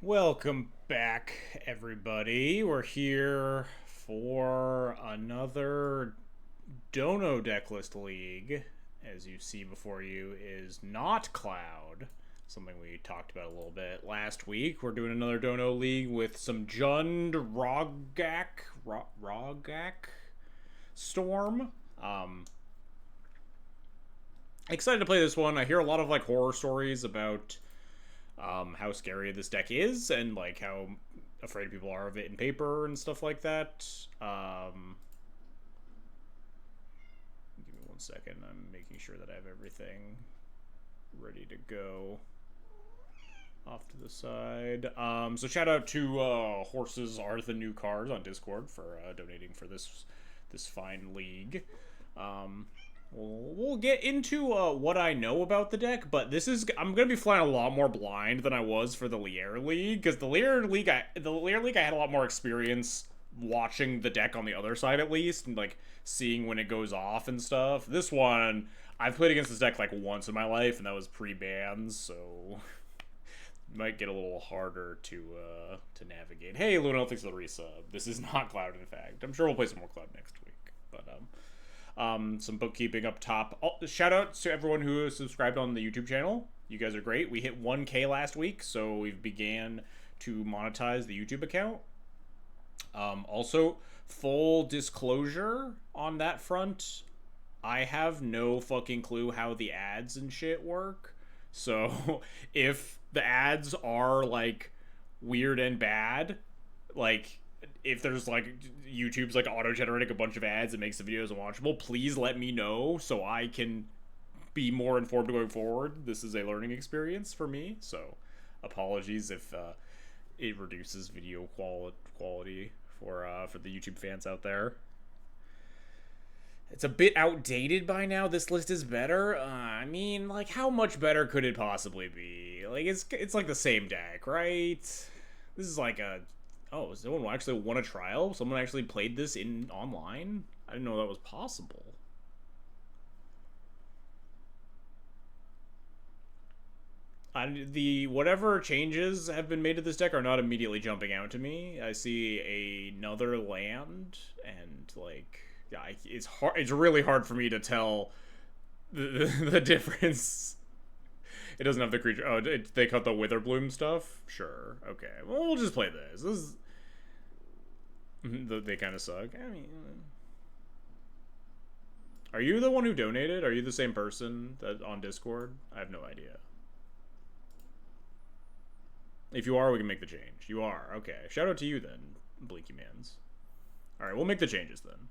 Welcome back, everybody. We're here for another Dono Decklist League. As you see before you is not Cloud, something we talked about a little bit last week. We're doing another Dono League with some Jund Rograkh Storm. Excited to play this one. I hear a lot of horror stories about how scary this deck is and how afraid people are of it in paper and stuff like that. Give me 1 second. I'm making sure that I have everything ready to go off to the side. So shout out to Horses Are the New Cars on Discord for donating for this fine league. We'll get into what I know about the deck, but I'm gonna be flying a lot more blind than I was for the Lier League, because the Lier League I had a lot more experience watching the deck on the other side at least, and seeing when it goes off and stuff. This one, I've played against this deck once in my life, and that was pre-bans, so might get a little harder to navigate. Hey, Luna, thanks for the resub. This is not Cloud, in fact. I'm sure we'll play some more Cloud next week, but some bookkeeping up top. Shout out to everyone who is subscribed on the YouTube channel. You guys are great. We hit 1K last week, so we've began to monetize the YouTube account. Also, full disclosure on that front, I have no fucking clue how the ads and shit work. So if the ads are weird and bad, if there's YouTube's auto-generating a bunch of ads and makes the videos unwatchable, please let me know so I can be more informed going forward. This is a learning experience for me, so apologies if it reduces video quality for the YouTube fans out there. It's a bit outdated by now. This list is better. I mean, how much better could it possibly be? It's the same deck, right? This is oh, someone actually won a trial? Someone actually played this in online? I didn't know that was possible. The whatever changes have been made to this deck are not immediately jumping out to me. I see another land, and yeah, it's hard. It's really hard for me to tell the difference. It doesn't have the creature. Oh, they cut the Witherbloom stuff? Sure. Okay. Well, we'll just play this. This is... They kind of suck. I mean... Are you the one who donated? Are you the same person that on Discord? I have no idea. If you are, we can make the change. You are. Okay. Shout out to you then, Blinky Mans. Alright, we'll make the changes then.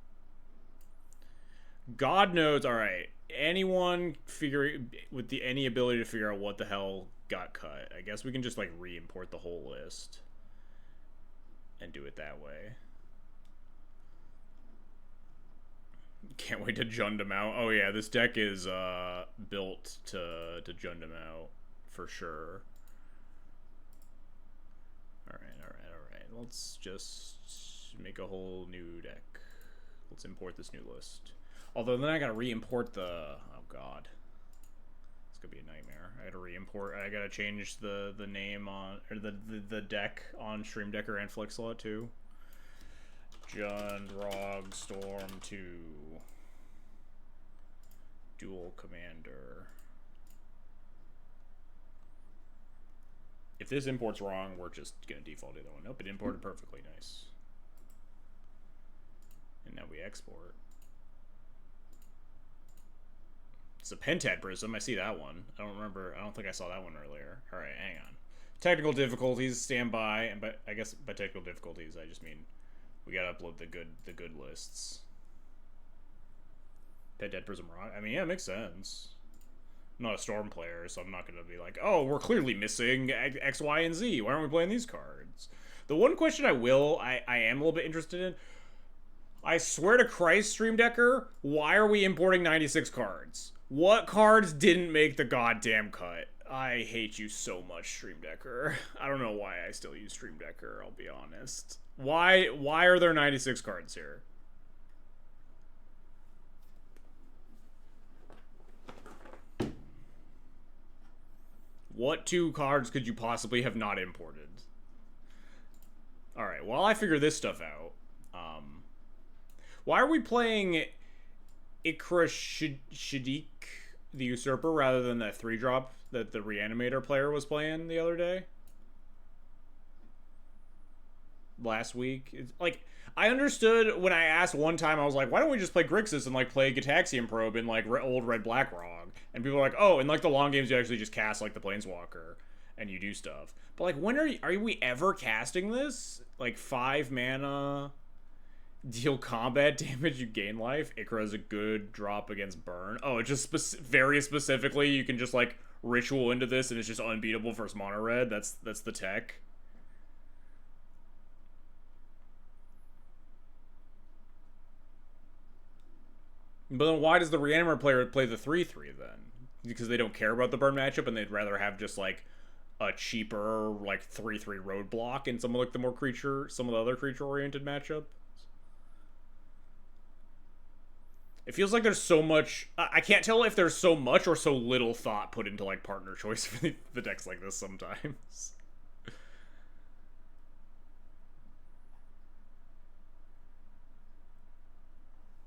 God knows. Alright. Anyone with any ability to figure out what the hell got cut. I guess we can just re-import the whole list and do it that way. Can't wait to Jund him out. Oh yeah, this deck is built to Jund him out for sure. Alright. Let's just make a whole new deck. Let's import this new list. Although then I gotta re-import the... Oh god. It's gonna be a nightmare. I gotta re-import... I gotta change the name on... Or the deck on Stream Decker and Flixlot too. Jund Rog Storm 2. Duel Commander. If this import's wrong, we're just gonna default the other one. Nope, it imported perfectly. Nice. And now we export. It's a Pentad Prism. I see that one. I don't remember. I don't think I saw that one earlier. All right, hang on. Technical difficulties, stand by. And but I guess by technical difficulties, I just mean we gotta upload the good lists. Pentad Prism Rock. I mean, yeah, it makes sense. I'm not a Storm player, so I'm not gonna be like, oh, we're clearly missing X, Y, and Z. Why aren't we playing these cards? The one question I am a little bit interested in. I swear to Christ, Stream Decker, why are we importing 96 cards? What cards didn't make the goddamn cut? I hate you so much, Stream Decker. I don't know why I still use Stream Decker, I'll be honest. Why are there 96 cards here? What two cards could you possibly have not imported? All right. While I figure this stuff out, why are we playing Ikra Shadik, the Usurper, rather than that 3-drop that the Reanimator player was playing the other day? Last week? It's, like, I understood when I asked one time, I was like, why don't we just play Grixis and, like, play Gitaxian Probe in, like, old Red Blackrock? And people are like, oh, in, like, the long games, you actually just cast, like, the Planeswalker and you do stuff. But, like, when are we ever casting this? Like, 5 mana, deal combat damage, you gain life. Ikra is a good drop against burn. Oh, it just very specifically, you can just, like, ritual into this and it's just unbeatable versus mono red. That's the tech. But then why does the Reanimator player play the 3/3 then? Because they don't care about the burn matchup and they'd rather have just like a cheaper like 3/3 roadblock in some of like the more some of the other creature oriented matchup. It feels like there's so much. I can't tell if there's so much or so little thought put into like partner choice for the decks like this sometimes.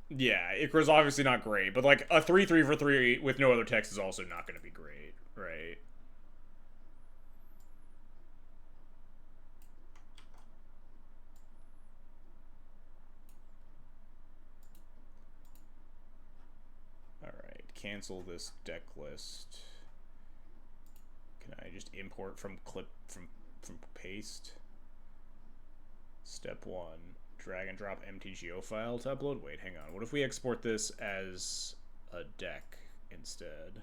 Yeah, Ikra's obviously not great, but like a 3/3 for 3 with no other text is also not going to be great, right? Alright, cancel this deck list. Can I just import from from paste? Step 1. Drag and drop MTGO file to upload. Wait, hang on. What if we export this as a deck instead?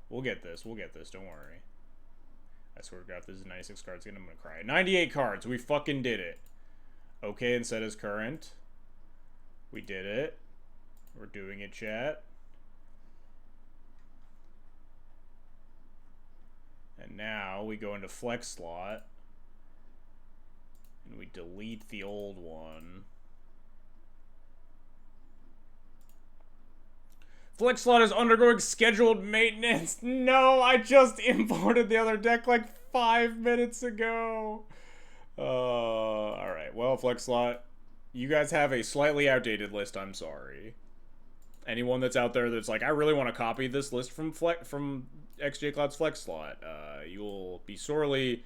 We'll get this. We'll get this. Don't worry. I swear to God, if this is 96 cards again, I'm gonna cry. 98 cards. We fucking did it. Okay, and set as current. We did it. We're doing it, chat. And now we go into flex slot. And we delete the old one. Flex slot is undergoing scheduled maintenance. No, I just imported the other deck like 5 minutes ago. Alright. Well, flex slot, you guys have a slightly outdated list. I'm sorry. Anyone that's out there that's like, I really want to copy this list from XJ Cloud's flex slot, you will be sorely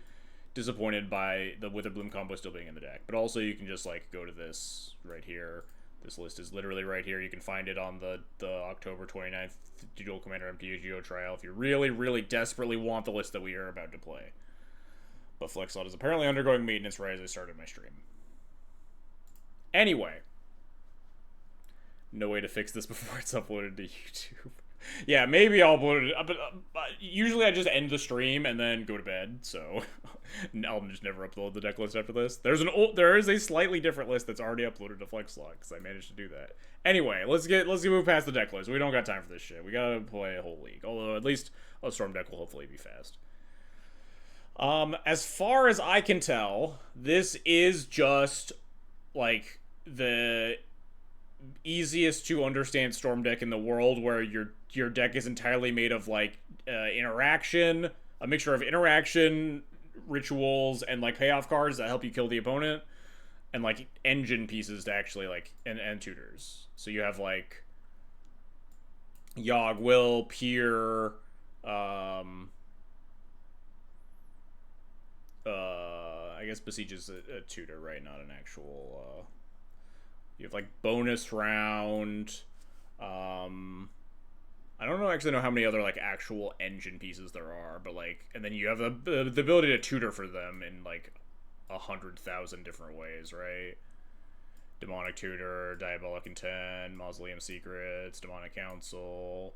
disappointed by the Witherbloom combo still being in the deck. But also you can just like go to this right here. This list is literally right here. You can find it on the October 29th Duel Commander MTGO trial if you really, really desperately want the list that we are about to play. But Flex Slot is apparently undergoing maintenance right as I started my stream. Anyway. No way to fix this before it's uploaded to YouTube. Yeah, maybe I'll upload it. But usually I just end the stream and then go to bed. So I'll just never upload the deck list after this. There is a slightly different list that's already uploaded to Flex Slot because I managed to do that. Anyway, let's move past the deck list. We don't got time for this shit. We gotta play a whole league. Although at least a Storm deck will hopefully be fast. As far as I can tell, this is just like the easiest to understand Storm deck in the world, where your deck is entirely made of like interaction, a mixture of interaction, rituals, and like payoff cards that help you kill the opponent, and like engine pieces to actually like and tutors. So you have like Yogg, Will, Pier, I guess Besiege is a tutor, right? Not an actual. You have like bonus round. I don't actually know how many other like actual engine pieces there are, but like, and then you have the ability to tutor for them in like 100,000 different ways, right? Demonic Tutor, Diabolic Intent, Mausoleum Secrets, Demonic Council,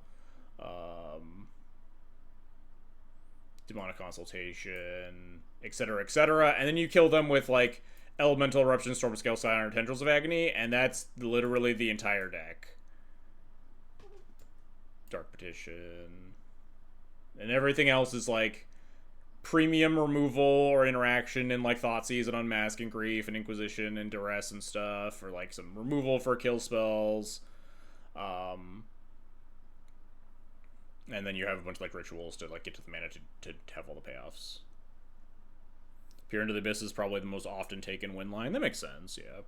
Demonic Consultation, etc., etc. And then you kill them with like Elemental Eruption, Storm Scale Siren, or Tendrils of Agony, and that's literally the entire deck. Dark Petition. And everything else is like premium removal or interaction in like Thoughtseize and Unmask and Grief and Inquisition and Duress and stuff, or like some removal for kill spells. And then you have a bunch of like rituals to like get to the mana to have all the payoffs. Peer into the Abyss is probably the most often taken win line. That makes sense, yeah.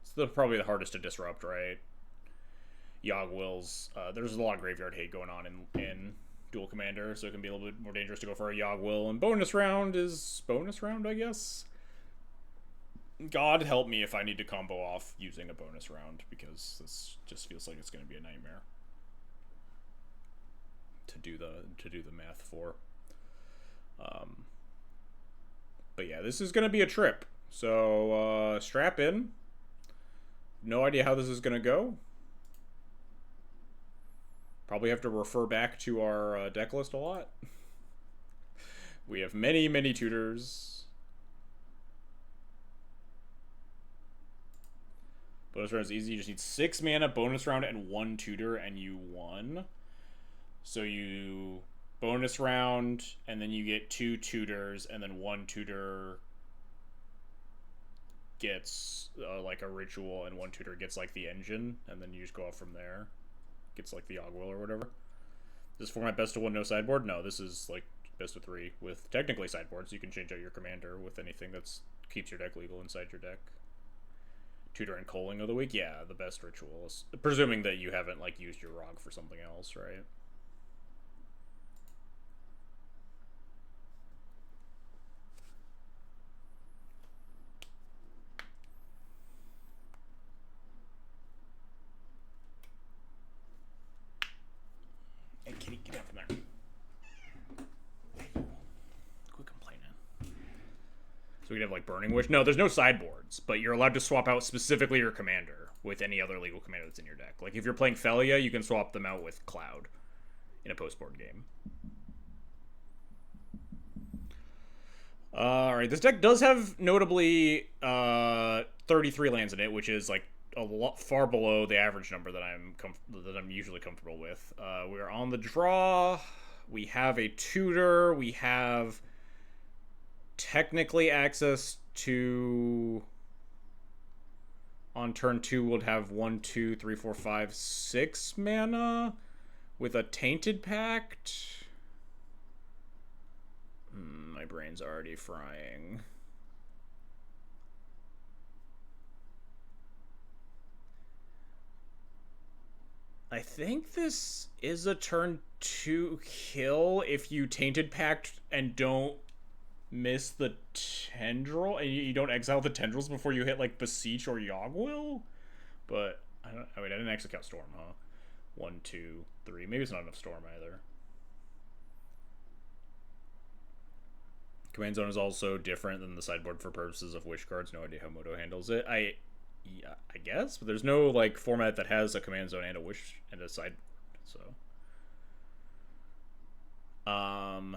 It's probably the hardest to disrupt, right? Yogg Wills. There's a lot of graveyard hate going on in Duel Commander, so it can be a little bit more dangerous to go for a Yogg Will. And bonus round is bonus round, I guess. God help me if I need to combo off using a bonus round, because this just feels like it's going to be a nightmare to do the math for. But yeah, this is going to be a trip. So strap in. No idea how this is going to go. Probably have to refer back to our deck list a lot. We have many, many tutors. Bonus round is easy. You just need 6 mana, bonus round, and 1 tutor, and you won. So you bonus round, and then you get 2 tutors, and then 1 tutor gets like a ritual, and 1 tutor gets like the engine, and then you just go off from there. Gets like the Yogg Will or whatever. This format best of 1, no sideboard? No, this is like best of 3 with technically sideboards. You can change out your commander with anything that's keeps your deck legal inside your deck. Tutor and Culling of the week? Yeah, the best rituals. Presuming that you haven't like used your Rog for something else, right? Hey, kitty, get out from there. Quit complaining. So we could have like Burning Wish. No, there's no sideboards, but you're allowed to swap out specifically your commander with any other legal commander that's in your deck. Like if you're playing Felia, you can swap them out with Cloud in a post-board game. Alright, this deck does have notably 33 lands in it, which is like a lot far below the average number that I'm usually comfortable with. We're on the draw. We have a tutor. We have technically access to, on turn 2 we'll have 1, 2, 3, 4, 5, 6 mana with a Tainted Pact. My brain's already frying. I think this is a turn 2 kill if you Tainted Pact and don't miss the Tendril, and you don't exile the Tendrils before you hit like Beseech or Yogg Will. But I didn't actually count Storm, huh? 1, 2, 3. Maybe it's not enough Storm either. Command Zone is also different than the sideboard for purposes of wish cards. No idea how Moto handles it. Yeah, I guess, but there's no like format that has a Command Zone and a wish and a sideboard. So, I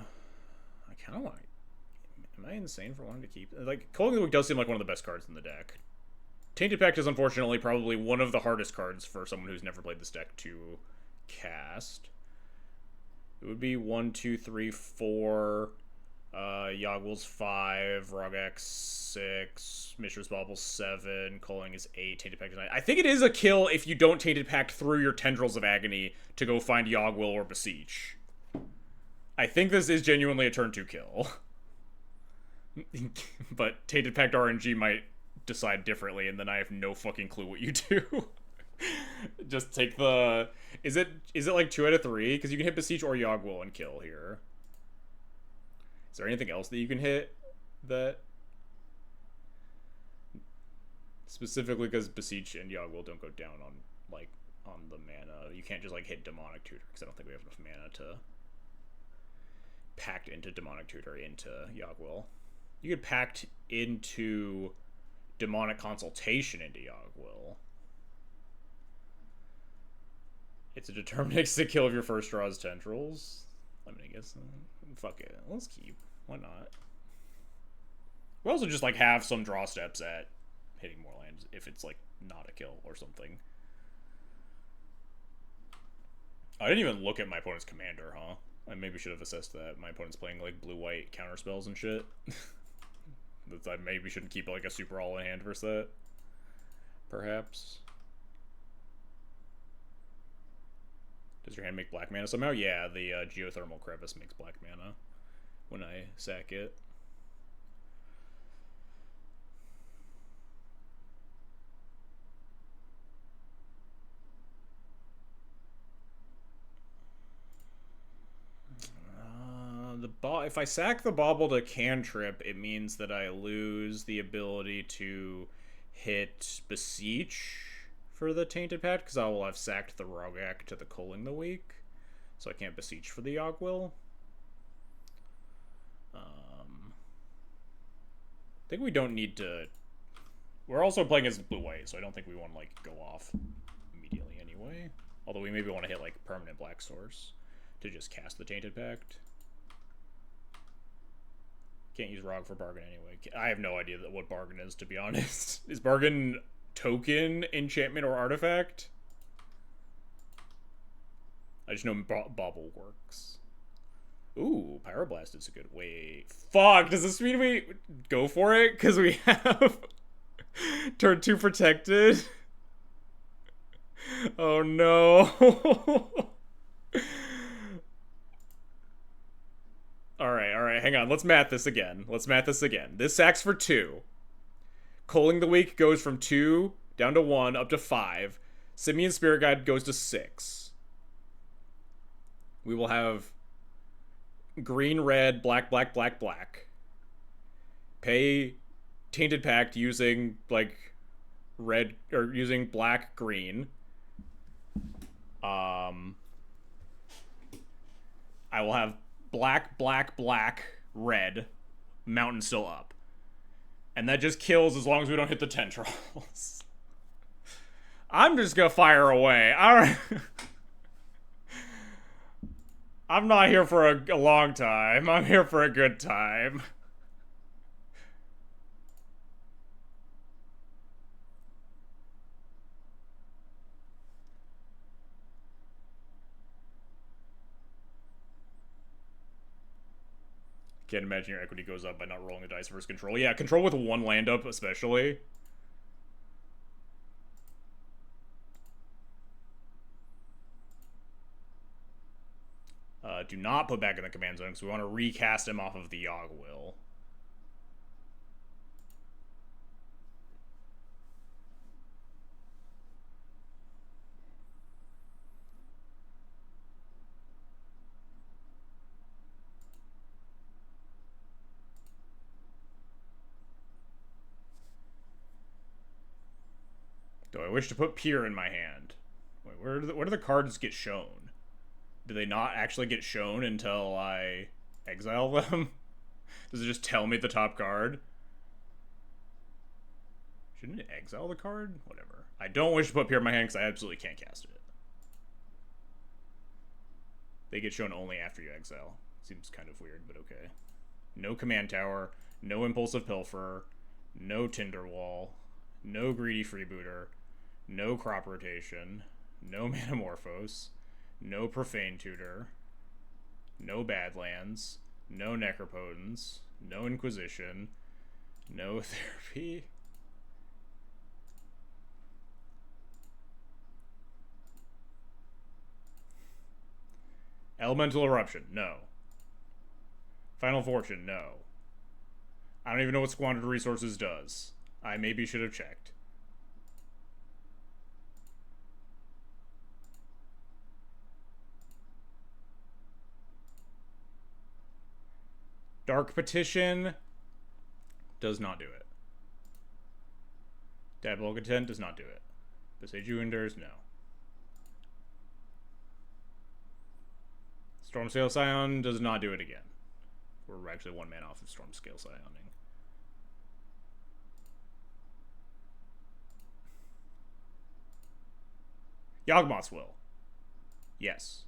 kind of want. Am I insane for wanting to keep like Culling the Week does seem like one of the best cards in the deck. Tainted Pact is unfortunately probably one of the hardest cards for someone who's never played this deck to cast. It would be 1, 2, 3, 4. Yogg Will's 5, Rograkh 6, Mishra's Bauble 7, Culling is 8, Tainted Pact is 9. I think it is a kill if you don't Tainted Pact through your Tendrils of Agony to go find Yogg Will or Beseech. I think this is genuinely a turn 2 kill. But Tainted Pact RNG might decide differently, and then I have no fucking clue what you do. Just take the... Is it like 2 out of 3? Because you can hit Beseech or Yogg Will and kill here. Is there anything else that you can hit that... Specifically because Beseech and Yogg Will don't go down on, like, on the mana. You can't just, like, hit Demonic Tutor, because I don't think we have enough mana to pact into Demonic Tutor into Yogg Will. You could pact into Demonic Consultation into Yogg Will. It's a determined exit kill of your first draw's Tendrils. I mean, I guess... fuck it. Let's keep. Why not? We also just, like, have some draw steps at hitting more lands if it's, like, not a kill or something. I didn't even look at my opponent's commander, huh? I maybe should have assessed that. My opponent's playing, like, blue-white counterspells and shit. I maybe shouldn't keep, like, a super all in hand versus that. Perhaps. Does your hand make black mana somehow? Yeah, the Geothermal Crevice makes black mana when I sack it. if I sack the bauble to cantrip, it means that I lose the ability to hit Beseech for the Tainted Pact, because I will have sacked the Rograkh to the Culling the Weak, so I can't Beseech for the Yogg-Will. I think we don't need to... We're also playing as blue-white, so I don't think we want to, like, go off immediately anyway. Although we maybe want to hit, like, permanent black source to just cast the Tainted Pact. Can't use Rog for Bargain anyway. I have no idea what Bargain is, to be honest. Is Bargain token, enchantment, or artifact? I just know Bauble works. Ooh, Pyroblast is a good way. Fuck, does this mean we go for it? Because we have turn 2 protected. Oh no. Alright, hang on. Let's math this again. This sacks for 2. Culling the Weak goes from 2 down to 1 up to 5. Simian Spirit Guide goes to 6. We will have green, red, black, black, black, black. Pay Tainted Pact using, like, red, or using black, green. I will have black, black, black, red. Mountain still up. And that just kills as long as we don't hit the tendrils. I'm just gonna fire away. Alright. I'm not here for a long time. I'm here for a good time. Can't imagine your equity goes up by not rolling the dice versus control. Yeah, control with 1 land up, especially. Do not put back in the command zone, because we want to recast him off of the Yogg-Will. Do I wish to put Pier in my hand? Wait, where do the cards get shown? Do they not actually get shown until I exile them? Does it just tell me the top card? Shouldn't it exile the card? Whatever. I don't wish to put Pier in my hand because I absolutely can't cast it. They get shown only after you exile. Seems kind of weird, but okay. No Command Tower, no Impulsive Pilfer, no Tinderwall, no Greedy Freebooter, no Crop Rotation, no Manamorphose, no Profane Tutor, no Badlands, no Necropotence, no Inquisition, no Therapy. Elemental Eruption, no. Final Fortune, no. I don't even know what Squandered Resources does. I maybe should have checked. Dark Petition does not do it. Diabolical Intent does not do it. Besage Endures, no. Stormscale Scion does not do it again. We're actually 1 mana off of Stormscale Scioning. Yawgmoth's Will. Yes.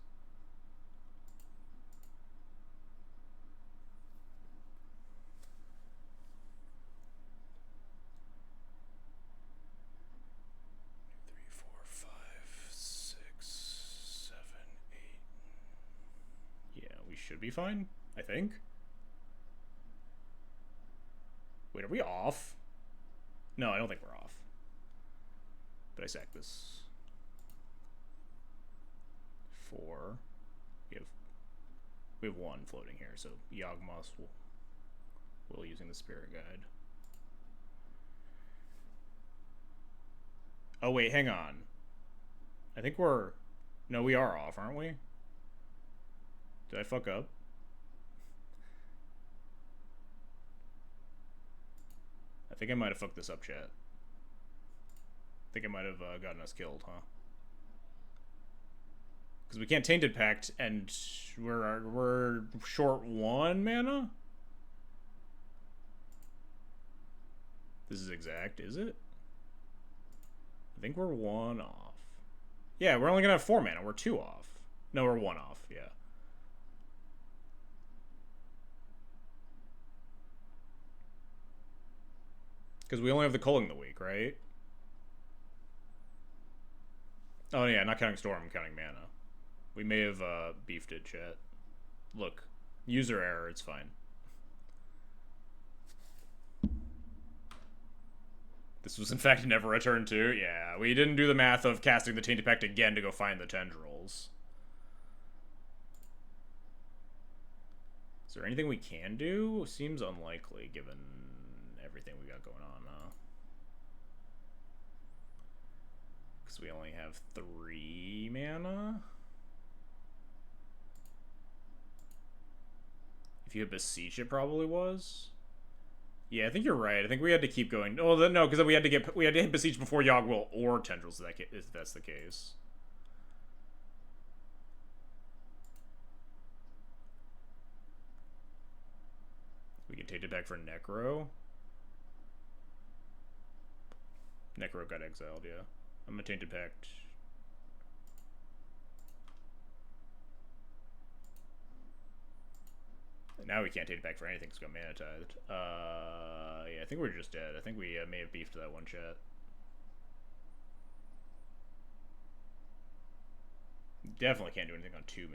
Should be fine, I think. Wait, are we off? No, I don't think we're off. But I sack this. 4. We have 1 floating here, so Yawgmoth will using the Spirit Guide. Oh wait, hang on. I think we're... No, we are off, aren't we? Did I fuck up? think I might have fucked this up, chat. I think I might have gotten us killed, huh? Because we can't Tainted Pact, and we're short 1 mana? This is exact, is it? I think we're 1 off. Yeah, we're only gonna have 4 mana. We're 2 off. No, we're 1 off, yeah. Because we only have the Culling the Week, right? Oh yeah, not counting Storm, I'm counting mana. We may have beefed it, chat. Look, user error, it's fine. This was in fact never a turn 2. Yeah, we didn't do the math of casting the Tainted Pact again to go find the tendrils. Is there anything we can do? Seems unlikely given everything we got going on. Because we only have 3 mana. If you had Beseech, it probably was. Yeah, I think you're right. I think we had to keep going. Oh, no, because we had to hit Beseech before Yogg-Will or Tendrils. If that's the case. We can take it back for Necro. Necro got exiled. Yeah, I'm gonna Tainted Pact. Now we can't take it back for anything because we got Mana Tithed. Yeah, I think we're just dead. I think we may have beefed that one, chat. Definitely can't do anything on 2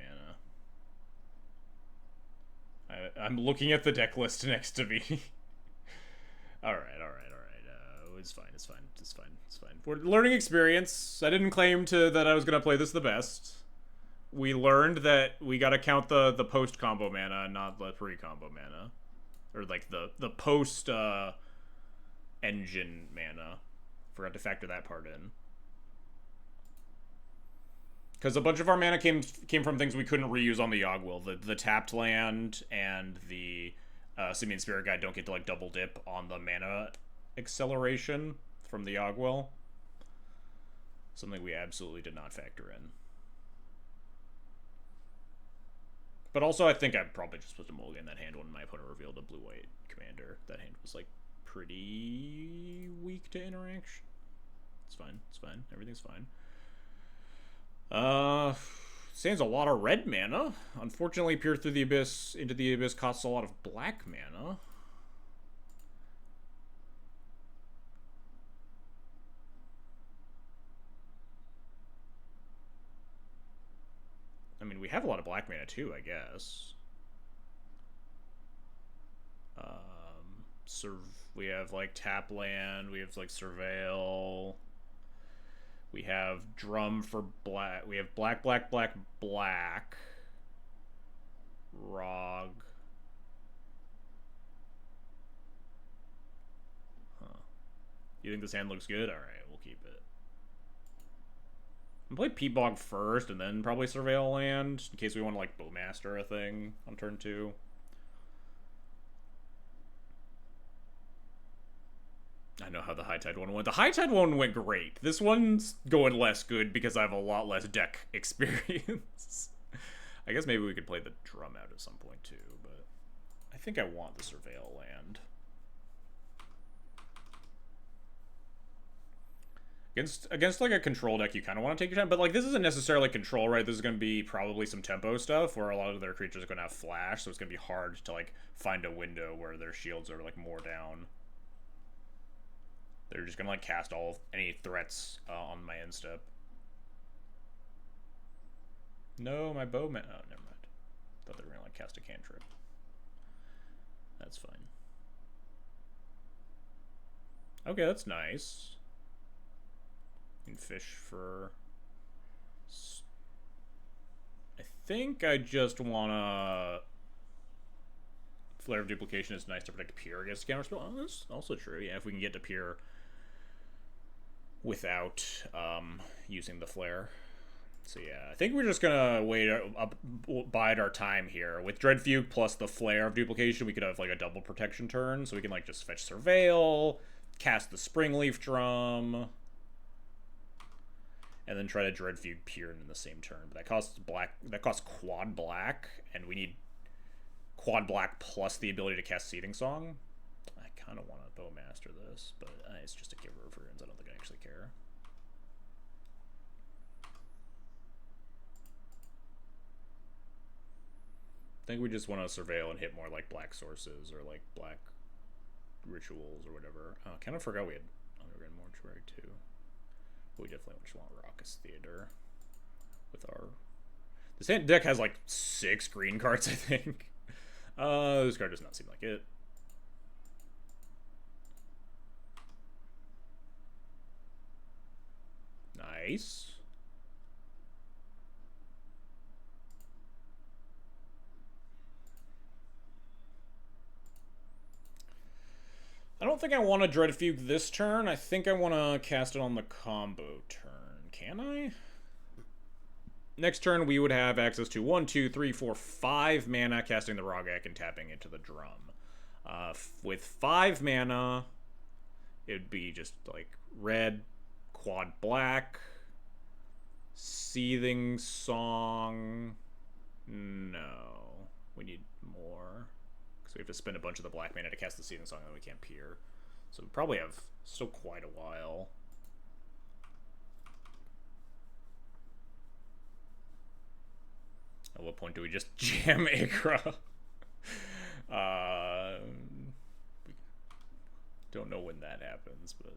mana. I'm looking at the deck list next to me. Alright. It's fine. For learning experience, I didn't claim that I was going to play this the best. We learned that we gotta count the post-combo mana, not the pre-combo mana. Or, like, the post-engine mana. Forgot to factor that part in. Because a bunch of our mana came from things we couldn't reuse on the Yogg-Will. The tapped land and the Simian Spirit Guide don't get to, like, double dip on the mana acceleration from the Yogg-Will. Something we absolutely did not factor in. But also, I think I probably just put a mulligan that hand when my opponent revealed a blue-white commander. That hand was, like, pretty weak to interaction. It's fine. Everything's fine. Sands a lot of red mana. Unfortunately, Peer Through the Abyss into the Abyss costs a lot of black mana. I mean, we have a lot of black mana too, I guess. We have, like, tap land. We have, like, Surveil. We have Drum for black. We have black. Rog. Huh. You think this hand looks good? Alright, we'll keep it. I'm gonna play Peatbog first, and then probably Surveil land, in case we want to, like, Bowmaster a thing on turn 2. I know how the High Tide one went. The High Tide one went great. This one's going less good because I have a lot less deck experience. I guess maybe we could play the Drum out at some point too, but I think I want the Surveil land. Against like a control deck, you kind of want to take your time, but like this isn't necessarily control, right? This is going to be probably some tempo stuff where a lot of their creatures are going to have flash, so it's going to be hard to like find a window where their shields are like more down. They're just going to like cast any threats on my end step. No, my bowman. Oh, never mind. Thought they were going to like cast a cantrip. That's fine. Okay, that's nice. And fish for... I think I just wanna... Flare of Duplication is nice to protect Peer against counterspell. Oh, that's also true. Yeah, if we can get to Peer without using the Flare. So yeah, I think we're just gonna bide our time here. With Dreadfugue plus the Flare of Duplication, we could have like a double protection turn, so we can like just fetch Surveil, cast the Springleaf Drum, and then try to Dreadfuge Piran in the same turn. But that costs black. That costs quad black, and we need quad black plus the ability to cast Seething Song. I kind of want to Bowmaster this, but it's just a giver of runes. I don't think I actually care. I think we just want to surveil and hit more like black sources or like black rituals or whatever. I kind of forgot we had Underground Mortuary too. We definitely just want Raucous Theater with our... This hand deck has like 6 green cards, I think. This card does not seem like it. Nice. I don't think I want to Dreadfuge this turn. I think I want to cast it on the combo turn. Can I? Next turn, we would have access to 1, 2, 3, 4, 5 mana, casting the Rograkh and tapping into the drum. With 5 mana, it would be just like red, quad black, Seething Song. No, we need more. So we have to spend a bunch of the black mana to cast the Seething Song that we can't peer. So we probably have still quite a while. At what point do we just jam Ikra? Don't know when that happens, but...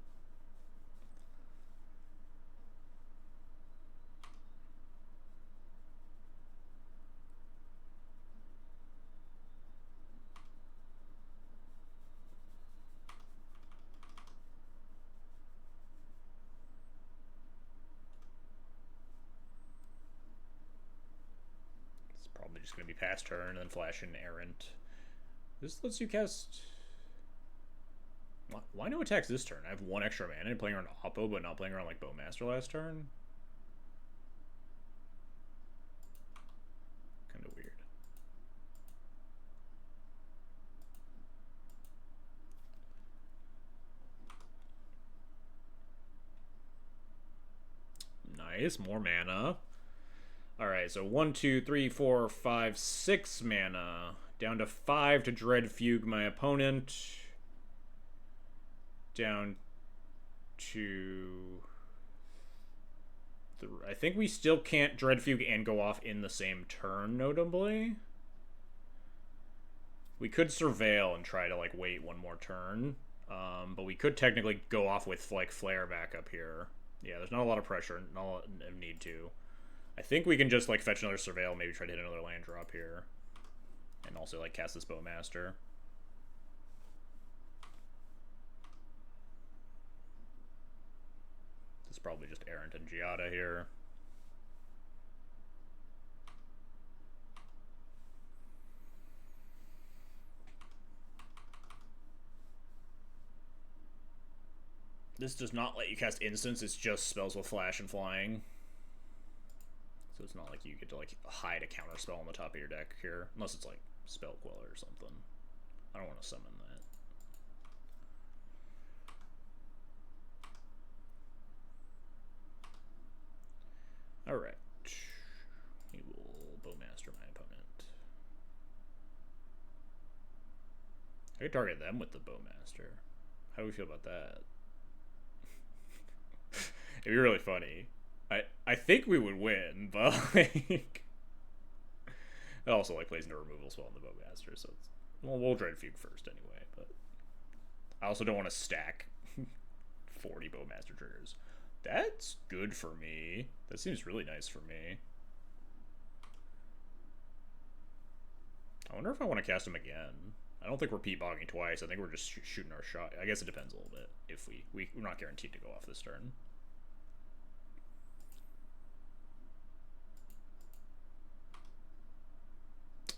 Probably just going to be pass turn and then flash in Errant. This lets you cast... Why no attacks this turn? I have 1 extra mana and playing around Oppo, but not playing around like Bowmaster last turn. Kind of weird. Nice, more mana. Alright, so 1, 2, 3, 4, 5, 6 mana. Down to 5 to Dreadfuge my opponent. Down to... I think we still can't Dreadfuge and go off in the same turn, notably. We could Surveil and try to, like, wait 1 more turn. But we could technically go off with, like, Flare back up here. Yeah, there's not a lot of pressure, not a lot of need to. I think we can just, like, fetch another Surveil, maybe try to hit another land drop here. And also, like, cast this Bowmaster. This is probably just Errant and Giada here. This does not let you cast instants, it's just spells with flash and flying. So it's not like you get to like hide a counter spell on the top of your deck here. Unless it's like Spell Queller or something. I don't want to summon that. Alright. We will Bowmaster my opponent. I could target them with the Bowmaster. How do we feel about that? It'd be really funny. I think we would win, but like it also like plays into removal spell on the Bowmaster, so it's, well, we'll Dreadfuge first anyway, but I also don't want to stack 40 Bowmaster triggers. That's good for me. That seems really nice for me. I wonder if I want to cast him again. I don't think we're Pete bogging twice. I think we're just shooting our shot. I guess it depends a little bit. If we're not guaranteed to go off this turn.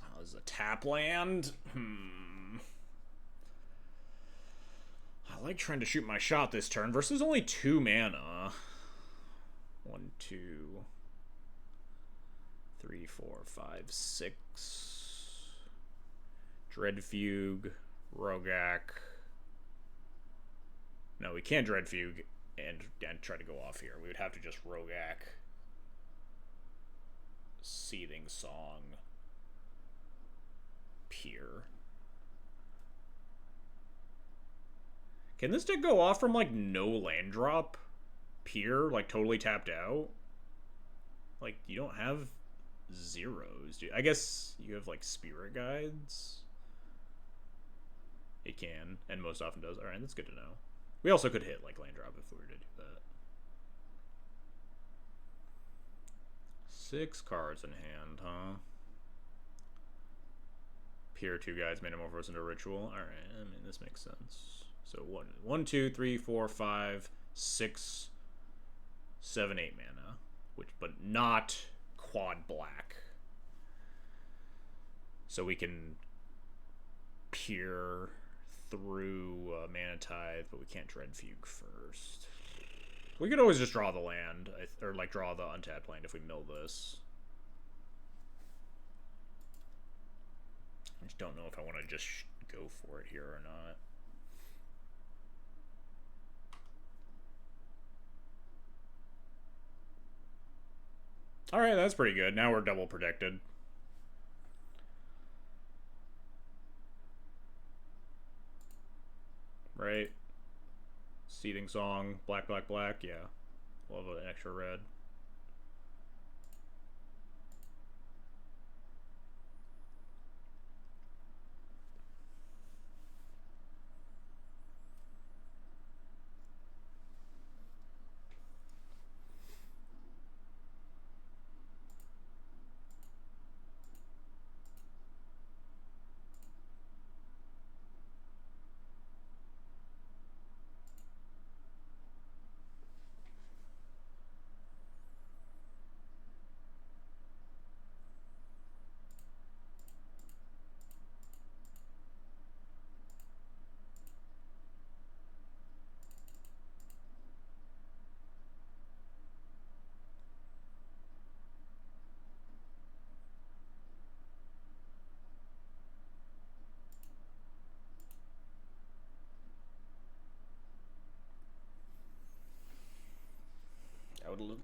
Oh, this is a tap land. I like trying to shoot my shot this turn versus only 2 mana. 1, 2, 3, 4, 5, 6. Dreadfuge, Rograkh. No, we can't Dread Fugue and try to go off here. We would have to just Rograkh. Seething Song. Pier. Can this deck go off from, like, no land drop? Pier, like, totally tapped out? Like, you don't have zeros, dude. I guess you have, like, Spirit Guides. It can, and most often does. Alright, that's good to know. We also could hit, like, land drop if we were to do that. 6 cards in hand, huh? Pier 2 guys made him over into Ritual. Alright, I mean, this makes sense. So 1, 2, 3, 4, 5, 6, 7, 8 mana. But not quad black. So we can peer through Mana Tithe, but we can't Dread Fugue first. We could always just draw the land, or like draw the untapped land if we mill this. I just don't know if I want to just go for it here or not. Alright, that's pretty good. Now we're double protected. Right? Seething Song, black, black, black, yeah. Love an extra red.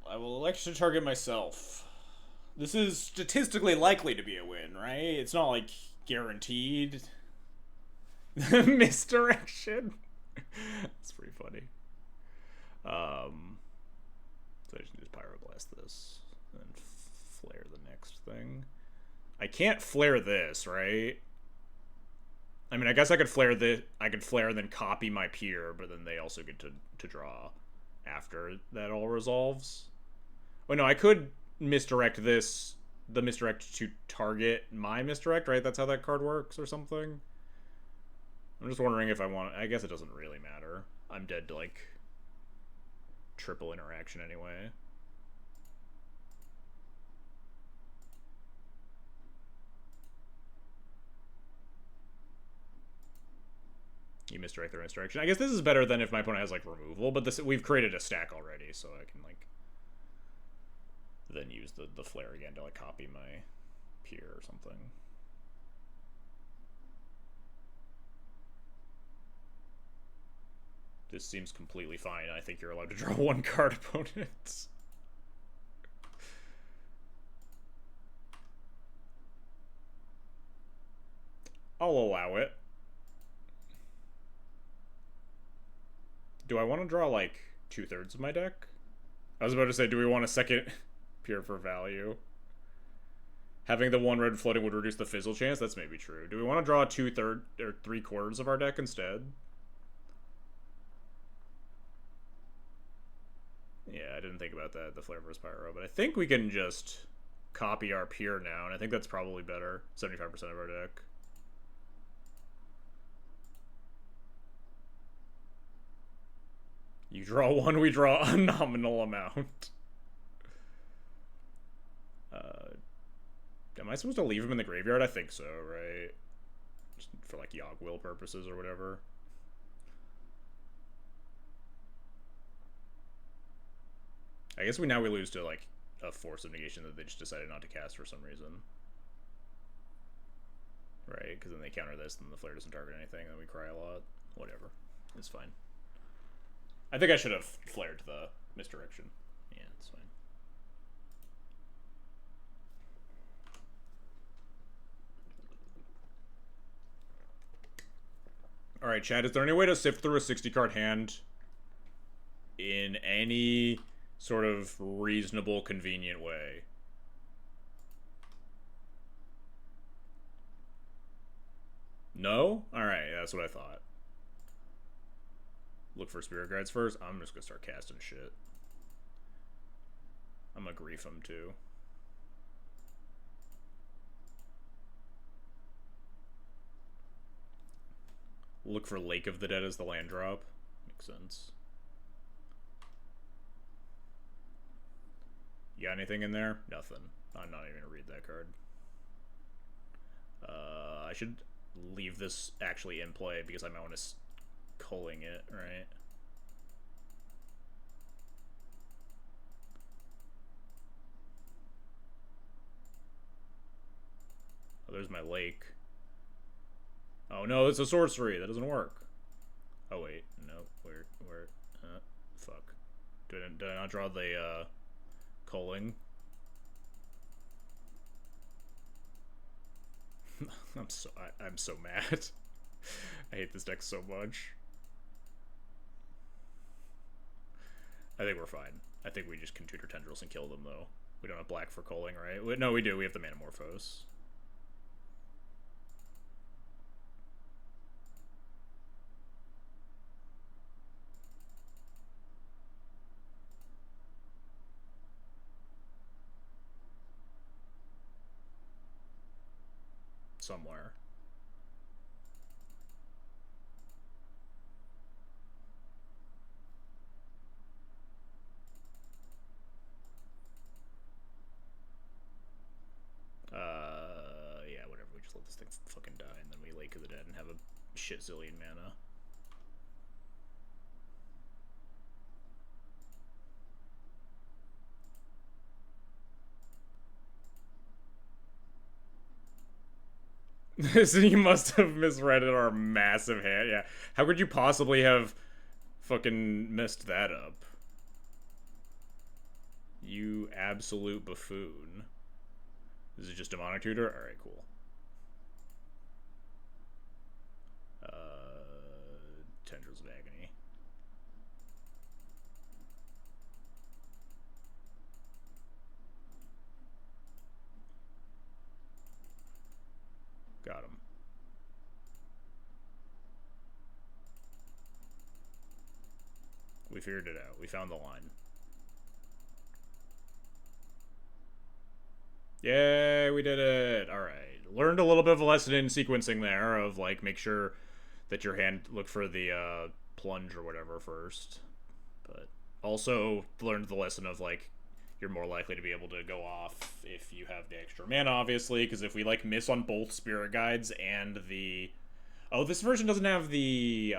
I will elect to target myself. This is statistically likely to be a win, right? It's not like guaranteed. Misdirection. That's pretty funny. So I just need to Pyroblast this and flare the next thing. I can't flare this, right? I mean, I guess I could flare and then copy my peer, but then they also get to draw after that all resolves. Oh no, I could misdirect this, the misdirect to target my misdirect, right? That's how that card works or something. I'm just wondering if I want, I guess it doesn't really matter. I'm dead to like triple interaction anyway. You misdirect the misdirection. I guess this is better than if my opponent has like removal, but this we've created a stack already, so I can like then use the flare again to like copy my peer or something. This seems completely fine. I think you're allowed to draw one card, opponents. I'll allow it. Do I want to draw like 2/3 of my deck? I was about to say, do we want a second peer for value? Having the 1 red floating would reduce the fizzle chance. That's maybe true. Do we want to draw 2/3 or 3/4 of our deck instead? Yeah, I didn't think about that, the Flare vs. Pyro, but I think we can just copy our peer now, and I think that's probably better. 75% of our deck. You draw one, we draw a nominal amount. Am I supposed to leave him in the graveyard? I think so, right? Just for like Yogg Will purposes or whatever. I guess we lose to like a Force of Negation that they just decided not to cast for some reason. Right, because then they counter this, and the flare doesn't target anything, and we cry a lot. Whatever. It's fine. I think I should have flared the misdirection. Yeah, that's fine. Alright, Chad, is there any way to sift through a 60-card hand in any sort of reasonable, convenient way? No? Alright, that's what I thought. Look for spirit guides first. I'm just gonna start casting shit. I'm gonna grief them too. Look for Lake of the Dead as the land drop. Makes sense. You got anything in there? Nothing. I'm not even gonna read that card. I should leave this actually in play because I might want to culling it, right? Oh, there's my lake. Oh no, it's a sorcery. That doesn't work. Oh wait, no. Where? Fuck. Did I not draw the culling? I'm so mad. I hate this deck so much. I think we're fine. I think we just can tutor tendrils and kill them though. We don't have black for culling, right? No, we do. We have the Manamorphose. Somewhere. Yeah, whatever. We just let this thing fucking die, and then we Lake of the Dead and have a shit zillion mana. So you must have misread it our massive hand. Yeah. How could you possibly have fucking messed that up? You absolute buffoon. Is it just Demonic Tutor? Alright, cool. Tendrils of Agony. Got him. We figured it out. We found the line. Yay, we did it. All right. Learned a little bit of a lesson in sequencing there of, like, make sure that your hand, look for the plunge or whatever first. But also learned the lesson of, like, you're more likely to be able to go off if you have the extra mana, obviously, because if we, like, miss on both Spirit Guides and the... Oh, this version doesn't have the,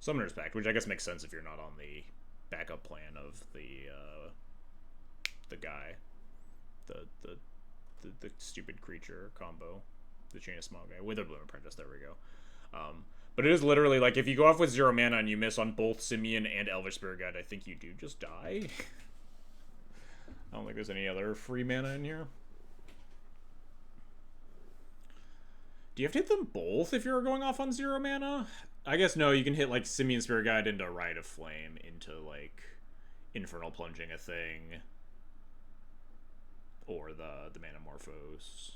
Summoner's Pact, which I guess makes sense if you're not on the backup plan of the guy. The stupid creature combo. The Chain of Smog guy. Witherbloom Apprentice, there we go. But it is literally, like, if you go off with 0 mana and you miss on both Simian and Elvish Spirit Guide, I think you do just die. I don't think there's any other free mana in here. Do you have to hit them both if you're going off on 0 mana? I guess no, you can hit, like, Simian Spirit Guide into Rite of Flame, into, like, Infernal Plunging a thing. Or the Manamorphose.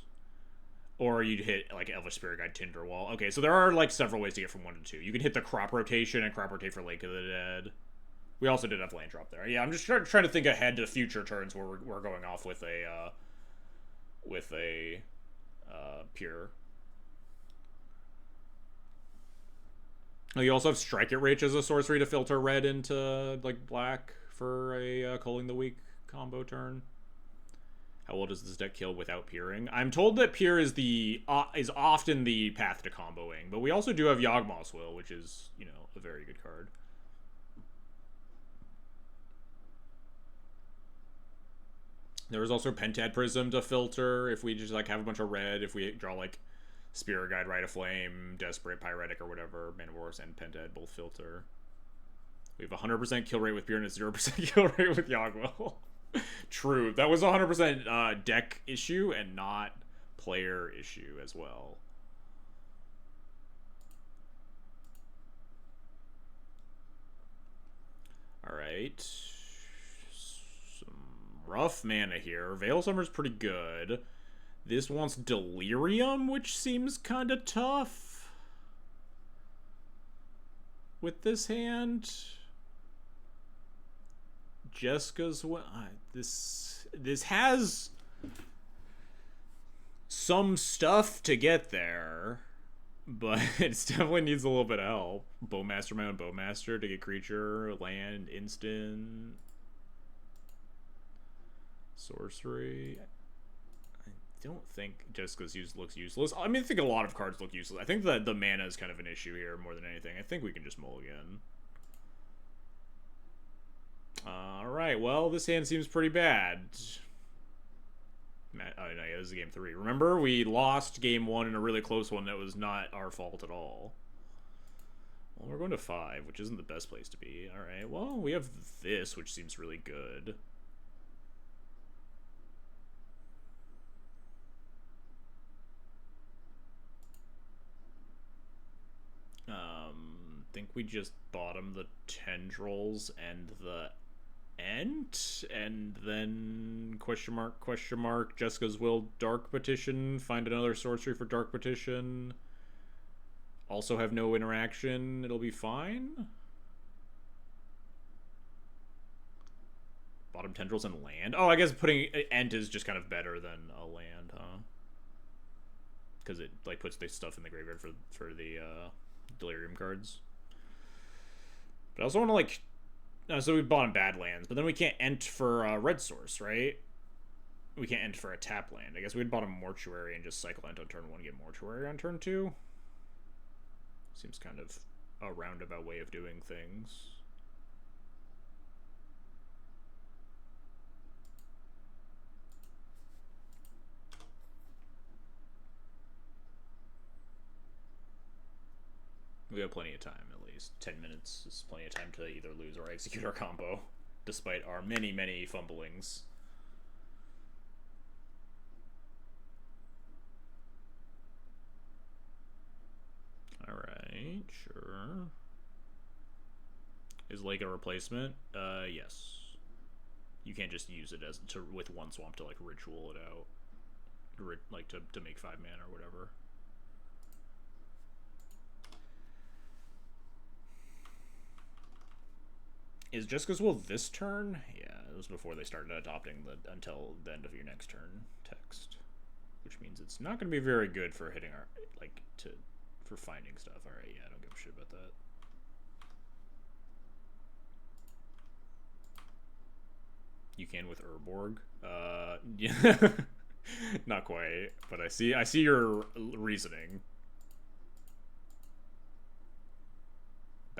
Or you'd hit, like, Elvish Spirit Guide, Tinderwall. Okay, so there are, like, several ways to get from 1 to 2. You can hit the Crop Rotation and Crop Rotate for Lake of the Dead. We also did have Land Drop there. Yeah, I'm just trying to think ahead to future turns where we're going off with a Pure. Oh, you also have Strike It Rage as a sorcery to filter red into, like, black for a Culling the Weak combo turn. How well does this deck kill without peering? I'm told that peer is is often the path to comboing, but we also do have Yawgmoth's Will, which is, you know, a very good card. There is also Pentad Prism to filter if we just, like, have a bunch of red, if we draw, like, Spirit Guide, Rite of Flame, Desperate, Pyretic, or whatever. Man of Wars and Pentad both filter. We have 100% kill rate with Beer and a 0% kill rate with Yogwell. True. That was 100% deck issue and not player issue as well. Alright. Some rough mana here. Veil Summer's pretty good. This wants Delirium, which seems kind of tough with this hand. Jessica's this has some stuff to get there, but it definitely needs a little bit of help. Bowmaster, my own Bowmaster to get creature, land, instant, sorcery. I don't think Jessica's looks useless. I mean, I think a lot of cards look useless. I think that the mana is kind of an issue here more than anything. I think we can just mulligan. Alright, well, this hand seems pretty bad. Oh, no, yeah, this is game 3. Remember, we lost game 1 in a really close one that was not our fault at all. Well, we're going to 5, which isn't the best place to be. Alright, well, we have this, which seems really good. I think we just bottom the Tendrils and the Ent, and then question mark, Jessica's Will, Dark Petition, find another sorcery for Dark Petition. Also have no interaction, it'll be fine. Bottom Tendrils and land. Oh, I guess putting Ent is just kind of better than a land, huh? Because it like puts the stuff in the graveyard for the Delirium cards. But I also want to like, so we bought bad lands, but then we can't ent for red source, right? We can't ent for a tap land. I guess we'd bought a Mortuary and just cycle ent on turn 1, get Mortuary on turn 2. Seems kind of a roundabout way of doing things. We have plenty of time, at least. 10 minutes is plenty of time to either lose or execute our combo, despite our many, many fumblings. Alright, sure. Is Lake a replacement? Yes. You can't just use it as with one swamp to like ritual it out. Like to make 5 mana or whatever. Is Jessica's Will this turn? Yeah, it was before they started adopting the until the end of your next turn text. Which means it's not going to be very good for hitting our, like, for finding stuff. Alright, yeah, I don't give a shit about that. You can with Urborg. Yeah. Not quite, but I see your reasoning.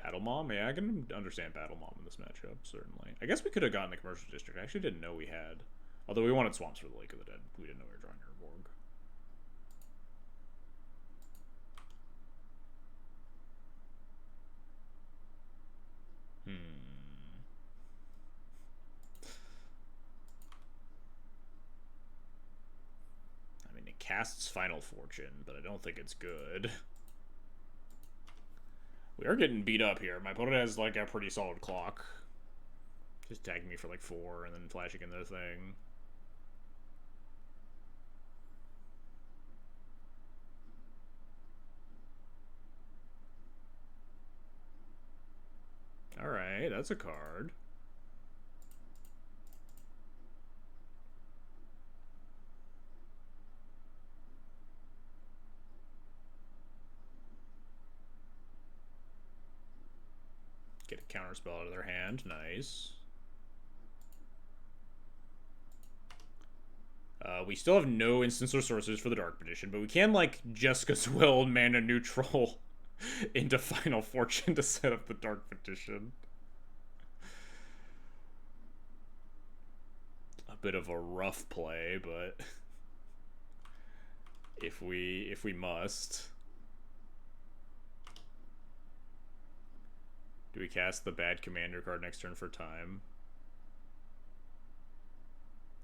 Battle Mom? Yeah, I can understand Battle Mom in this matchup, certainly. I guess we could have gotten the Commercial District. I actually didn't know we had. Although we wanted Swamps for the Lake of the Dead. We didn't know we were drawing Urborg. I mean, it casts Final Fortune, but I don't think it's good. We are getting beat up here. My opponent has, like, a pretty solid clock. Just tagging me for, like, 4 and then flashing into the thing. Alright, that's a card. Get a counterspell out of their hand. Nice. We still have no instants or sorceries for the Dark Petition, but we can, like, Jessica's Will mana neutral into Final Fortune to set up the Dark Petition. A bit of a rough play, but If we must. Do we cast the bad commander card next turn for time?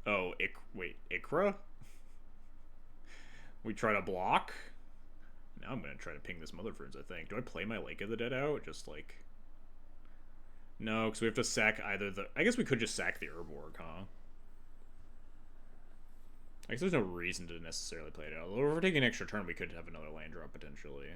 Oh, wait, Ikra? We try to block? Now I'm gonna try to ping this Motherfruits, I think. Do I play my Lake of the Dead out? Just like... No, because we have to sack either the... I guess we could just sack the Urborg, huh? I guess there's no reason to necessarily play it out. Although if we're taking an extra turn, we could have another land drop, potentially.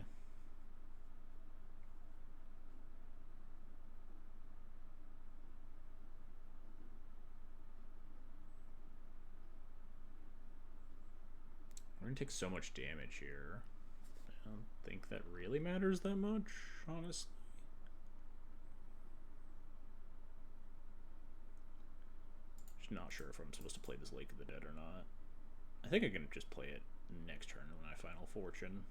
We're gonna take so much damage here. I don't think that really matters that much, honestly. Just not sure if I'm supposed to play this Lake of the Dead or not. I think I can just play it next turn when I Final Fortune.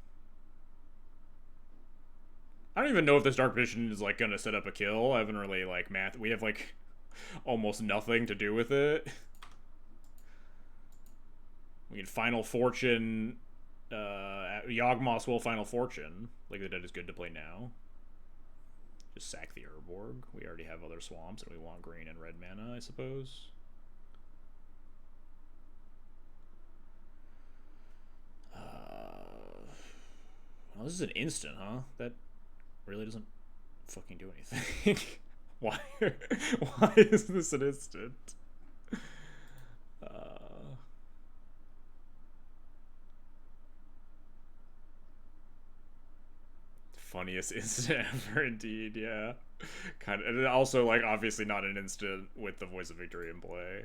I don't even know if this Dark Vision is like gonna set up a kill. I haven't really like math. We have like almost nothing to do with it. We can Final Fortune. Yawgmoth's will Final Fortune. Like the Dead is good to play now. Just sack the Urborg. We already have other swamps, and we want green and red mana, I suppose. Well, this is an instant, huh? That really doesn't fucking do anything. Why? Why is this an instant? Funniest instant ever, indeed. Yeah, kind of. And also, like, obviously not an instant with the Voice of Victory in play.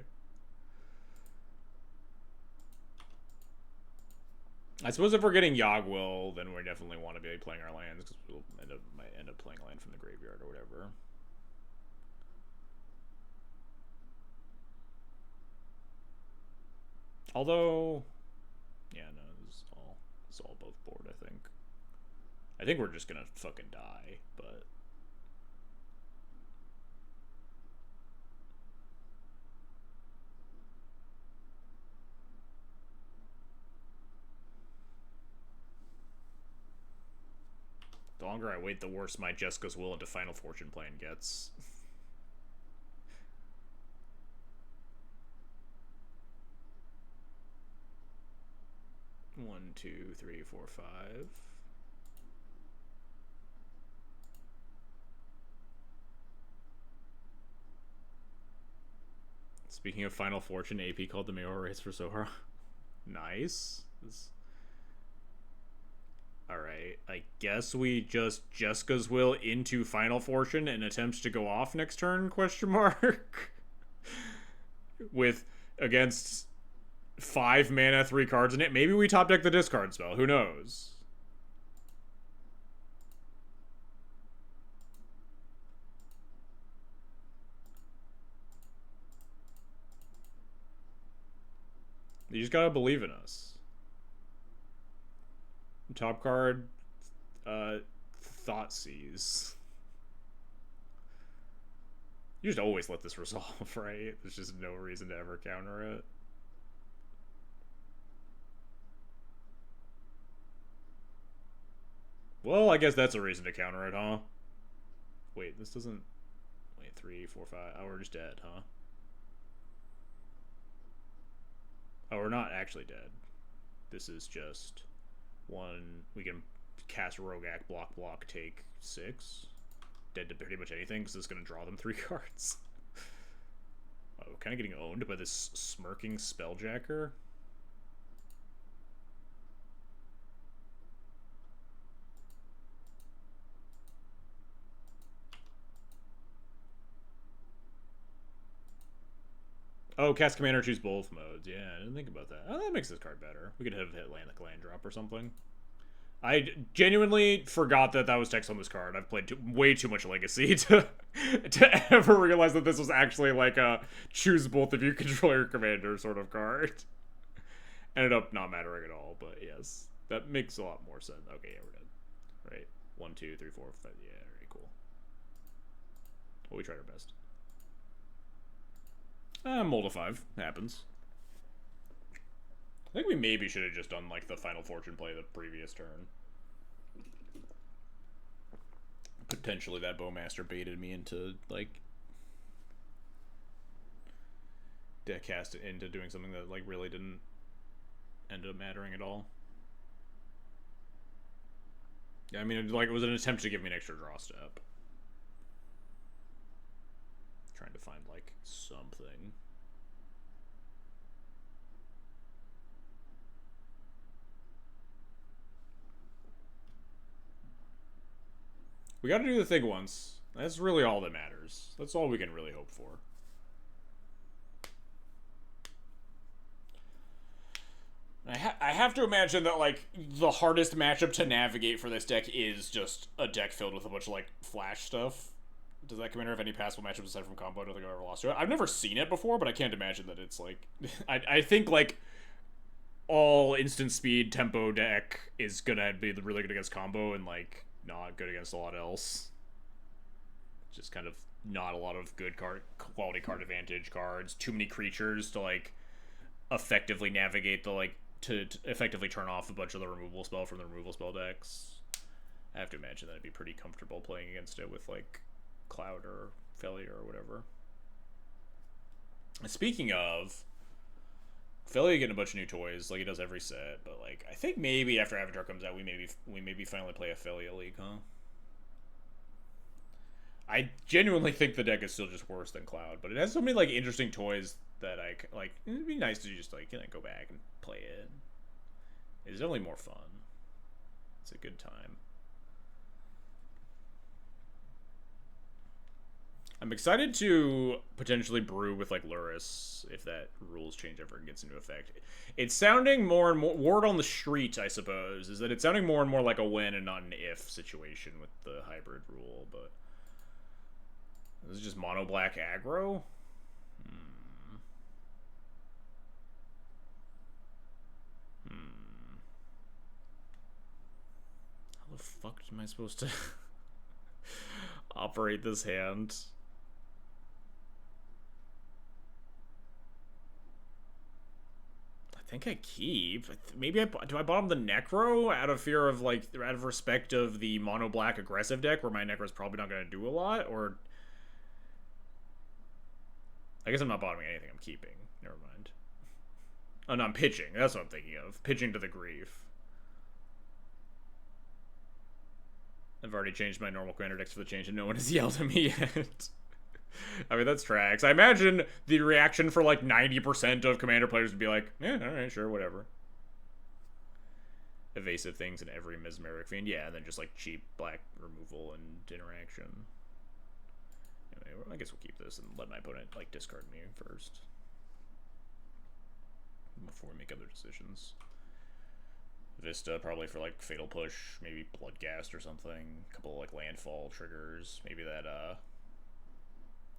I suppose if we're getting Yawgwill, then we definitely want to be playing our lands, because we'll might end up playing a land from the graveyard or whatever. Although, yeah, no, this is all above board, I think. I think we're just gonna fucking die, but... The longer I wait, the worse my Jessica's Will into Final Fortune plan gets. 1, 2, 3, 4, 5. Speaking of Final Fortune, AP called the mayoral race for Zohar. Nice. Alright, I guess we just Jessica's Will into Final Fortune and attempt to go off next turn, question mark? With, against 5 mana, 3 cards in it. Maybe we top deck the discard spell, who knows? You just gotta believe in us. Top card, Thoughtseize. You just always let this resolve, right? There's just no reason to ever counter it. Well, I guess that's a reason to counter it, huh? Wait, this doesn't... Wait, 3, 4, 5... Oh, we're just dead, huh? Oh, we're not actually dead. This is just... one... We can cast Rograkh, block, take 6. Dead to pretty much anything, because it's going to draw them 3 cards. Oh, kind of getting owned by this smirking Spelljacker. Oh, cast commander, choose both modes. Yeah, I didn't think about that. Oh, that makes this card better. We could have hit land drop or something. I genuinely forgot that was text on this card. I've played way too much Legacy to ever realize that this was actually like a choose both if you control your commander sort of card. Ended up not mattering at all, but yes. That makes a lot more sense. Okay, yeah, we're dead. Right. 1, 2, 3, 4, 5. Yeah, very cool. Well, we tried our best. Mold of 5. Happens. I think we maybe should have just done, like, the Final Fortune play the previous turn. Potentially that Bowmaster baited me into, like, deck cast into doing something that, like, really didn't end up mattering at all. Yeah, I mean, like, it was an attempt to give me an extra draw step. Trying to find, like, something. We gotta do the thing once. That's really all that matters. That's all we can really hope for. I have to imagine that, like, the hardest matchup to navigate for this deck is just a deck filled with a bunch of, like, flash stuff. Does that commander have any passable matchups aside from combo? I don't think I've ever lost to it. I've never seen it before, but I can't imagine that it's, like... I think, like, all instant speed tempo deck is gonna be really good against combo and, like, not good against a lot else. Just kind of not a lot of good quality card advantage cards. Too many creatures to, like, effectively navigate the, like, to effectively turn off a bunch of the removal spell from the removal spell decks. I have to imagine that I'd be pretty comfortable playing against it with, like, Cloud or Failure or whatever. Speaking of, Failure getting a bunch of new toys, like he does every set, but, like, I think maybe after Avatar comes out, we maybe finally play a Failure League, huh? I genuinely think the deck is still just worse than Cloud, but it has so many, like, interesting toys that I, like, it'd be nice to just, like, go back and play it. It's definitely more fun. It's a good time. I'm excited to potentially brew with, like, Luris if that rules change ever gets into effect. It's sounding more and more... Word on the street, I suppose, is that it's sounding more and more like a when and not an if situation with the hybrid rule, but... This is just mono black aggro? How the fuck am I supposed to operate this hand? I think I keep. Maybe do I bottom the Necro out of fear of, like, out of respect of the mono black aggressive deck where my Necro is probably not going to do a lot, or... I guess I'm not bottoming anything, I'm keeping. Never mind. Oh, no, I'm pitching. That's what I'm thinking of. Pitching to the Grief. I've already changed my normal commander decks for the change, and no one has yelled at me yet. I mean, that's tracks. I imagine the reaction for, like, 90% of commander players would be like, yeah, alright, sure, whatever. Evasive things in every Mesmeric Fiend. Yeah, and then just, like, cheap black removal and interaction. I guess we'll keep this and let my opponent, like, discard me first before we make other decisions. Vista probably for, like, Fatal Push, maybe Bloodghast or something. A couple of, like, landfall triggers. Maybe that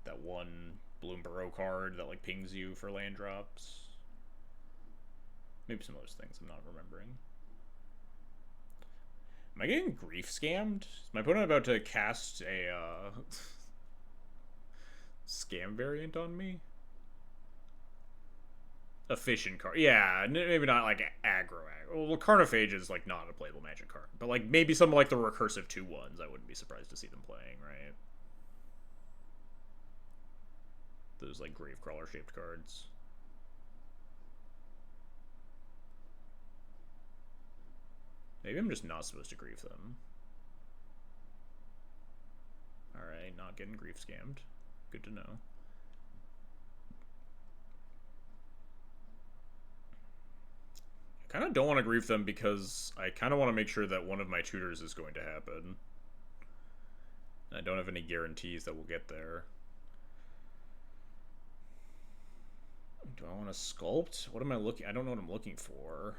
that one Bloom Burrow card that, like, pings you for land drops. Maybe some of those things I'm not remembering. Am I getting grief scammed? Is my opponent about to cast a scam variant on me? Efficient card. Yeah, maybe not, like, aggro. Well, Carnophage is, like, not a playable Magic card. But, like, maybe some, like, the recursive 2/1s, I wouldn't be surprised to see them playing, right? Those, like, Gravecrawler-shaped cards. Maybe I'm just not supposed to grief them. Alright, not getting grief scammed. Good to know. I kind of don't want to grief them because I kind of want to make sure that one of my tutors is going to happen. I don't have any guarantees that we'll get there. Do I want to sculpt? What am I looking? I don't know what I'm looking for.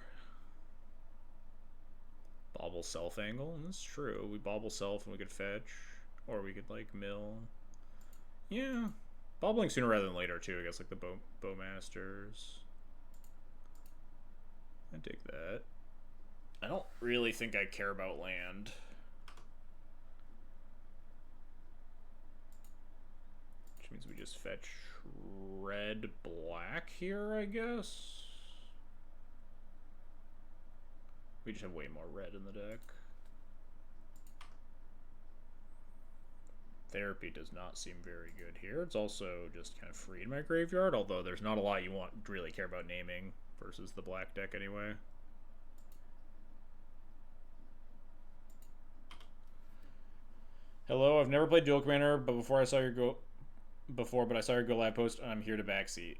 Bobble self angle? That's true. We bobble self and we could fetch. Or we could, like, mill. Yeah. Bobbling sooner rather than later, too. I guess, like, the Bowmasters. I dig that. I don't really think I care about land. Which means we just fetch red black here, I guess. We just have way more red in the deck. Therapy does not seem very good here. It's also just kind of free in my graveyard, although there's not a lot you want to really care about naming versus the black deck anyway. Hello, I've never played Duel Commander, but I saw your Go Live post, and I'm here to backseat.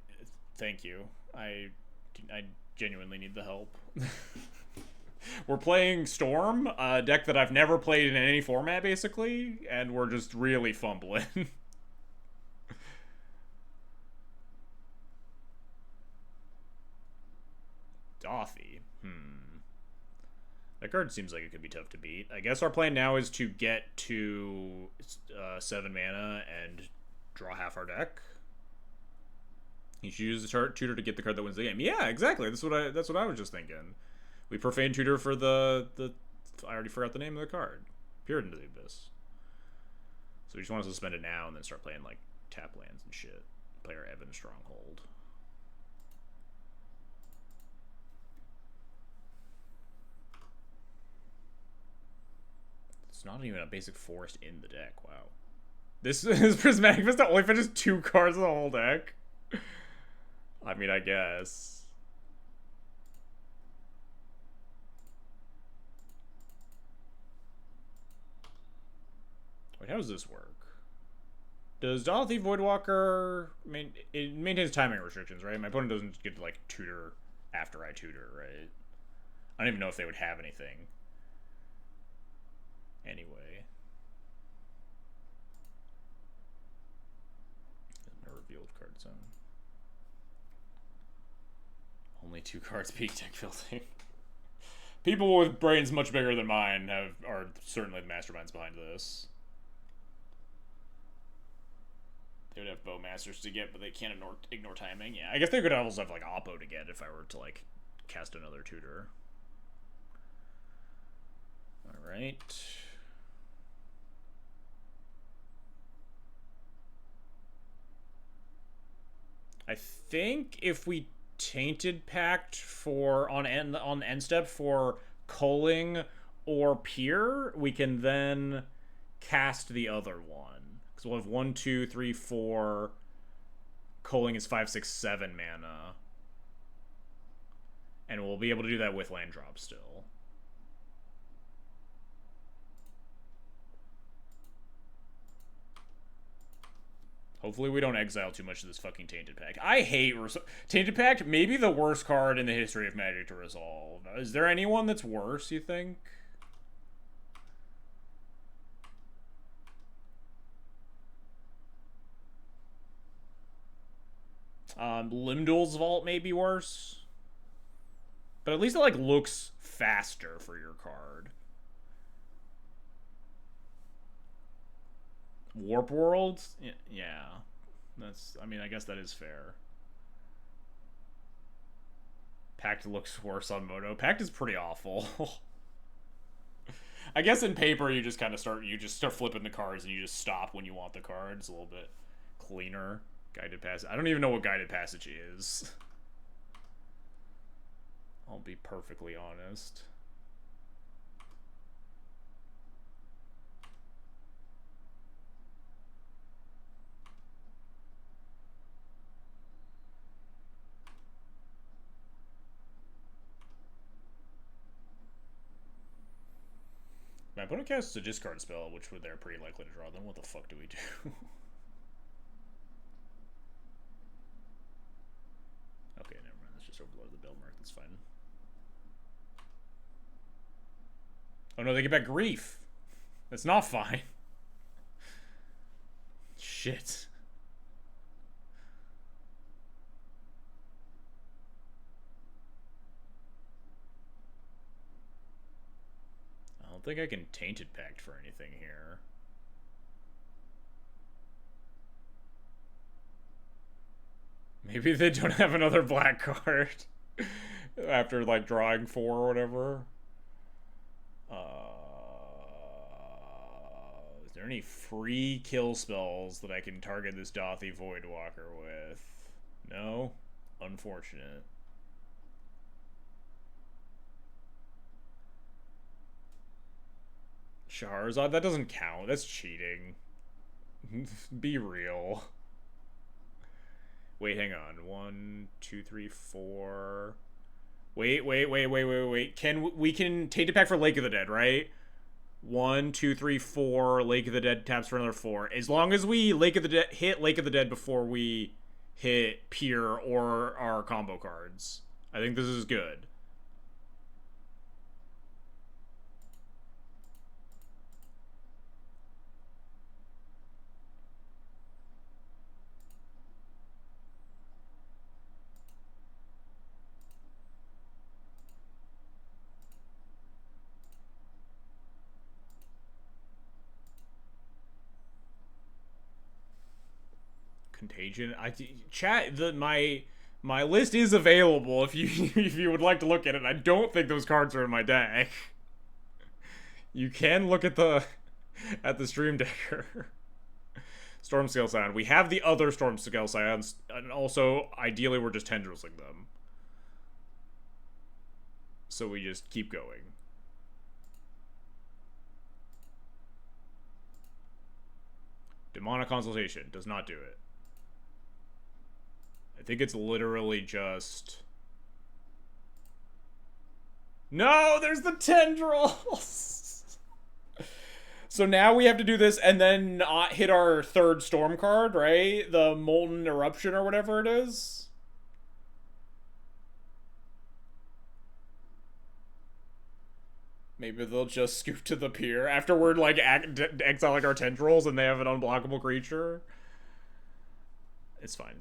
Thank you. I genuinely need the help. We're playing Storm, a deck that I've never played in any format, basically, and we're just really fumbling. Dothy. That card seems like it could be tough to beat. I guess our plan now is to get to 7 mana and draw half our deck. You should use the tutor to get the card that wins the game. Yeah, exactly. That's what I was just thinking. We profane tutor for the I already forgot the name of the card. Peered into the Abyss. So we just want to suspend it now and then start playing like tap lands and shit. Play our Evan Stronghold. It's not even a basic forest in the deck. Wow. This is Prismatic Vista only fetches 2 cards in the whole deck. I mean, I guess. Wait, how does this work? Does Donathy Voidwalker... it maintains timing restrictions, right? My opponent doesn't get to, like, tutor after I tutor, right? I don't even know if they would have anything. Anyway. A revealed card zone. Only 2 cards peak deck building. People with brains much bigger than mine are certainly the masterminds behind this. They would have Bowmasters to get, but they can't ignore timing. Yeah, I guess they could also have, like, Oppo to get if I were to, like, cast another tutor. Alright. I think if we Tainted Pact for on end step for culling or peer, we can then cast the other one. Because we'll have 1, 2, 3, 4. Culling is 5, 6, 7 mana. And we'll be able to do that with land drop still. Hopefully we don't exile too much of this fucking Tainted Pact. I hate Tainted Pact, maybe the worst card in the history of Magic to resolve. Is there anyone that's worse, you think? Limdol's Vault may be worse. But at least it, like, looks faster for your card. Warp Worlds? Yeah. I mean, I guess that is fair. Pact looks worse on Mono. Pact is pretty awful. I guess in paper you just kind of start flipping the cards and you just stop when you want the cards. A little bit cleaner. Guided Passage. I don't even know what Guided Passage is. I'll be perfectly honest. My opponent casts a discard spell, which they're pretty likely to draw. Then what the fuck do we do? Okay, never mind. Let's just overload the Bell Mark. That's fine. Oh no, they get back Grief. That's not fine. Shit. I don't think I can Tainted Pact for anything here. Maybe they don't have another black card after, like, drawing 4 or whatever. Is there any free kill spells that I can target this Dothy Voidwalker with? No? Unfortunate. Charizard, that doesn't count. That's cheating. Be real. Wait, hang on. 1, 2, 3, 4. Wait. We can take the pack for Lake of the Dead, right? 1, 2, 3, 4. Lake of the Dead taps for another 4. As long as we hit Lake of the Dead before we hit Pier or our combo cards, I think this is good. Contagion. My list is available if you if you would like to look at it. I don't think those cards are in my deck. You can look at the stream decker. Stormscale Scion. We have the other Stormscale Scions, and also ideally we're just tendrils-ing them. So we just keep going. Demonic Consultation does not do it. I think it's literally just... No, there's the tendrils! So now we have to do this and then not hit our third storm card, right? The Molten Eruption or whatever it is. Maybe they'll just scoot to the pier after we're like exiling our tendrils and they have an unblockable creature. It's fine.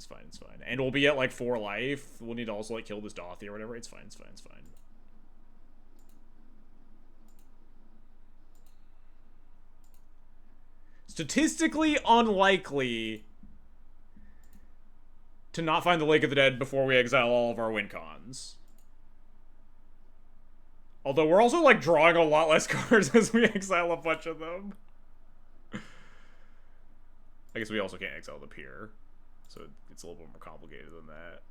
And we'll be at like 4 life. We'll need to also like kill this Dothy or whatever. It's fine. Statistically unlikely to not find the Lake of the Dead before we exile all of our win cons. Although we're also like drawing a lot less cards as we exile a bunch of them. I guess we also can't exile the pier. So it's a little bit more complicated than that.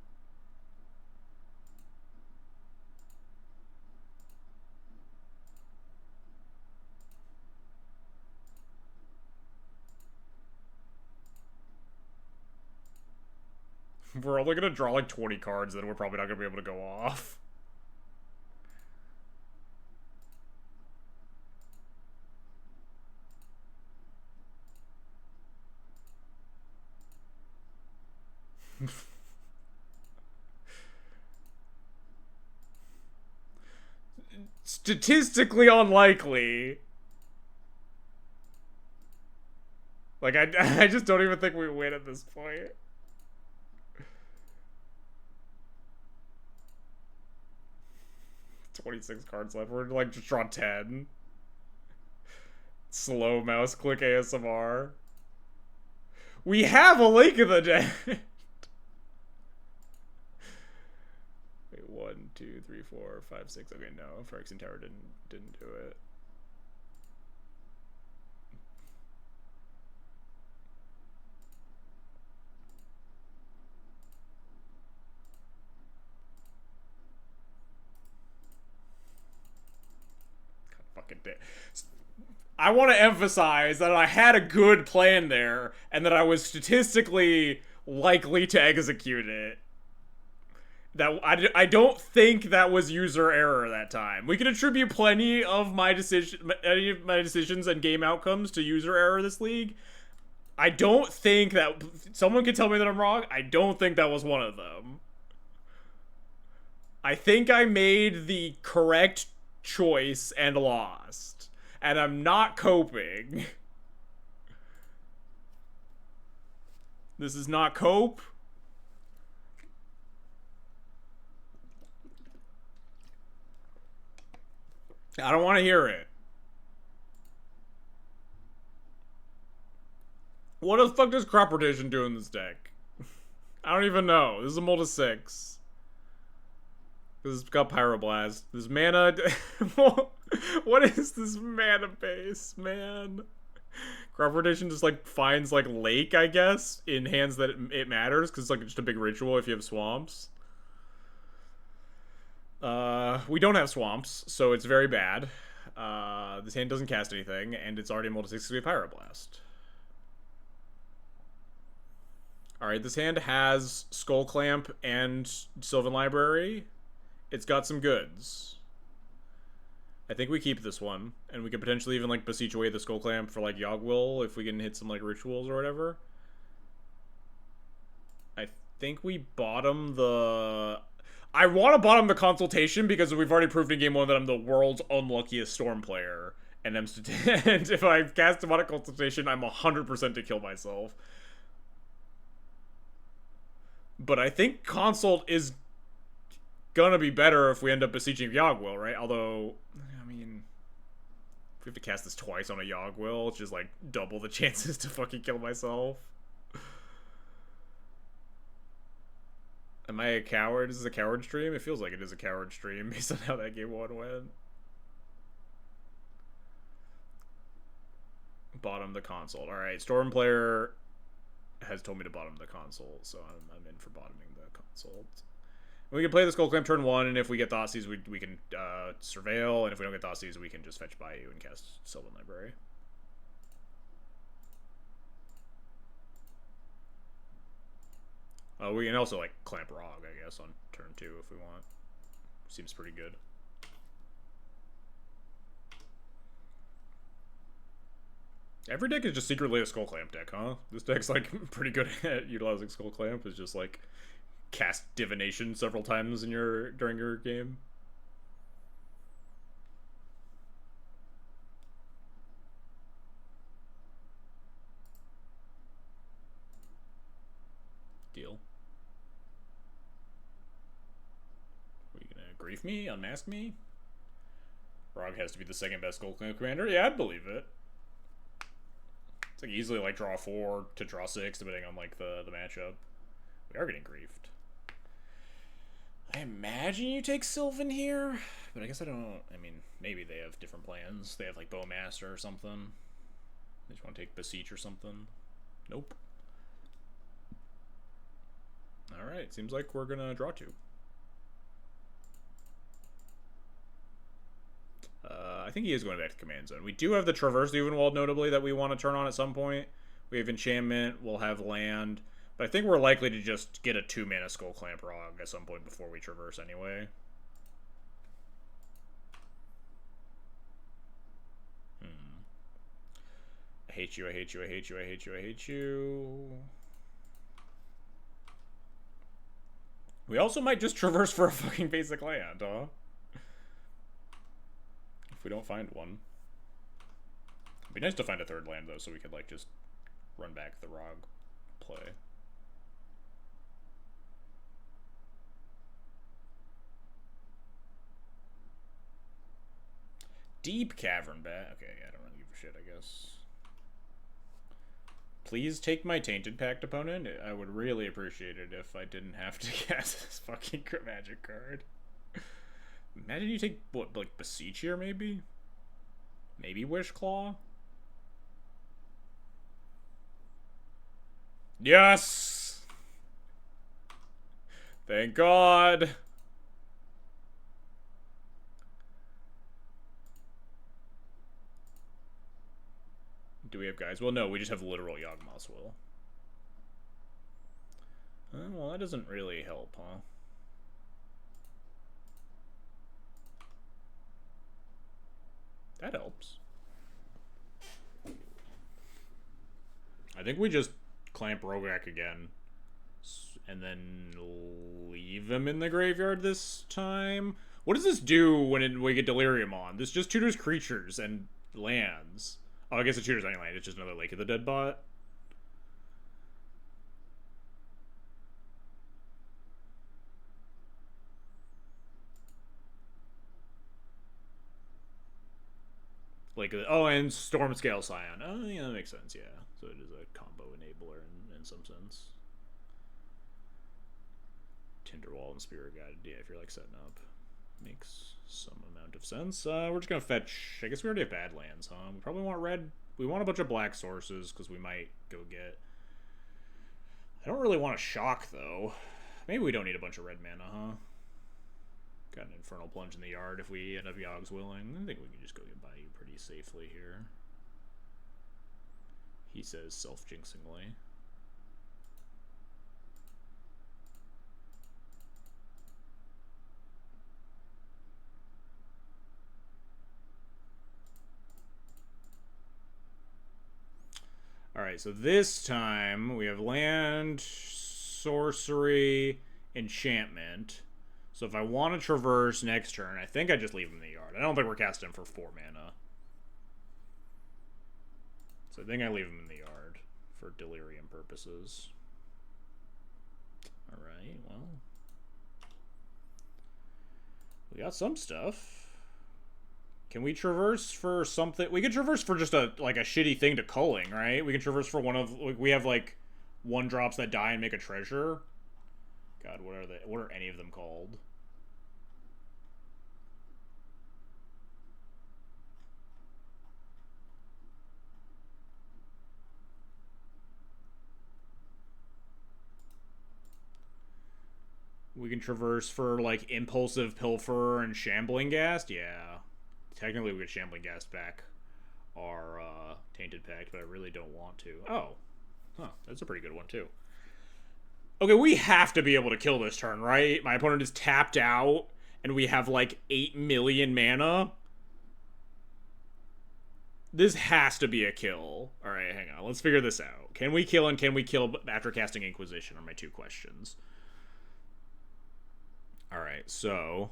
We're only gonna draw like 20 cards, then we're probably not gonna be able to go off. Statistically unlikely. Like, I just don't even think we win at this point. "26 cards left. We're like just draw 10. Slow mouse click ASMR. We have a Lake of the Dead. Wait, 1, 2, 3, 4, 5, 6. Okay, no, Phyrexian Tower didn't do it. God fucking damn. I want to emphasize that I had a good plan there, and that I was statistically likely to execute it. That I don't think that was user error that time. We can attribute plenty of my decisions and game outcomes to user error this league. I don't think that someone can tell me that I'm wrong. I don't think that was one of them. I think I made the correct choice and lost. And I'm not coping. This is not cope. I don't want to hear it. What the fuck does crop rotation do in this deck? I don't even know. This is a multi 6. This has got Pyroblast. This mana... What is this mana base, man? Crop rotation just like finds like lake, I guess, in hands that it matters, because it's like just a big ritual if you have swamps. We don't have swamps, so it's very bad. This hand doesn't cast anything, and it's already multi-6 Pyroblast. Alright, this hand has Skull Clamp and Sylvan Library. It's got some goods. I think we keep this one, and we could potentially even, like, beseech away the Skull Clamp for, like, Yogg-Will if we can hit some, like, rituals or whatever. I think we bottom the... I want to bottom the Consultation because we've already proved in Game 1 that I'm the world's unluckiest Storm player. And, and if I cast Demonic Consultation, I'm 100% to kill myself. But I think Consult is gonna be better if we end up beseeching Yogg-Will, right? Although, I mean, if we have to cast this twice on a Yogg-Will, it's just like double the chances to fucking kill myself. Am I a coward? Is this a coward stream? It feels like it is a coward stream based on how that game 1 went. Bottom the Consult. Alright, Storm player has told me to bottom the Consult, so I'm in for bottoming the Consult. We can play the Skull Clamp turn 1, and if we get Thoughtseize, we can Surveil, and if we don't get Thoughtseize, we can just fetch Bayou and cast Sylvan Library. We can also, like, Clamp Rog, I guess, on turn 2 if we want. Seems pretty good. Every deck is just secretly a Skull Clamp deck, huh? This deck's, like, pretty good at utilizing Skull Clamp. It's just, like, cast Divination several times during your game. Deal. Are you gonna grief me? Unmask me? Rog has to be the second best Skull Clamp commander? Yeah, I'd believe it. It's like easily like draw 4 to draw 6, depending on like the matchup. We are getting griefed. I imagine you take Sylvan here, but I guess I don't. I mean, maybe they have different plans. They have like Bowmaster or something. They just want to take Beseech or something. Nope. Alright, seems like we're gonna draw 2. I think he is going back to Command Zone. We do have the Traverse the Evenwald, notably, that we want to turn on at some point. We have Enchantment, we'll have Land. But I think we're likely to just get a 2-mana Skull Clamp Rog at some point before we Traverse anyway. I hate you, I hate you, I hate you, I hate you, I hate you. We also might just Traverse for a fucking basic land, huh? If we don't find one. It'd be nice to find a 3rd land, though, so we could, like, just run back the Rog play. Deep Cavern Bat. Okay, yeah, I don't really give a shit, I guess. Please take my Tainted Pact opponent. I would really appreciate it if I didn't have to cast this fucking magic card. Imagine you take, what, like, Beseech here, maybe? Maybe Wishclaw? Yes! Thank God! Do we have guys? Well, no, we just have literal Yawgmoth's Will. Well, that doesn't really help, huh? That helps. I think we just clamp Rograkh again. And then leave him in the graveyard this time. What does this do when we get Delirium on? This just tutors creatures and lands. Oh, I guess it tutors any land. It's just another Lake of the Dead bot. Like, oh, and Stormscale Scion. Oh, yeah, that makes sense, yeah. So it is a combo enabler in some sense. Tinderwall and Spirit Guide. Yeah, if you're, like, setting up. Makes some amount of sense. We're just gonna fetch... I guess we already have bad lands, huh? We probably want red... We want a bunch of black sources, because we might go get... I don't really want a shock, though. Maybe we don't need a bunch of red mana, huh? Got an Infernal Plunge in the yard if we end up Yogg's Willing. I think we can just go get Bayou pretty safely here. He says self-jinxingly. Alright, so this time we have land, sorcery, enchantment. So if I want to traverse next turn, I think I just leave him in the yard. I don't think we're casting him for 4 mana. So I think I leave him in the yard for delirium purposes. Alright, well. We got some stuff. Can we traverse for something? We could traverse for just a shitty thing to culling, right? We can traverse for one of... we have, like, 1-drops that die and make a treasure. God, what are they? What are any of them called? We can traverse for, like, impulsive pilfer and shambling ghast? Yeah. Technically, we could shambling ghast back our tainted pact, but I really don't want to. Oh. Huh, that's a pretty good one, too. Okay, we have to be able to kill this turn, right? My opponent is tapped out, and we have, like, 8 million mana. This has to be a kill. Alright, hang on. Let's figure this out. Can we kill, and can we kill after casting Inquisition are my 2 questions. Alright, so...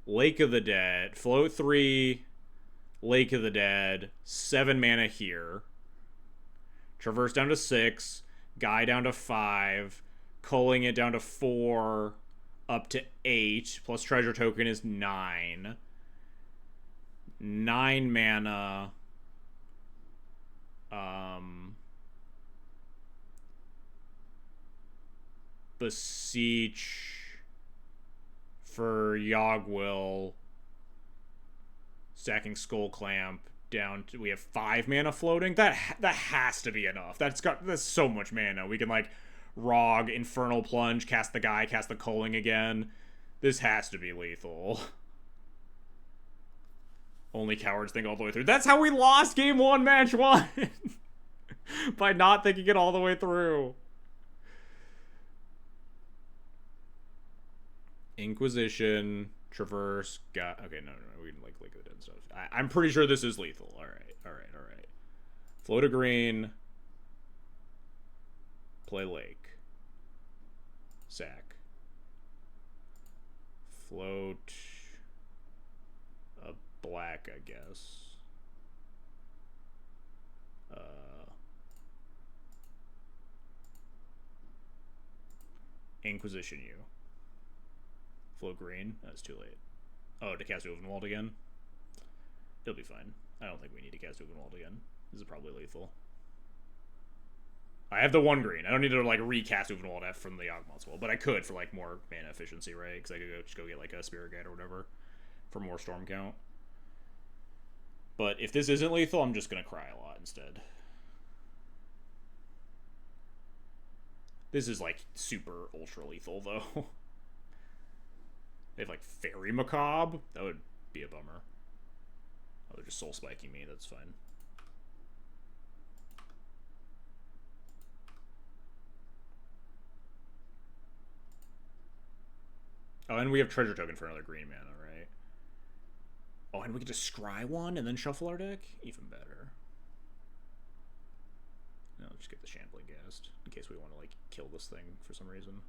Lake of the Dead. Float 3... Lake of the Dead, 7 mana here. Traverse down to 6. Guy down to 5. Culling it down to 4. Up to 8. Plus treasure token is 9. 9 mana. Beseech for Yogg-Will. Stacking Skull Clamp down to... we have 5 mana floating. That has to be enough. That's so much mana. We can, like, Rog, Infernal Plunge, cast the guy, cast the culling again. This has to be lethal. Only cowards think all the way through. That's how we lost game 1, match 1! By not thinking it all the way through. Inquisition... Traverse, okay, no, we didn't like the dead stuff. I'm pretty sure this is lethal. Alright. Float a green. Play lake. Sack. Float a black, I guess. Inquisition you. Float green? That's too late. Oh, to cast Ulvenwald again? It'll be fine. I don't think we need to cast Ulvenwald again. This is probably lethal. I have the 1 green. I don't need to, like, recast Ulvenwald F from the Yawgmoth's Will, but I could for, like, more mana efficiency, right? Because I could just go get, like, a Spirit Guide or whatever for more storm count. But if this isn't lethal, I'm just going to cry a lot instead. This is, like, super ultra lethal, though. They have, like, Fairy Macabre? That would be a bummer. Oh, they're just soul spiking me. That's fine. Oh, and we have treasure token for another green mana, right? Oh, and we can just scry one and then shuffle our deck? Even better. No, just get the Shambling Ghast in case we want to, like, kill this thing for some reason.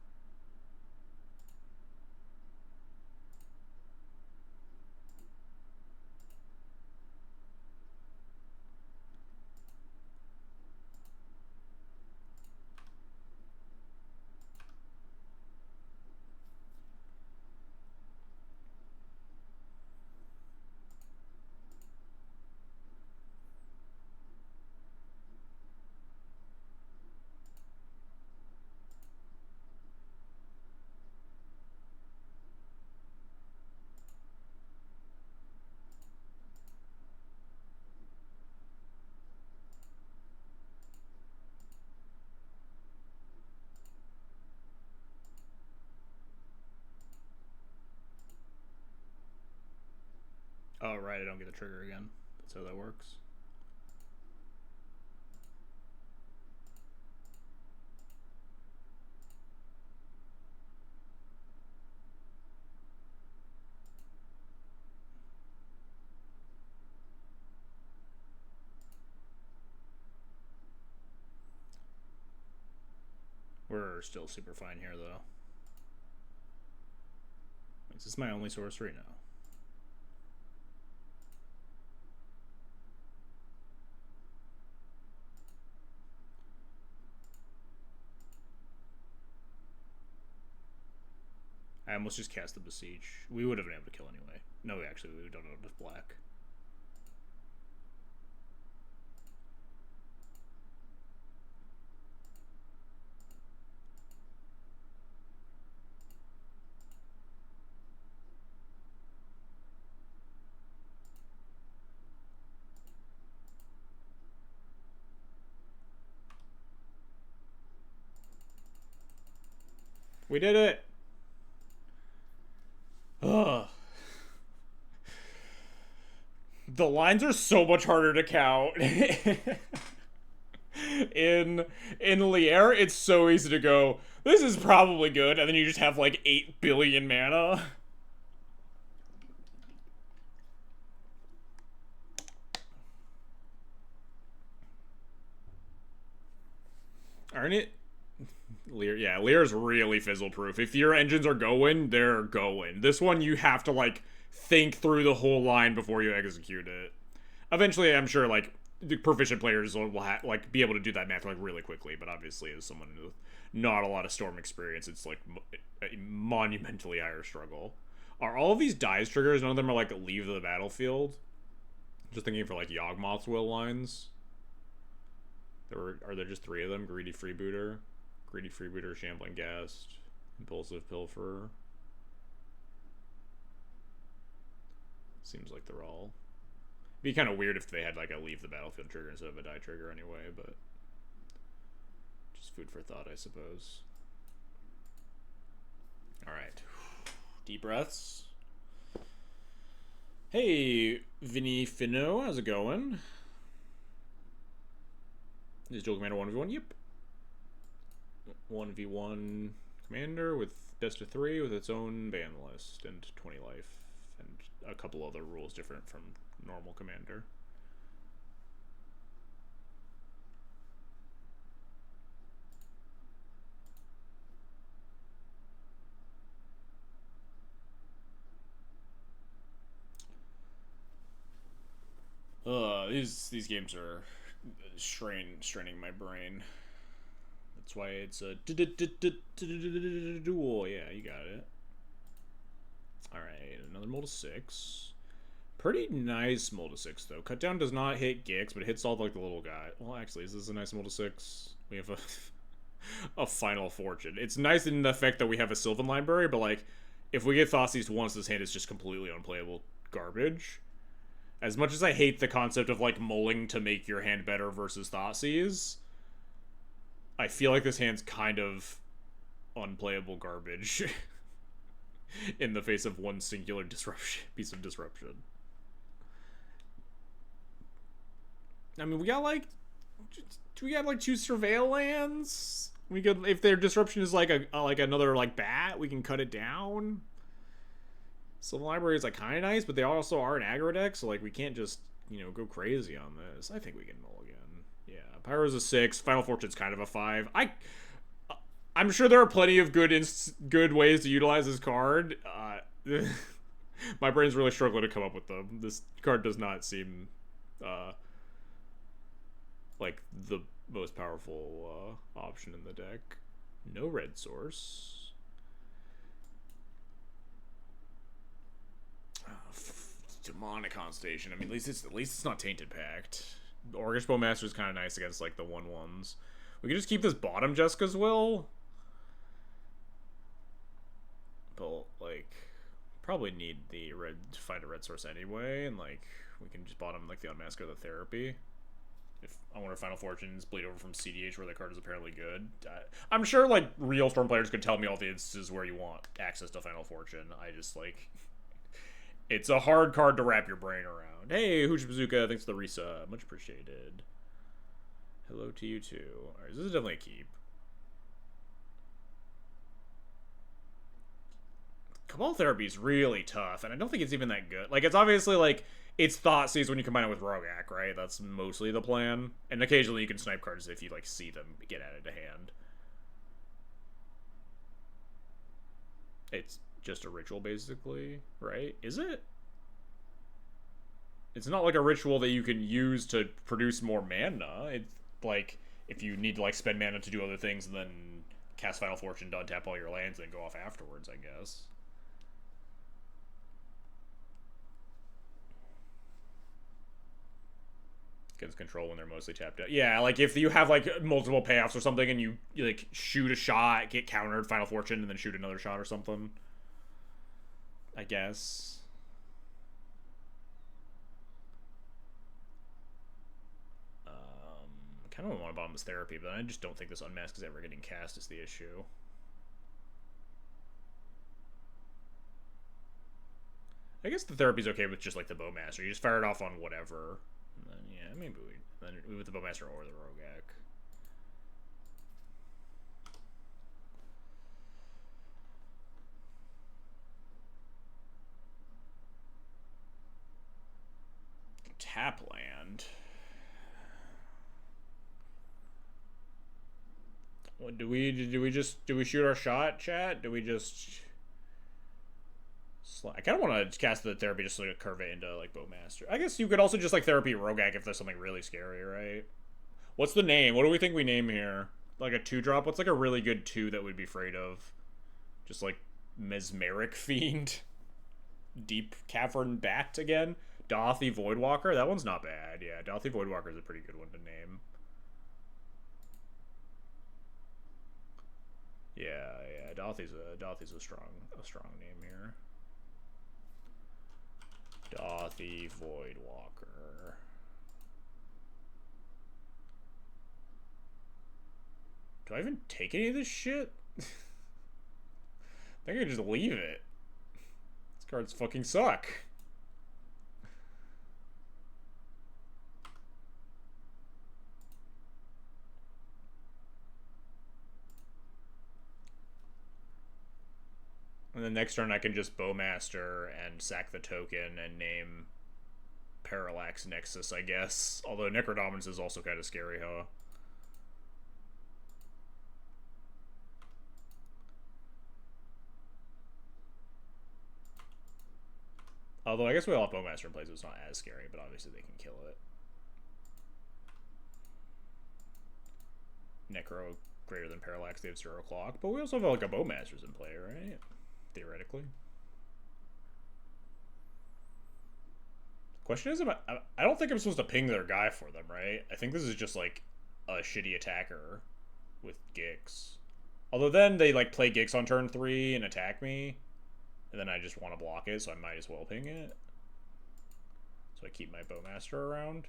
Oh, right, I don't get the trigger again. That's how that works. We're still super fine here, though. Is this my only sorcery now? I almost just cast the Besiege. We would have been able to kill anyway. No, actually, we don't have enough black. We did it! Ugh. The lines are so much harder to count. in Lier, it's so easy to go, this is probably good, and then you just have like 8 billion mana. Aren't it? Lear, yeah, Lear's really fizzle proof. If your engines are going, they're going. This one, you have to like think through the whole line before you execute it. Eventually, I'm sure like the proficient players will like be able to do that math like really quickly. But obviously, as someone with not a lot of Storm experience, it's like a monumentally higher struggle. Are all of these dies triggers? None of them are like leave the battlefield. Just thinking for like Yawgmoth's will lines. Are there just 3 of them? Greedy Freebooter, Shambling Ghast, Impulsive Pilferer. Seems like they're all. It'd be kind of weird if they had like a leave the battlefield trigger instead of a die trigger anyway, but just food for thought, I suppose. Alright. Deep breaths. Hey, Vinny Finno, how's it going? Is Duel Commander 1v1? Yep. 1v1 Commander with best of 3 with its own ban list and 20 life and a couple other rules different from normal Commander. These games are straining my brain. That's why it's a duel. Yeah, you got it. Alright, another Mold of 6. Pretty nice Mold of 6, though. Cut down does not hit Gix, but it hits all like the little guy. Well, actually, is this a nice Mold of 6? We have a Final Fortune. It's nice in the fact that we have a Sylvan Library, but like, if we get Thoughtseized once, this hand is just completely unplayable garbage. As much as I hate the concept of like mulling to make your hand better versus Thoughtseize, I feel like this hand's kind of unplayable garbage in the face of one singular piece of disruption. I mean, we got like 2 surveil lands? We could, if their disruption is like another like bat, we can cut it down. Sylvan Library is like kind of nice, but they also are an aggro deck, so like we can't just, you know, go crazy on this. I think we can mull again. Yeah, Pyro's a 6. Final Fortune's kind of a 5. I'm sure there are plenty of good ways to utilize this card. My brain's really struggling to come up with them. This card does not seem like the most powerful option in the deck. No red source. Demonic Constellation. I mean, at least it's not Tainted Pact. Orcish Bowmaster is kind of nice against like the 1/1s. We could just keep this bottom Jessica's Will, but like probably need the red to find a red source anyway, and like we can just bottom like the Unmask or the Therapy. If I wonder if Final Fortunes bleed over from CDH where the card is apparently good. I'm sure like real Storm players could tell me all the instances where you want access to Final Fortune. I just like It's a hard card to wrap your brain around. Hey, Hooch Bazooka, thanks for the resub. Much appreciated. Hello to you too. Alright, this is definitely a keep. Cabal Therapy is really tough, and I don't think it's even that good. Like, it's obviously, like, it's Thoughtseize when you combine it with Rograkh, right? That's mostly the plan. And occasionally you can snipe cards if you, like, see them get added to hand. It's just a ritual, basically, right? Is it? It's not like a ritual that you can use to produce more mana. It's like if you need to like spend mana to do other things and then cast Final Fortune, done tap all your lands, and then go off afterwards, I guess. Against control when they're mostly tapped out. Yeah, like if you have like multiple payoffs or something and you like shoot a shot, get countered, Final Fortune, and then shoot another shot or something. I guess. I kind of want to bomb this therapy, but I just don't think this unmask is ever getting cast is the issue. I guess the therapy's okay with just like the Bowmaster. You just fire it off on whatever. And then, yeah, maybe we with the Bowmaster or the Rograkh. Tap land. What do we shoot our shot, chat? Do we just? I kind of want to cast the therapy just to like curve it into like Bowmaster. I guess you could also just like therapy Rograkh if there's something really scary, right? What's the name? What do we think we name here? Like a 2-drop? What's like a really good 2 that we'd be afraid of? Just like Mesmeric Fiend, Deep Cavern Bat again. Dothy Voidwalker. That one's not bad. Yeah, Dothy Voidwalker is a pretty good one to name. Yeah. Dothy's a strong name here. Dothy Voidwalker. Do I even take any of this shit? I think I just leave it. These cards fucking suck. And the next turn I can just Bowmaster and sack the token and name Parallax Nexus, I guess. Although Necrodominance is also kind of scary, huh? Although I guess we all have Bowmaster in place, so it's not as scary, but obviously they can kill it. Necro greater than Parallax, they have 0 clock, but we also have like a Bowmaster's in play, right? Theoretically. Question is, I don't think I'm supposed to ping their guy for them, right? I think this is just like a shitty attacker with Gix. Although then they like play Gix on turn 3 and attack me, and then I just want to block it, so I might as well ping it. So I keep my Bowmaster around.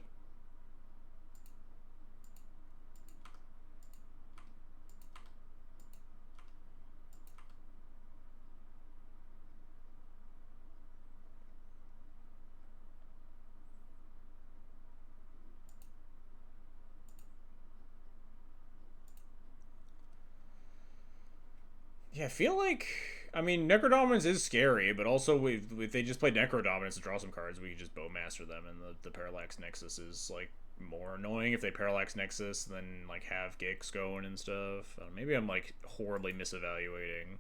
Yeah, I feel like, I mean, Necrodominance is scary, but also if they just play Necrodominance to draw some cards, we can just Bowmaster them, and the Parallax Nexus is like more annoying if they Parallax Nexus, then like have Gix going and stuff. Maybe I'm like horribly misevaluating.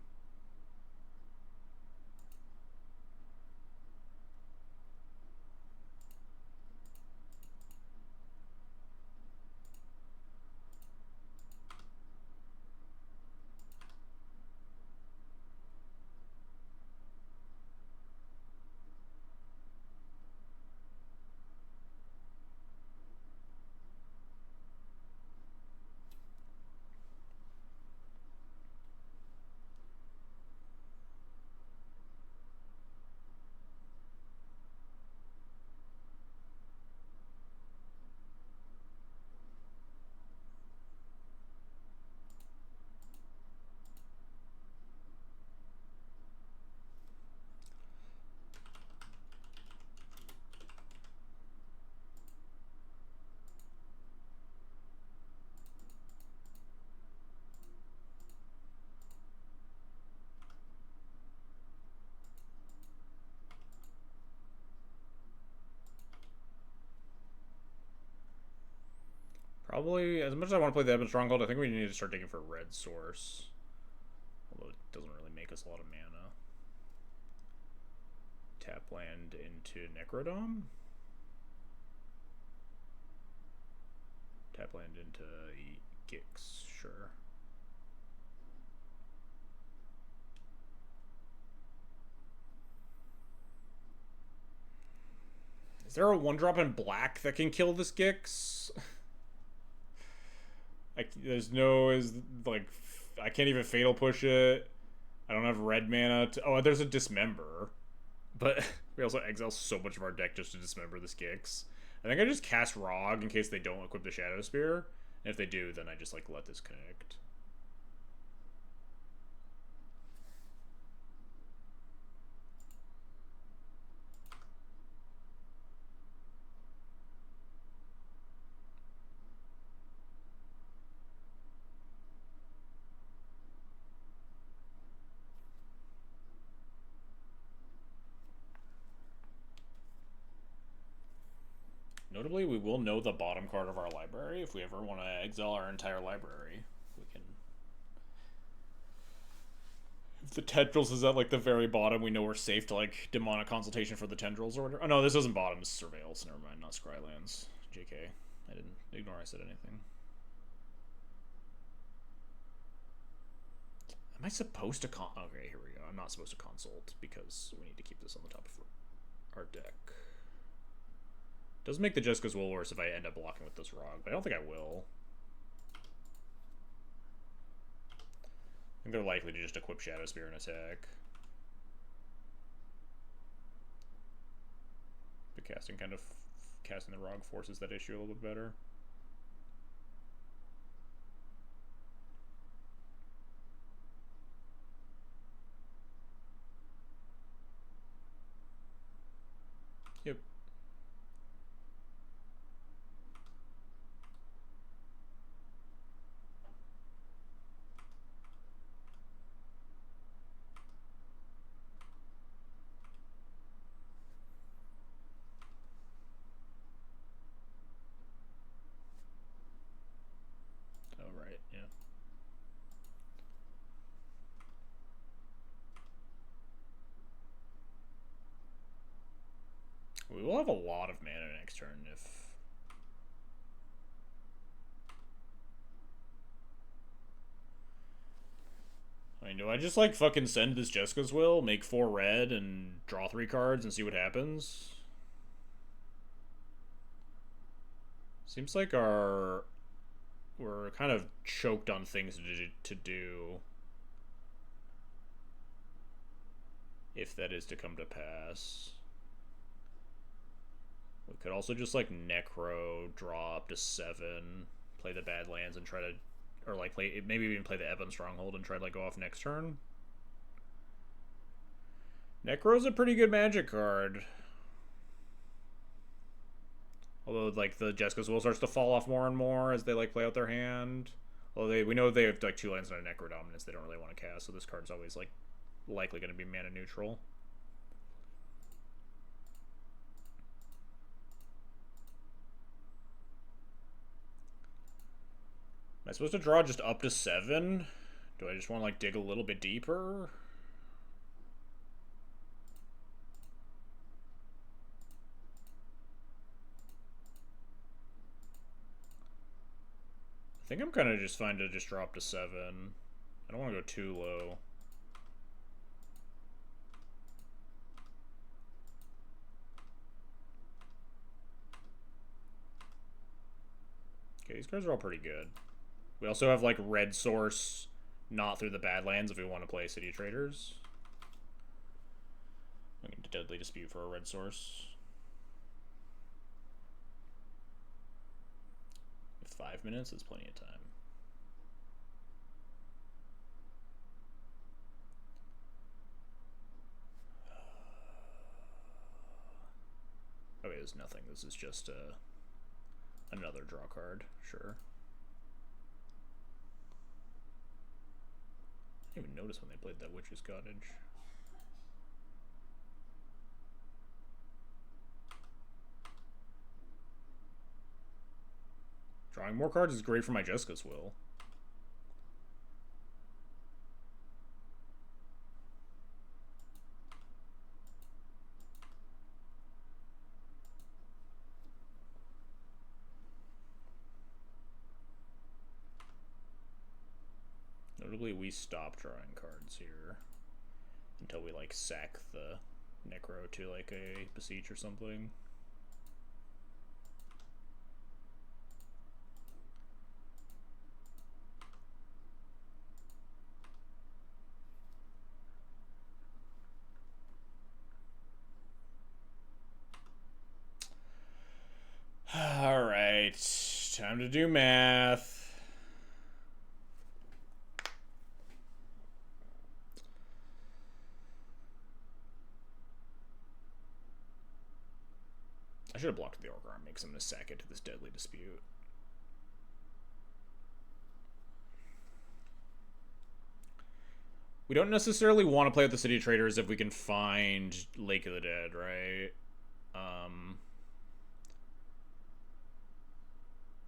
Probably, as much as I want to play the Ebon Stronghold, I think we need to start digging for a red source. Although it doesn't really make us a lot of mana. Tap land into Necrodome. Tap land into Gix, sure. Is there a 1-drop in black that can kill this Gix? There's no, I can't even Fatal Push it. I don't have red mana oh, there's a Dismember. But we also exile so much of our deck just to Dismember this Gix. I think I just cast Rog in case they don't equip the Shadow Spear. And if they do, then I just, like, let this connect. Notably, we will know the bottom card of our library if we ever want to exile our entire library. We can. If the Tendrils is at, like, the very bottom, we know we're safe to, like, Demonic Consultation for the Tendrils or whatever. Oh, no, this isn't bottom, this is Surveils. Never mind, not Scrylands. JK. I didn't ignore I said anything. Am I supposed to okay, here we go. I'm not supposed to consult because we need to keep this on the top of our deck. Does make the Jessica's Will worse if I end up blocking with this Rog, but I don't think I will. I think they're likely to just equip Shadow Spear and attack. But casting the Rog forces that issue a little bit better. Yep. We will have a lot of mana next turn if... I mean, do I just, like, fucking send this Jessica's Will, make 4 red, and draw 3 cards and see what happens? Seems like we're kind of choked on things to do. If that is to come to pass. We could also just, like, Necro, draw up to 7, play the bad lands and try to... Or, like, maybe even play the Ebon Stronghold and try to, like, go off next turn. Necro's a pretty good Magic card. Although, like, the Jessica's Will starts to fall off more and more as they, like, play out their hand. Although we know they have, like, 2 lands and a Necro Dominance they don't really want to cast, so this card's always, like, likely going to be mana neutral. Am I supposed to draw just up to 7? Do I just want to, like, dig a little bit deeper? I think I'm kind of just fine to just drop to 7. I don't want to go too low. Okay, these cards are all pretty good. We also have, like, red source, not through the Badlands if we want to play City Traders. I'm going to Deadly Dispute for a red source. 5 minutes is plenty of time. Okay, there's nothing. This is just another draw card. Sure. I didn't even notice when they played that Witch's Cottage. drawing more cards is great for my Jessica's Will. Notably, we stop drawing cards here until we, like, sack the Necro to, like, a Beseech or something. Alright, time to do math. I should have blocked the Rograkh, makes him to sack it to this Deadly Dispute. We don't necessarily want to play with the City of Traders if we can find Lake of the Dead, right?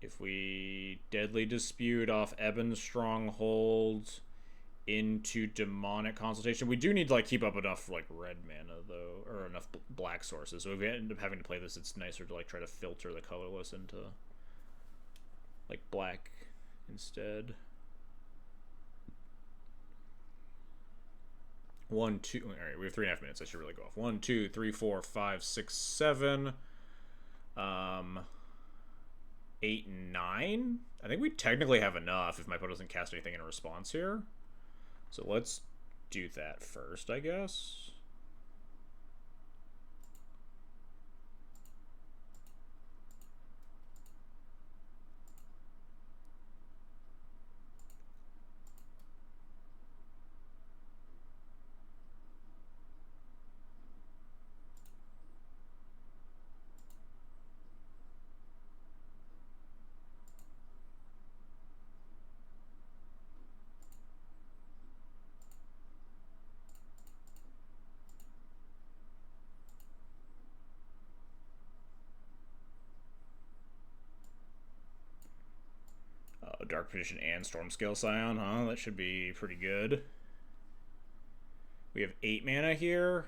If we Deadly Dispute off Ebon's Stronghold into Demonic Consultation, we do need to, like, keep up enough, like, red mana, though, or enough black sources. So if we end up having to play this, it's nicer to, like, try to filter the colorless into, like, black instead. 1, 2. All right, we have 3.5 minutes. I should really go off. 1, 2, 3, 4, 5, 6, 7. 8, 9. I think we technically have enough if my opponent doesn't cast anything in response here. So let's do that first, I guess. Dark Petition and Stormscale Scion, huh? That should be pretty good. We have 8 mana here.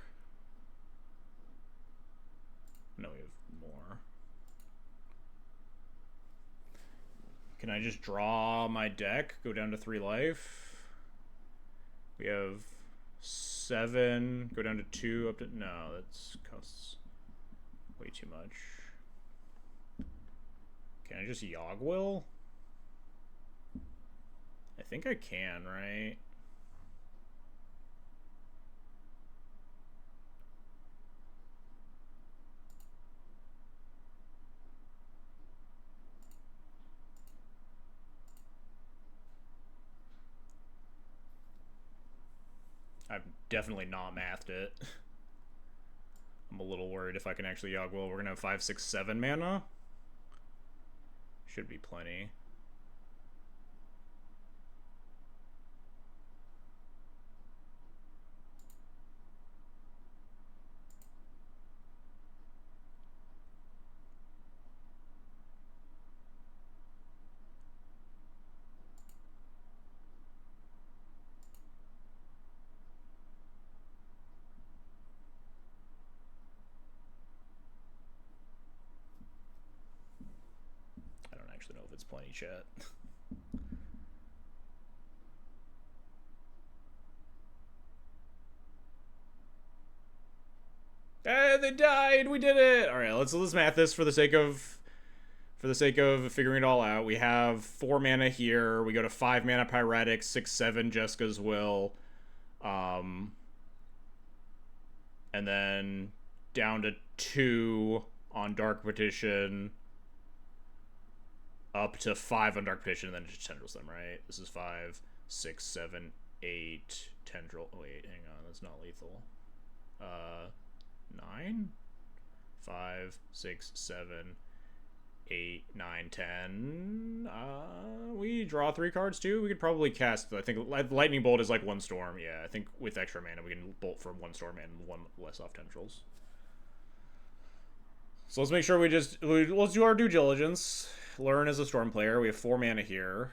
No, we have more. Can I just draw my deck? Go down to 3 life? We have 7. Go down to 2. Up to... No, that's costs way too much. Can I just Yogwill? I think I can, right? I've definitely not mathed it. I'm a little worried if I can actually Yogwill. We're gonna have 5, 6, 7 mana. Should be plenty. I don't know if it's plenty, chat. Hey, they died. We did it. All right, let's math this for the sake of figuring it all out. We have 4 mana here. We go to 5 mana Pyretic, 6, 7 Jessica's Will, and then down to 2 on Dark Petition, up to 5 on Dark Petition, and then it just tendrils them, right? This is 5, 6, 7, 8 tendril. Oh wait, hang on, that's not lethal. 9, 5, 6, 7, 8, 9, 10. We draw 3 cards too. We could probably cast, I think Lightning Bolt is like 1 storm. Yeah, I think with extra mana we can bolt for 1 storm and 1 less off tendrils. So let's make sure let's do our due diligence. Learn as a storm player. We have 4 mana here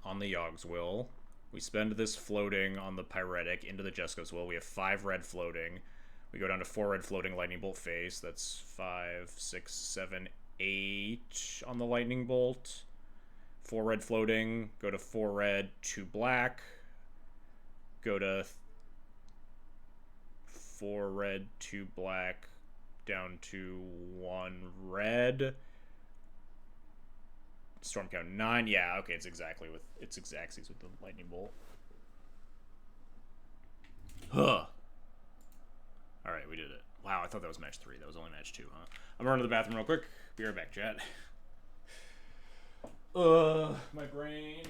on the Yogg's Will. We spend this floating on the Pyretic into the Jeska's Will. We have 5 red floating. We go down to 4 red floating Lightning Bolt face. That's 5, 6, 7, 8 on the Lightning Bolt. 4 red floating. Go to 4 red, 2 black. Go to 4 red, 2 black. Down to 1 red. Storm count 9. Yeah, okay, it's exactsies with the Lightning Bolt. Huh. Alright, we did it. Wow, I thought that was match 3. That was only match 2, huh? I'm running to the bathroom real quick. Be right back, chat. My brain.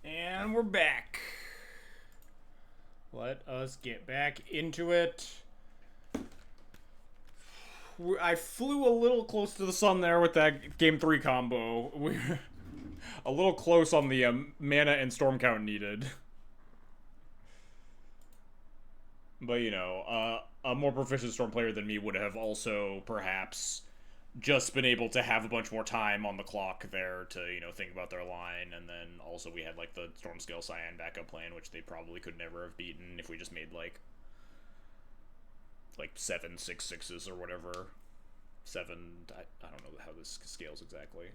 And we're back. Let us get back into it. I flew a little close to the sun there with that game 3 combo. We're a little close on the mana and storm count needed. But, you know, a more proficient storm player than me would have also, perhaps, just been able to have a bunch more time on the clock there to, you know, think about their line. And then also we had, like, the Stormscale Cyan backup plan, which they probably could never have beaten if we just made, like 7 6/6s or whatever. 7, I don't know how this scales exactly.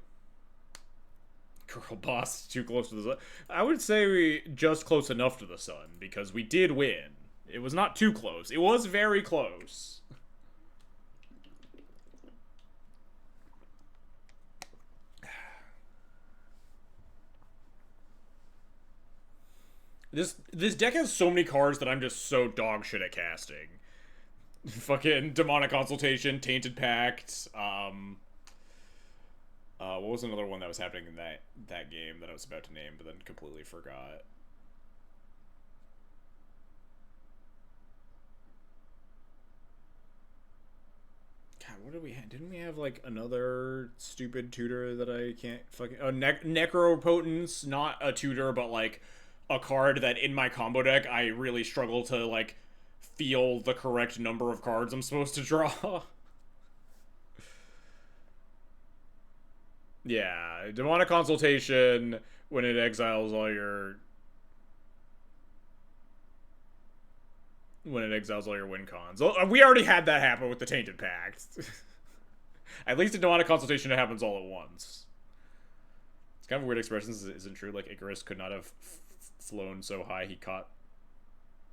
Girl boss, too close to the sun. I would say we just close enough to the sun, because we did win. It was not too close. It was very close. This deck has so many cards that I'm just so dog shit at casting. Fucking Demonic Consultation, Tainted Pact, what was another one that was happening in that game that I was about to name, but then completely forgot? God, what did we have? Didn't we have, like, another stupid tutor that I can't fucking... Oh, Necropotence, not a tutor, but, like, a card that in my combo deck I really struggle to, like, feel the correct number of cards I'm supposed to draw. Yeah, Demonic Consultation, when it exiles all your... When it exiles all your win cons. We already had that happen with the Tainted Pact. At least in Demonic Consultation it happens all at once. It's kind of a weird expression, isn't true? Like, Icarus could not have flown so high he caught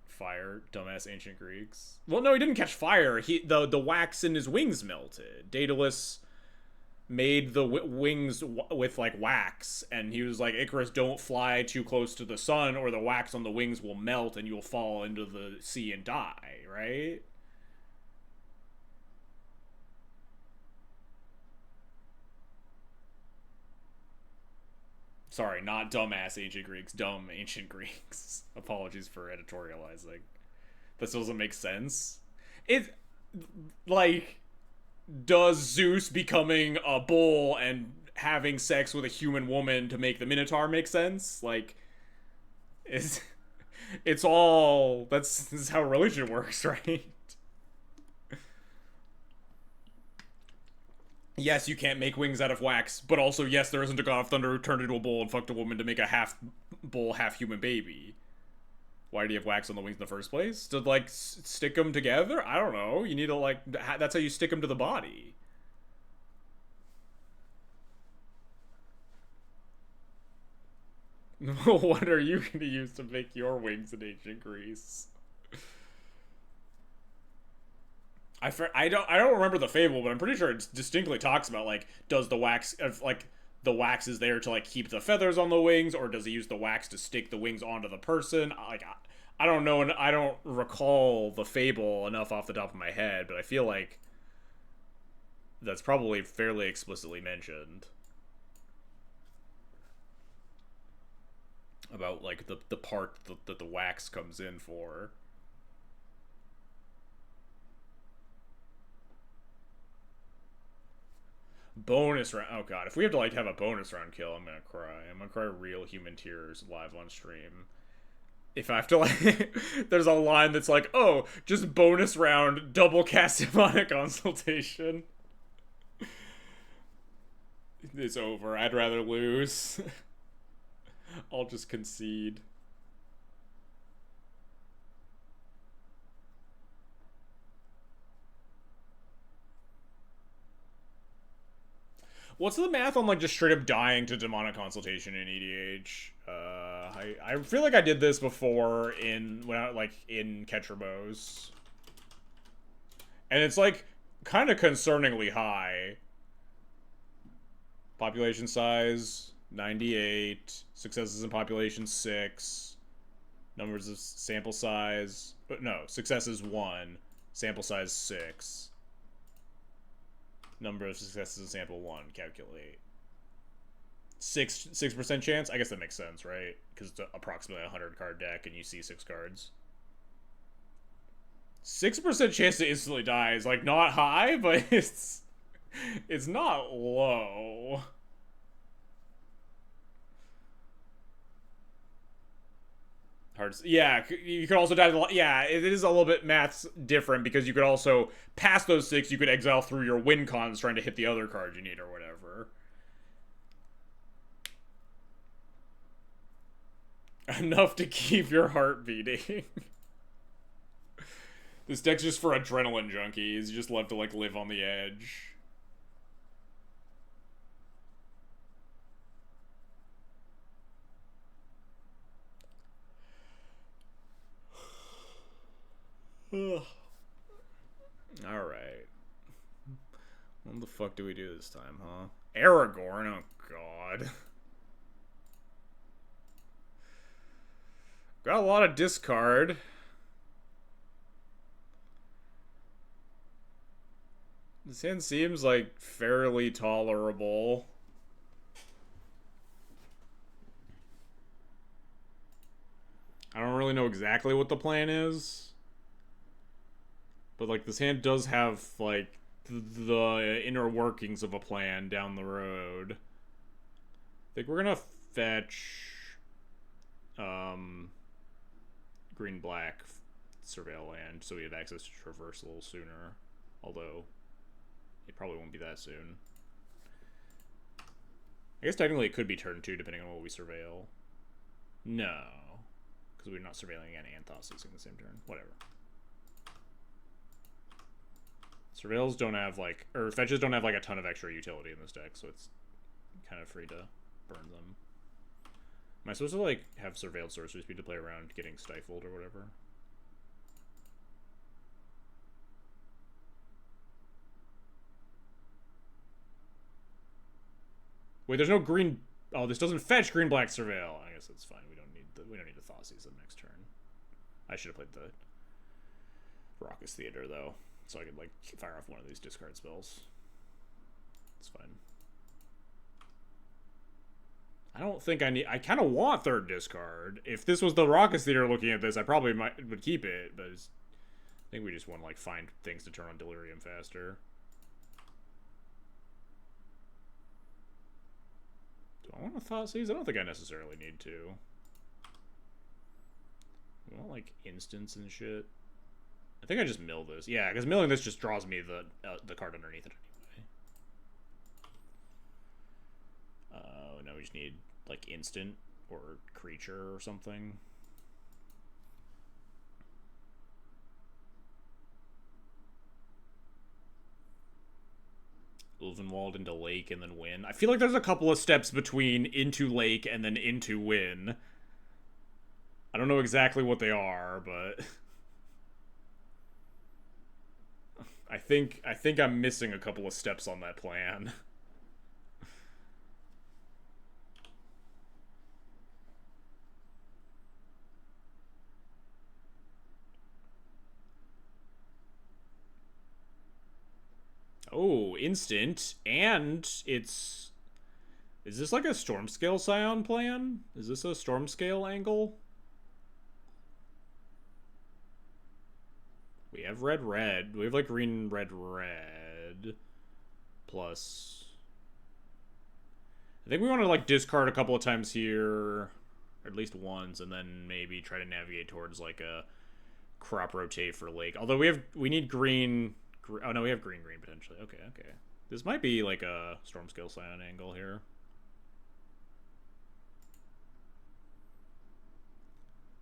fire. Dumbass ancient Greeks. Well, no, he didn't catch fire. The wax in his wings melted. Daedalus made the wings with like wax, and he was like, Icarus, don't fly too close to the sun or the wax on the wings will melt and you'll fall into the sea and die, right? Sorry, not dumbass ancient Greeks, dumb ancient Greeks. Apologies for editorializing. This doesn't make sense. It, like, does Zeus becoming a bull and having sex with a human woman to make the Minotaur make sense? Like, it's it's all this is how religion works, right? Yes, you can't make wings out of wax, but also yes, there isn't a god of thunder who turned into a bull and fucked a woman to make a half bull, half human baby. Why do you have wax on the wings in the first place? To like stick them together? I don't know. You need to like that's how you stick them to the body. What are you going to use to make your wings in ancient Greece? I don't remember the fable, but I'm pretty sure it distinctly talks about like does the wax like the wax is there to like keep the feathers on the wings, or does he use the wax to stick the wings onto the person? Like I don't know, and I don't recall the fable enough off the top of my head, but I feel like that's probably fairly explicitly mentioned about like the part that the wax comes in for. Bonus round. Oh god, if we have to like have a bonus round kill, I'm gonna cry. I'm gonna cry real human tears live on stream. If I have to like, there's a line that's like, oh, just bonus round, double cast demonic consultation. It's over. I'd rather lose. I'll just concede. What's the math on like just straight up dying to demonic consultation in EDH? I feel like I did this before in when I like in Ketrabos, and it's like kind of concerningly high. Population size 98, successes in population 6, numbers of sample size. But no, successes 1, sample size 6. Number of successes in sample 1, calculate. 6% chance? I guess that makes sense, right? Because it's approximately a 100 card deck and you see 6 cards. 6% chance to instantly die is like not high, but it's not low. Hard to, yeah, you could also die. Yeah, it is a little bit maths different because you could also pass those 6. You could exile through your win cons trying to hit the other card you need or whatever. Enough to keep your heart beating. This deck's just for adrenaline junkies. You just love to like live on the edge. Alright. What the fuck do we do this time, huh? Aragorn? Oh, God. Got a lot of discard. This hand seems like fairly tolerable. I don't really know exactly what the plan is. But, like, this hand does have, like, the inner workings of a plan down the road. I think we're gonna fetch, green-black Surveil land, so we have access to Traverse a little sooner. Although, it probably won't be that soon. I guess technically it could be turn 2, depending on what we surveil. No. Because we're not surveilling any Anthos in the same turn. Whatever. Surveils don't have, like, or fetches don't have, like, a ton of extra utility in this deck, so it's kind of free to burn them. Am I supposed to, like, have Surveilled Sorcery Speed to play around getting stifled or whatever? Wait, there's no green. Oh, this doesn't fetch green black surveil. I guess that's fine. We don't need the Thoughtseize the next turn. I should have played the Raucous Theater though, so I could like fire off one of these discard spells. It's fine. I don't think I need. I kind of want third discard. If this was the Raucous Theater looking at this, I probably would keep it, but I think we just want to like find things to turn on Delirium faster. Do I want a Thoughtseize? I don't think I necessarily need to. I want like instants and shit. I think I just mill this. Yeah, because milling this just draws me the card underneath it anyway. Now we just need like instant or creature or something. Ulvenwald into Lake and then win. I feel like there's a couple of steps between into Lake and then into win. I don't know exactly what they are, but I think I'm missing a couple of steps on that plan. Oh, instant, and it's... Is this like a Stormscale Scion plan? Is this a Stormscale angle? We have red. We have like green, red. Plus... I think we want to like discard a couple of times here, or at least once, and then maybe try to navigate towards like a crop rotate for Lake. Although we need green... Oh no, we have green potentially. Okay. This might be like a Stormscale Scion angle here.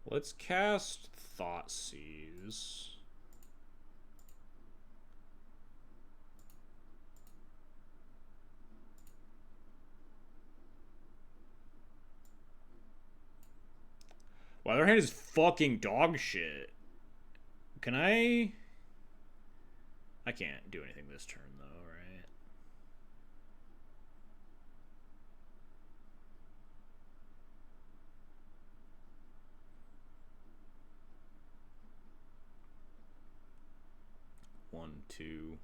Let's cast Thoughtseize. Wow, their hand is fucking dog shit. Can I can't do anything this turn, though, right? One, two.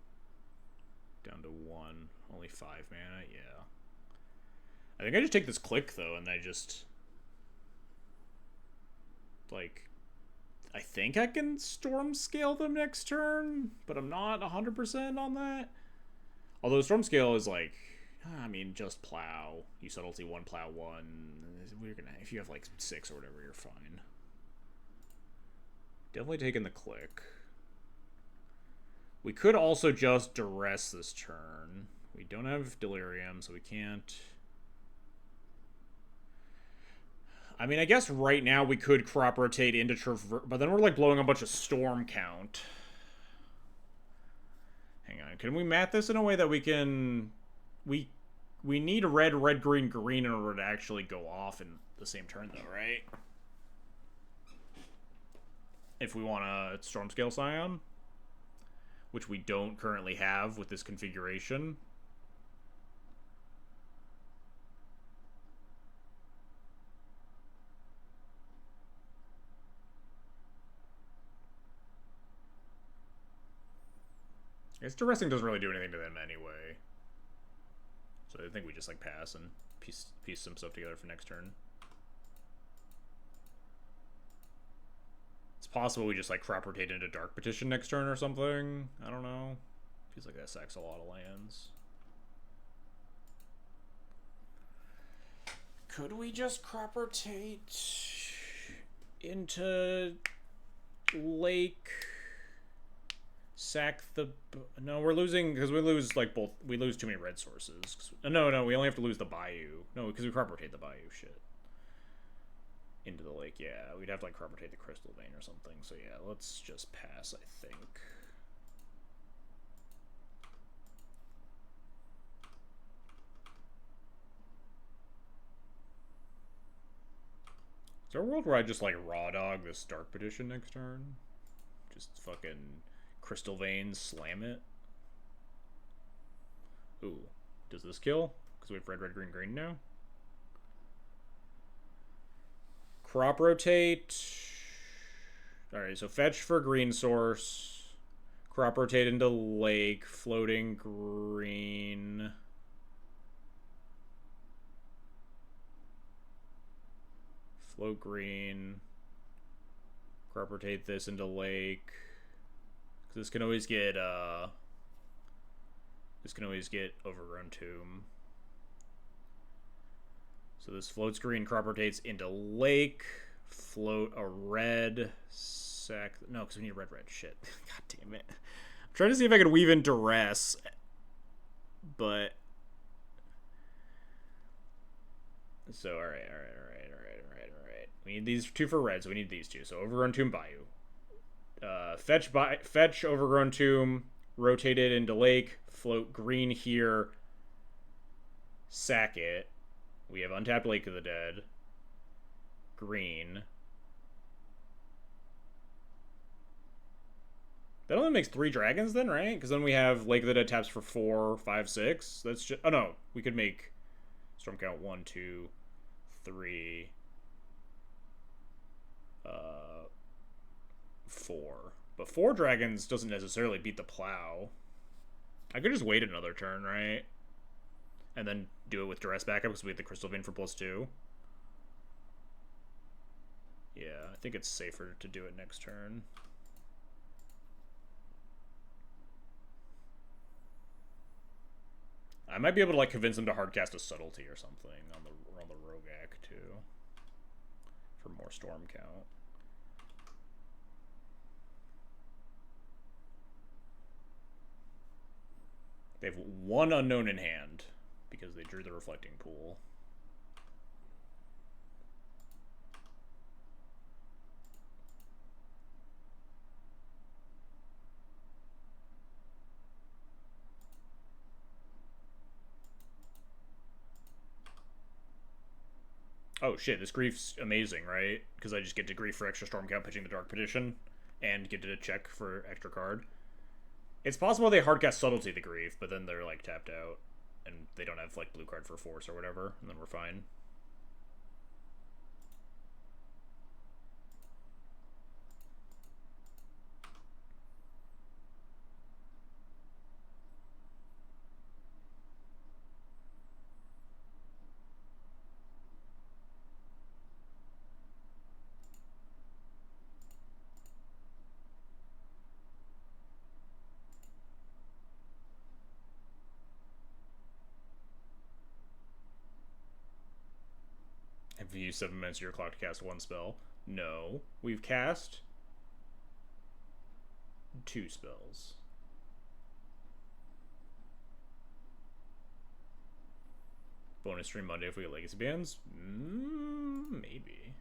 Down to one. Only 5 mana, yeah. I think I just take this click, though, and I just... like... I think I can Stormscale them next turn, but I'm not 100% on that. Although Stormscale is like, I mean, just plow. You subtlety 1, plow 1. We're gonna, if you have like 6 or whatever, you're fine. Definitely taking the click. We could also just duress this turn. We don't have Delirium, so we can't... I mean, I guess right now we could crop rotate into Traverse, but then we're like blowing a bunch of storm count. Hang on, can we mat this in a way that we can... We need a red, green in order to actually go off in the same turn, though, right? If we want a Stormscale Scion, which we don't currently have with this configuration. I guess Duressing doesn't really do anything to them anyway. So I think we just like pass and piece some stuff together for next turn. It's possible we just like crop rotate into Dark Petition next turn or something. I don't know. Feels like that sacks a lot of lands. Could we just crop rotate into Lake? Sack the... No, we're losing... Because we lose, like, both... We lose too many red sources. No, we only have to lose the Bayou. No, because we crop rotate the Bayou shit. Into the Lake, yeah. We'd have to, like, crop rotate the Crystal Vein or something. So, yeah, let's just pass, I think. Is there a world where I just, like, raw dog this Dark Petition next turn? Just fucking... Crystal Veins, slam it. Ooh. Does this kill? because we have red, red, green, green now. Crop rotate. Alright, so fetch for green source. Crop rotate into lake. Floating green. Float green. Crop rotate this into lake. This can always get overgrown tomb. So this floats green, crop rotates into lake. Float a red sack. No, because we need red, red. Shit. God damn it. I'm trying to see if I can weave in duress, but so all right. We need these two for red, so we need these two. So overgrown tomb bayou. Fetch overgrown tomb, rotate it into lake, float green here, sack it. We have untapped Lake of the Dead. Green. That only makes 3 dragons then, right? Because then we have Lake of the Dead taps for 4, 5, 6. That's just... Oh, no. We could make storm count 1, 2, 3... 4. But 4 dragons doesn't necessarily beat the plow. I could just wait another turn, right? And then do it with duress backup because we have the crystal vein for +2. Yeah, I think it's safer to do it next turn. I might be able to like convince them to hardcast a subtlety or something on the Rograkh too, for more storm count. They have 1 unknown in hand because they drew the reflecting pool. Oh shit, this grief's amazing, right? Because I just get to grief for extra storm count pitching the Dark Petition and get to check for extra card. It's possible they hardcast Subtlety the grief, but then they're like tapped out and they don't have like blue card for force or whatever, and then we're fine. Have you used 7 minutes of your clock to cast 1 spell? No. We've cast 2 spells. Bonus stream Monday if we get Legacy Bands? Maybe.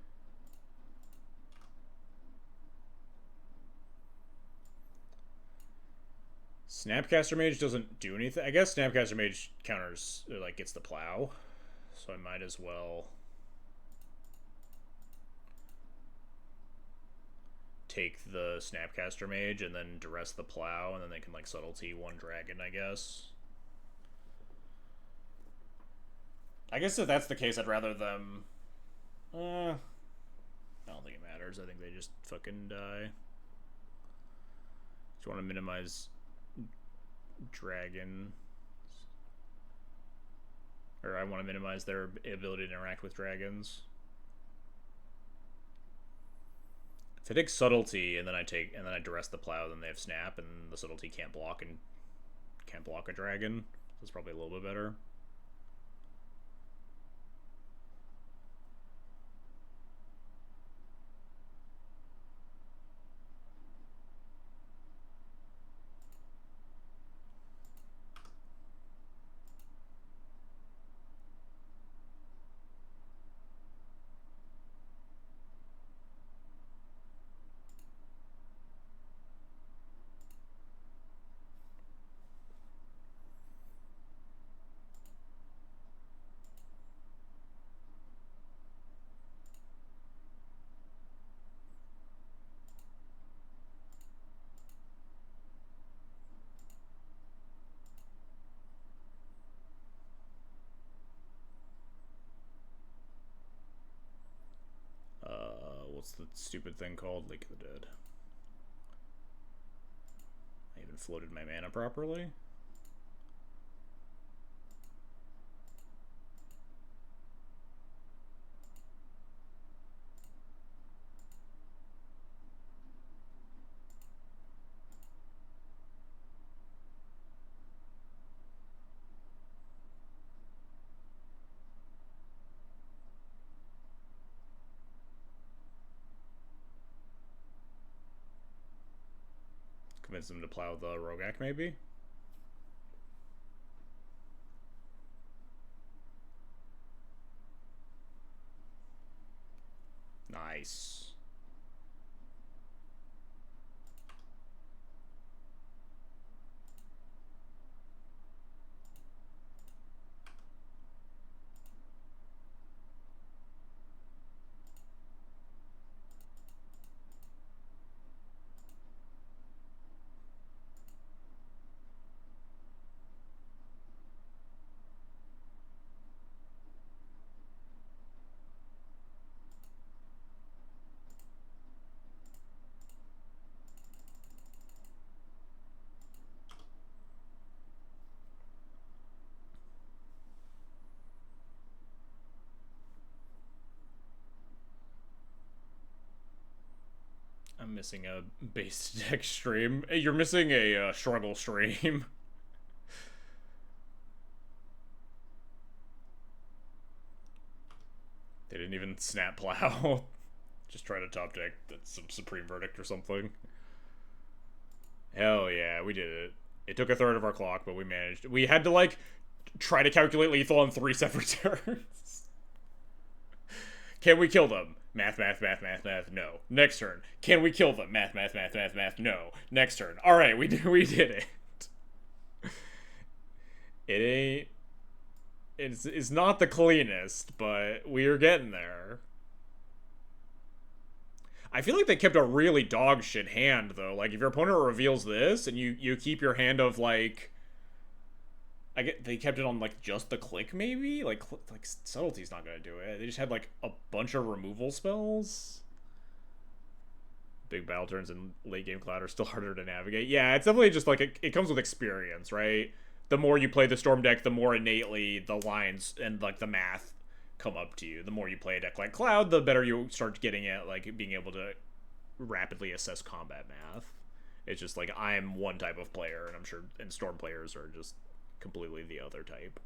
Snapcaster Mage doesn't do anything. I guess Snapcaster Mage counters, like, gets the plow. So I might as well take the Snapcaster Mage and then duress the plow, and then they can like subtlety 1 dragon, I guess. I guess if that's the case, I'd rather them... I don't think it matters. I think they just fucking die. Just want to minimize dragon. Or I want to minimize their ability to interact with dragons. If I take subtlety and then I duress the plow, then they have snap, and the subtlety can't block a dragon. That's probably a little bit better. what's the stupid thing called? Lake of the Dead. I even floated my mana properly. Convince them to plow the Rograkh, maybe? Nice. I'm missing a base deck stream. You're missing a struggle stream. They didn't even snap plow. Just try to top deck some Supreme Verdict or something. Hell yeah, we did it. It took a third of our clock, but we managed. We had to, like, try to calculate lethal on 3 separate turns. Can we kill them? Math, math, math, math, math, no. Next turn. Can we kill them? Math, math, math, math, math, no. Next turn. Alright, we did it. It ain't... It's not the cleanest, but we're getting there. I feel like they kept a really dog shit hand, though. Like, if your opponent reveals this, and you keep your hand of, like... they kept it on, like, just the click, maybe? Like Subtlety's not gonna do it. They just had, like, a bunch of removal spells. Big battle turns and late game cloud are still harder to navigate. Yeah, it's definitely just, like, it comes with experience, right? The more you play the Storm deck, the more innately the lines and, like, the math come up to you. The more you play a deck like Cloud, the better you start getting at, like, being able to rapidly assess combat math. It's just, like, I'm one type of player, and I'm sure and Storm players are just completely the other type.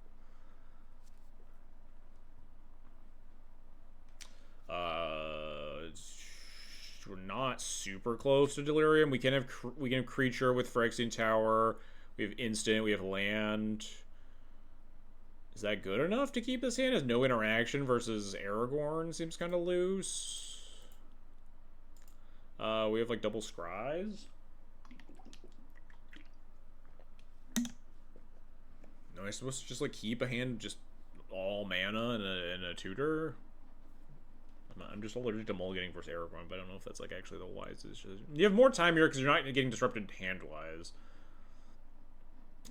We're not super close to Delirium. We can have Creature with Phyrexian Tower. We have Instant. We have Land. Is that good enough to keep this hand? Has no interaction versus Aragorn. Seems kind of loose. We have, like, double Scries. No, am I supposed to just, like, keep a hand just all mana and a tutor? I'm just allergic to mulliganing versus Aragorn, but I don't know if that's, like, actually the wisest. You have more time here because you're not getting disrupted hand-wise.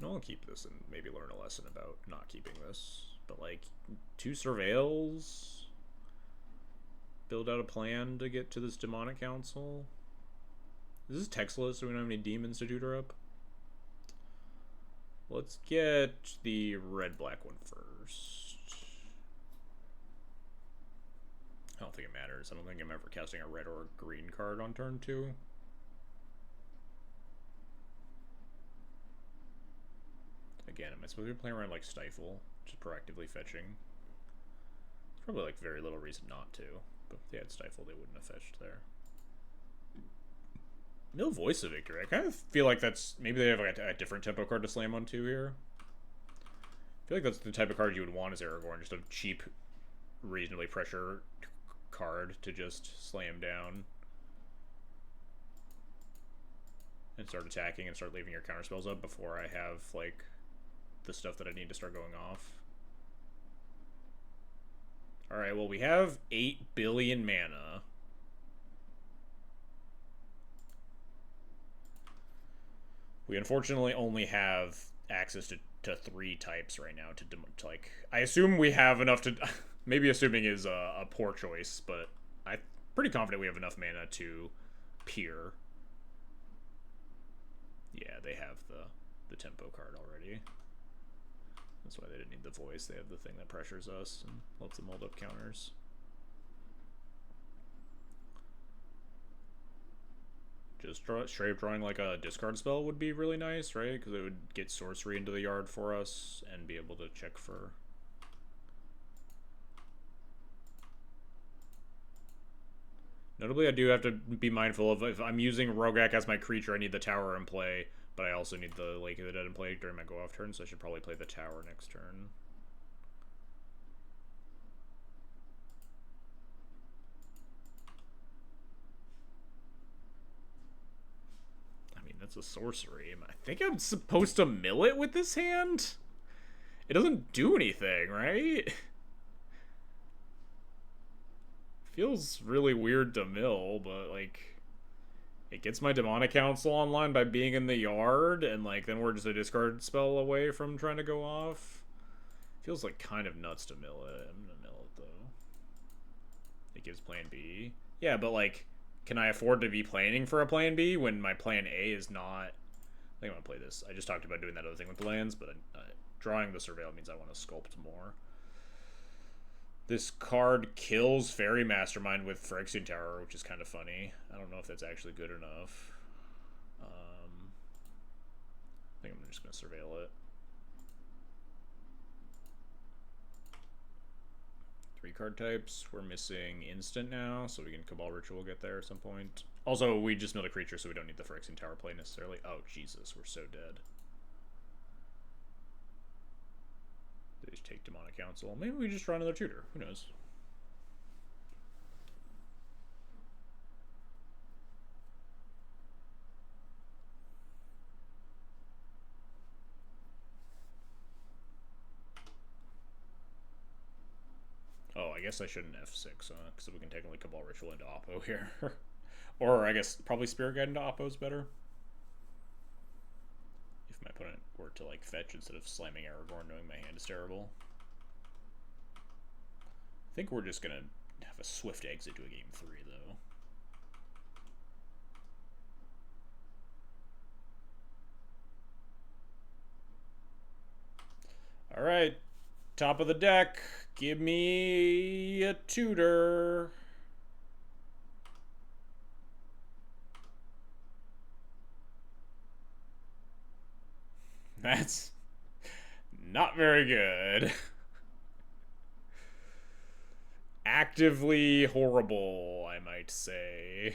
I'll keep this and maybe learn a lesson about not keeping this. But, like, 2 Surveils. Build out a plan to get to this Demonic Council. This is textless, so we don't have any demons to tutor up. Let's get the red-black one first. I don't think it matters. I don't think I'm ever casting a red or a green card on turn 2. Again, am I supposed to be playing around like Stifle? Just proactively fetching? There's probably like very little reason not to. But if they had Stifle, they wouldn't have fetched there. No Voice of Victory. I kind of feel like that's... Maybe they have like a different tempo card to slam onto here. I feel like that's the type of card you would want as Aragorn. Just a cheap, reasonably pressure card to just slam down. And start attacking and start leaving your counterspells up before I have, like, the stuff that I need to start going off. Alright, well, we have 8 billion mana. We unfortunately only have access to 3 types right now to like... I assume we have enough to... Maybe assuming is a poor choice, but pretty confident we have enough mana to peer. Yeah, they have the tempo card already. That's why they didn't need the voice. They have the thing that pressures us and lets them hold up counters. Just straight up drawing like a discard spell would be really nice, right? Because it would get sorcery into the yard for us and be able to check for... Notably, I do have to be mindful of if I'm using Rograkh as my creature, I need the tower in play, but I also need the Lake of the Dead in play during my go-off turn, so I should probably play the tower next turn. I mean, that's a sorcery. I think I'm supposed to mill it with this hand? It doesn't do anything, right? Feels really weird to mill, but, like, it gets my Demonic Council online by being in the yard, and, like, then we're just a discard spell away from trying to go off. Feels, like, kind of nuts to mill it. I'm gonna mill it, though. It gives plan B. Yeah, but, like, can I afford to be planning for a plan B when my plan A is not... I think I'm gonna play this. I just talked about doing that other thing with the lands, but drawing the Surveil means I want to sculpt more. This card kills Fairy Mastermind with Phyrexian Tower, which is kind of funny. I don't know if that's actually good enough. I think I'm just going to Surveil it. 3 card types. We're missing Instant now, so we can Cabal Ritual get there at some point. Also, we just milled a creature, so we don't need the Phyrexian Tower play necessarily. Oh, Jesus, we're so dead. They just take Demonic Council. Maybe we just draw another tutor. Who knows? Oh, I guess I shouldn't F6, because we can technically Cabal Ritual into Oppo here. Or, I guess, probably Spirit Guide into Oppo is better. If my opponent were to, like, fetch instead of slamming Aragorn knowing my hand is terrible. I think we're just gonna have a swift exit to a game 3, though. Alright. Top of the deck. Give me a tutor. That's not very good. Actively horrible, I might say.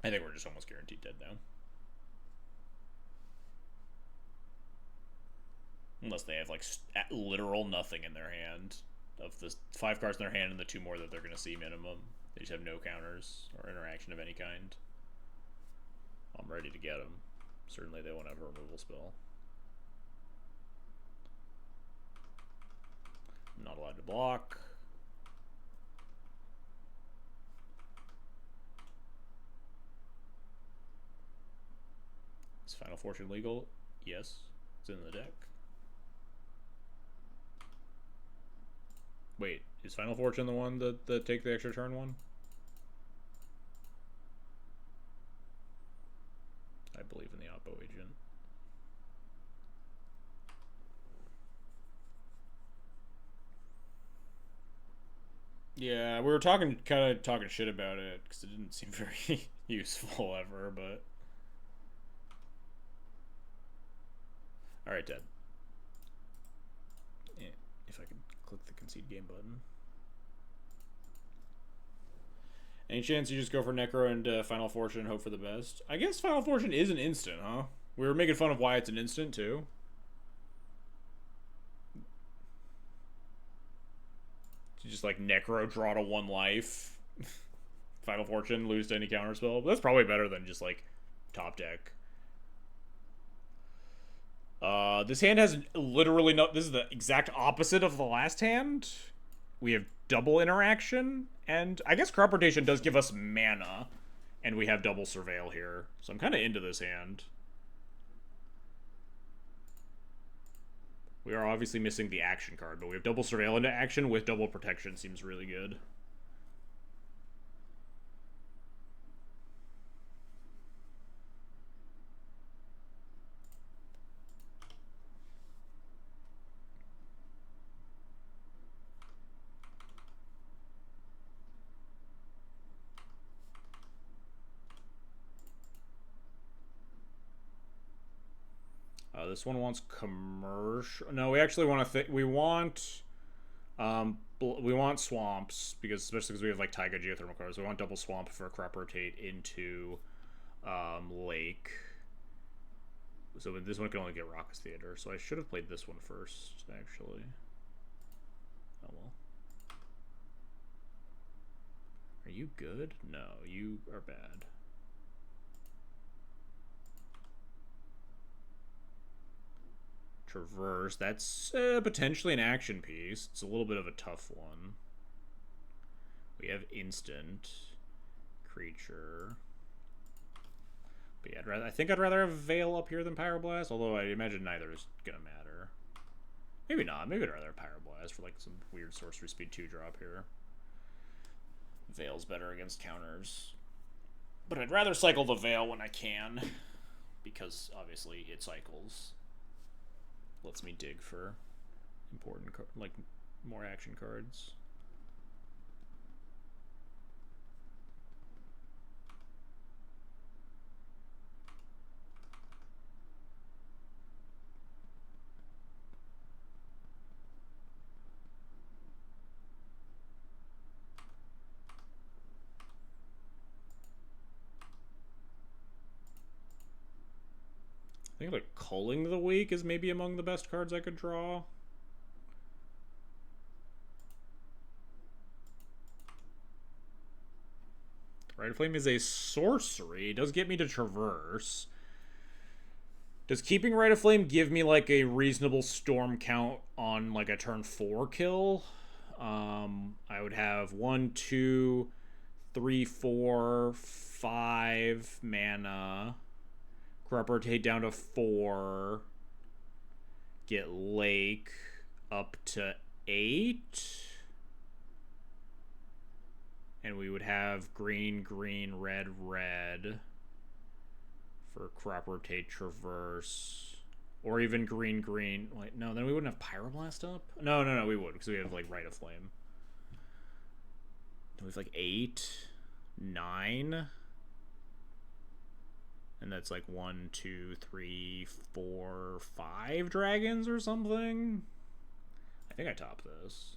I think we're just almost guaranteed dead now. Unless they have, like, literal nothing in their hand. Of the 5 cards in their hand and the 2 more that they're going to see minimum. They just have no counters or interaction of any kind. I'm ready to get them. Certainly they won't have a removal spell. I'm not allowed to block. Is Final Fortune legal? Yes. It's in the deck. Wait, is Final Fortune the one that take the extra turn one? I believe in the Oppo agent. Yeah, we were kind of talking shit about it because it didn't seem very useful ever, but... Alright, Ted. Yeah, if I could click the concede game button. Any chance you just go for Necro and Final Fortune and hope for the best? I guess Final Fortune is an instant, huh? We were making fun of why it's an instant, too. You just, like, Necro, draw to 1 life. Final Fortune, lose to any counterspell. That's probably better than just, like, top deck. This hand has literally no... This is the exact opposite of the last hand. We have double interaction, and I guess Crop Rotation does give us mana, and we have double Surveil here, so I'm kind of into this hand. We are obviously missing the action card, but we have double surveil into action with double protection. Seems really good. This one wants commercial. No, we actually want to. We want. We want swamps because especially because we have like Taiga geothermal cards. We want double swamp for a crop rotate into lake. So this one can only get Raucous Theater. So I should have played this one first, actually. Oh well. Are you good? No, you are bad. Traverse. That's potentially an action piece. It's a little bit of a tough one. We have instant creature. But yeah, I think I'd rather have Veil up here than Pyroblast, although I imagine neither is gonna matter. Maybe not. Maybe I'd rather have Pyroblast for like some weird sorcery speed 2-drop here. Veil's better against counters. But I'd rather cycle the Veil when I can, because obviously it cycles. Lets me dig for important, like, more action cards. I think like Culling the Weak is maybe among the best cards I could draw. Rite of Flame is a sorcery. It does get me to traverse. Does keeping Rite of Flame give me like a reasonable storm count on like a turn 4 kill? I would have 1, 2, 3, 4, 5 mana. Crop rotate down to 4. Get Lake up to 8. And we would have green, green, red, red for crop rotate traverse. Or even green, green. Wait, no, then we wouldn't have Pyroblast up? No, we would, because we have like Rite of Flame. We have like 8, 9. And that's like 1, 2, 3, 4, 5 dragons or something. I think I top this.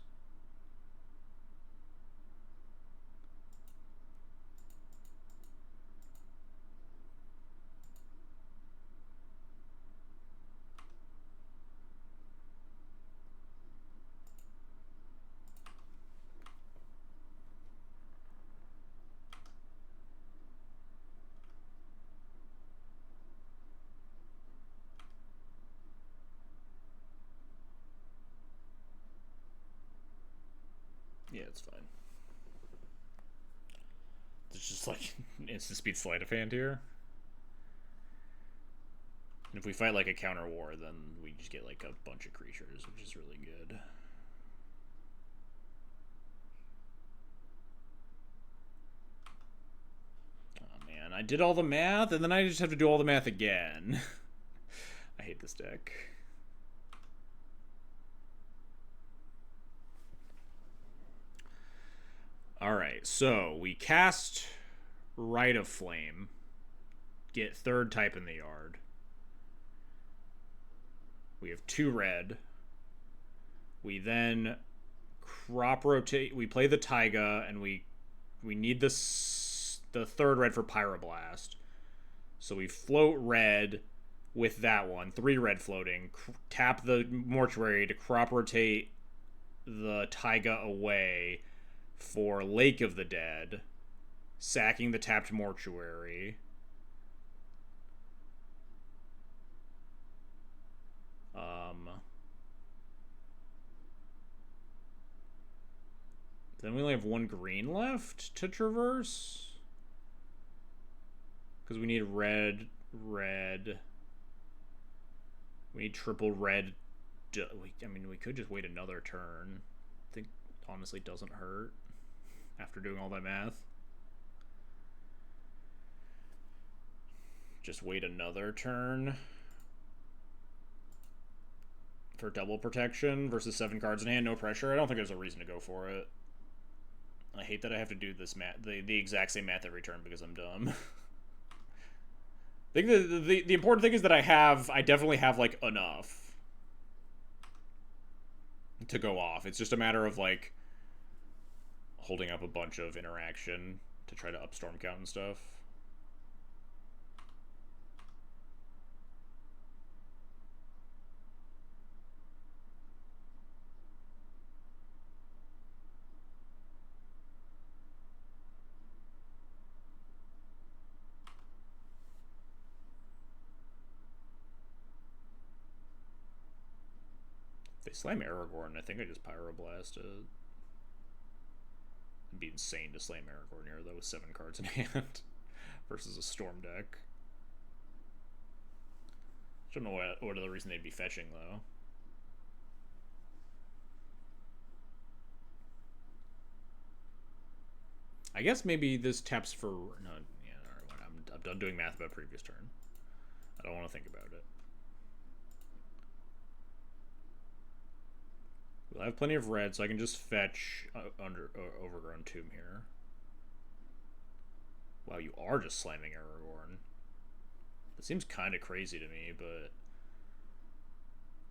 Yeah, it's fine. It's just like instant speed sleight of hand here. And if we fight like a counter war, then we just get like a bunch of creatures, which is really good. Oh man, I did all the math, and then I just have to do all the math again. I hate this deck. Alright, so we cast Rite of Flame, get 3rd type in the yard. We have 2 red. We then crop rotate. We play the Taiga, and we need the 3rd red for Pyroblast. So we float red with that one. 3 red floating. Tap the Mortuary to crop rotate the Taiga away for Lake of the Dead, sacking the tapped Mortuary. Then we only have 1 green left to traverse. Because we need red, red. We need triple red I mean, we could just wait another turn. I think, honestly, doesn't hurt after doing all that math. Just wait another turn for double protection versus 7 cards in hand, no pressure. I don't think there's a reason to go for it. I hate that I have to do this math, the exact same math every turn because I'm dumb. I think the important thing is that I definitely have, like, enough to go off. It's just a matter of, like, holding up a bunch of interaction to try to up storm count and stuff. If they slam Aragorn, I think I just Pyroblast it. It'd be insane to slam Aragorn here, though, with 7 cards in hand versus a Storm deck. I don't know what other reason they'd be fetching, though. I guess maybe this taps for... No, yeah, alright, I'm done doing math about previous turn. I don't want to think about it. I have plenty of red, so I can just fetch Overgrown Tomb here. Wow, you are just slamming Aragorn. That seems kind of crazy to me, but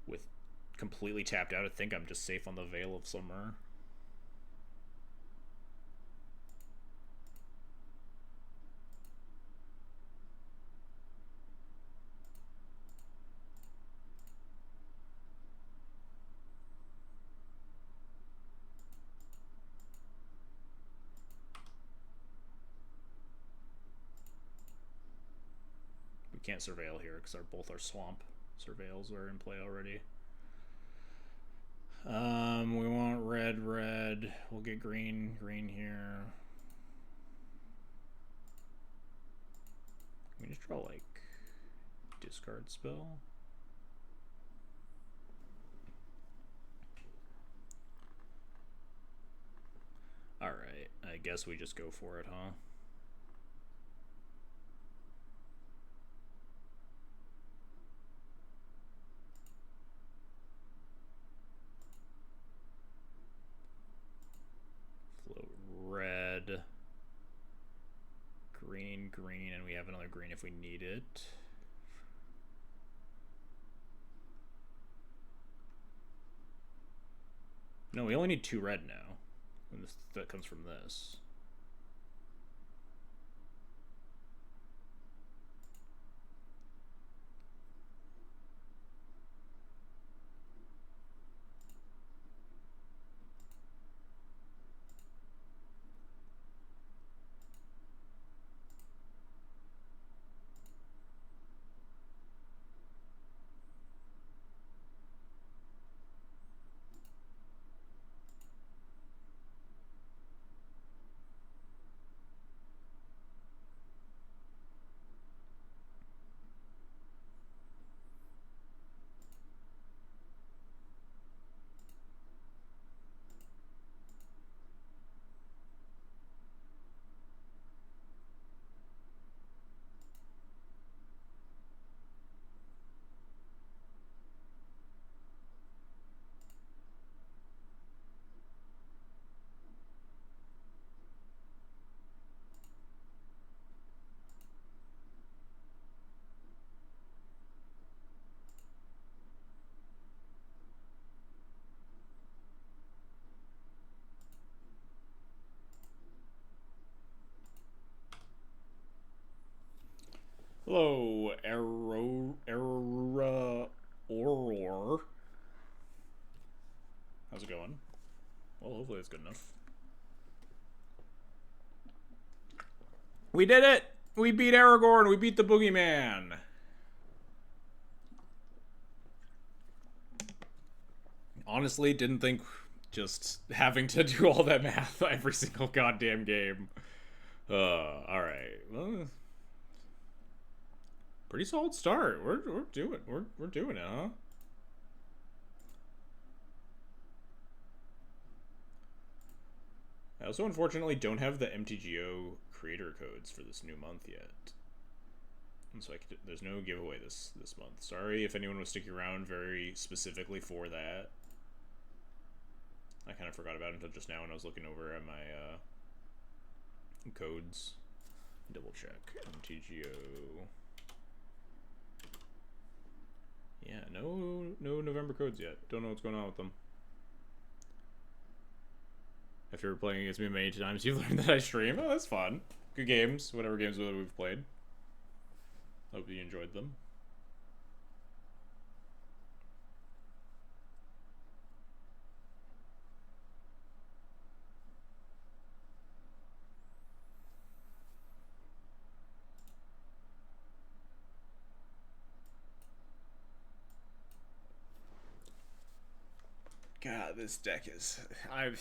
with completely tapped out, I think I'm just safe on the Veil of Summer. Can't surveil here because both our swamp surveils are in play already. We want red. We'll get green here. Can we just draw, like, discard spell? Alright, I guess we just go for it, huh? Red, green, and we have another green if we need it. No, we only need 2 red now. And that comes from this. Hello, Aurora. How's it going? Well, hopefully it's good enough. We did it! We beat Aragorn! We beat the Boogeyman! Honestly, didn't think just having to do all that math every single goddamn game. Alright. Well, pretty solid start. We're doing it, huh? I also unfortunately don't have the MTGO creator codes for this new month yet. And so there's no giveaway this month. Sorry if anyone was sticking around very specifically for that. I kind of forgot about it until just now when I was looking over at my codes. Double check. MTGO. Yeah, no November codes yet. Don't know what's going on with them. After playing against me many times, you've learned that I stream. Oh, that's fun. Good games, whatever games we've played. Hope you enjoyed them. God, this deck is... I've...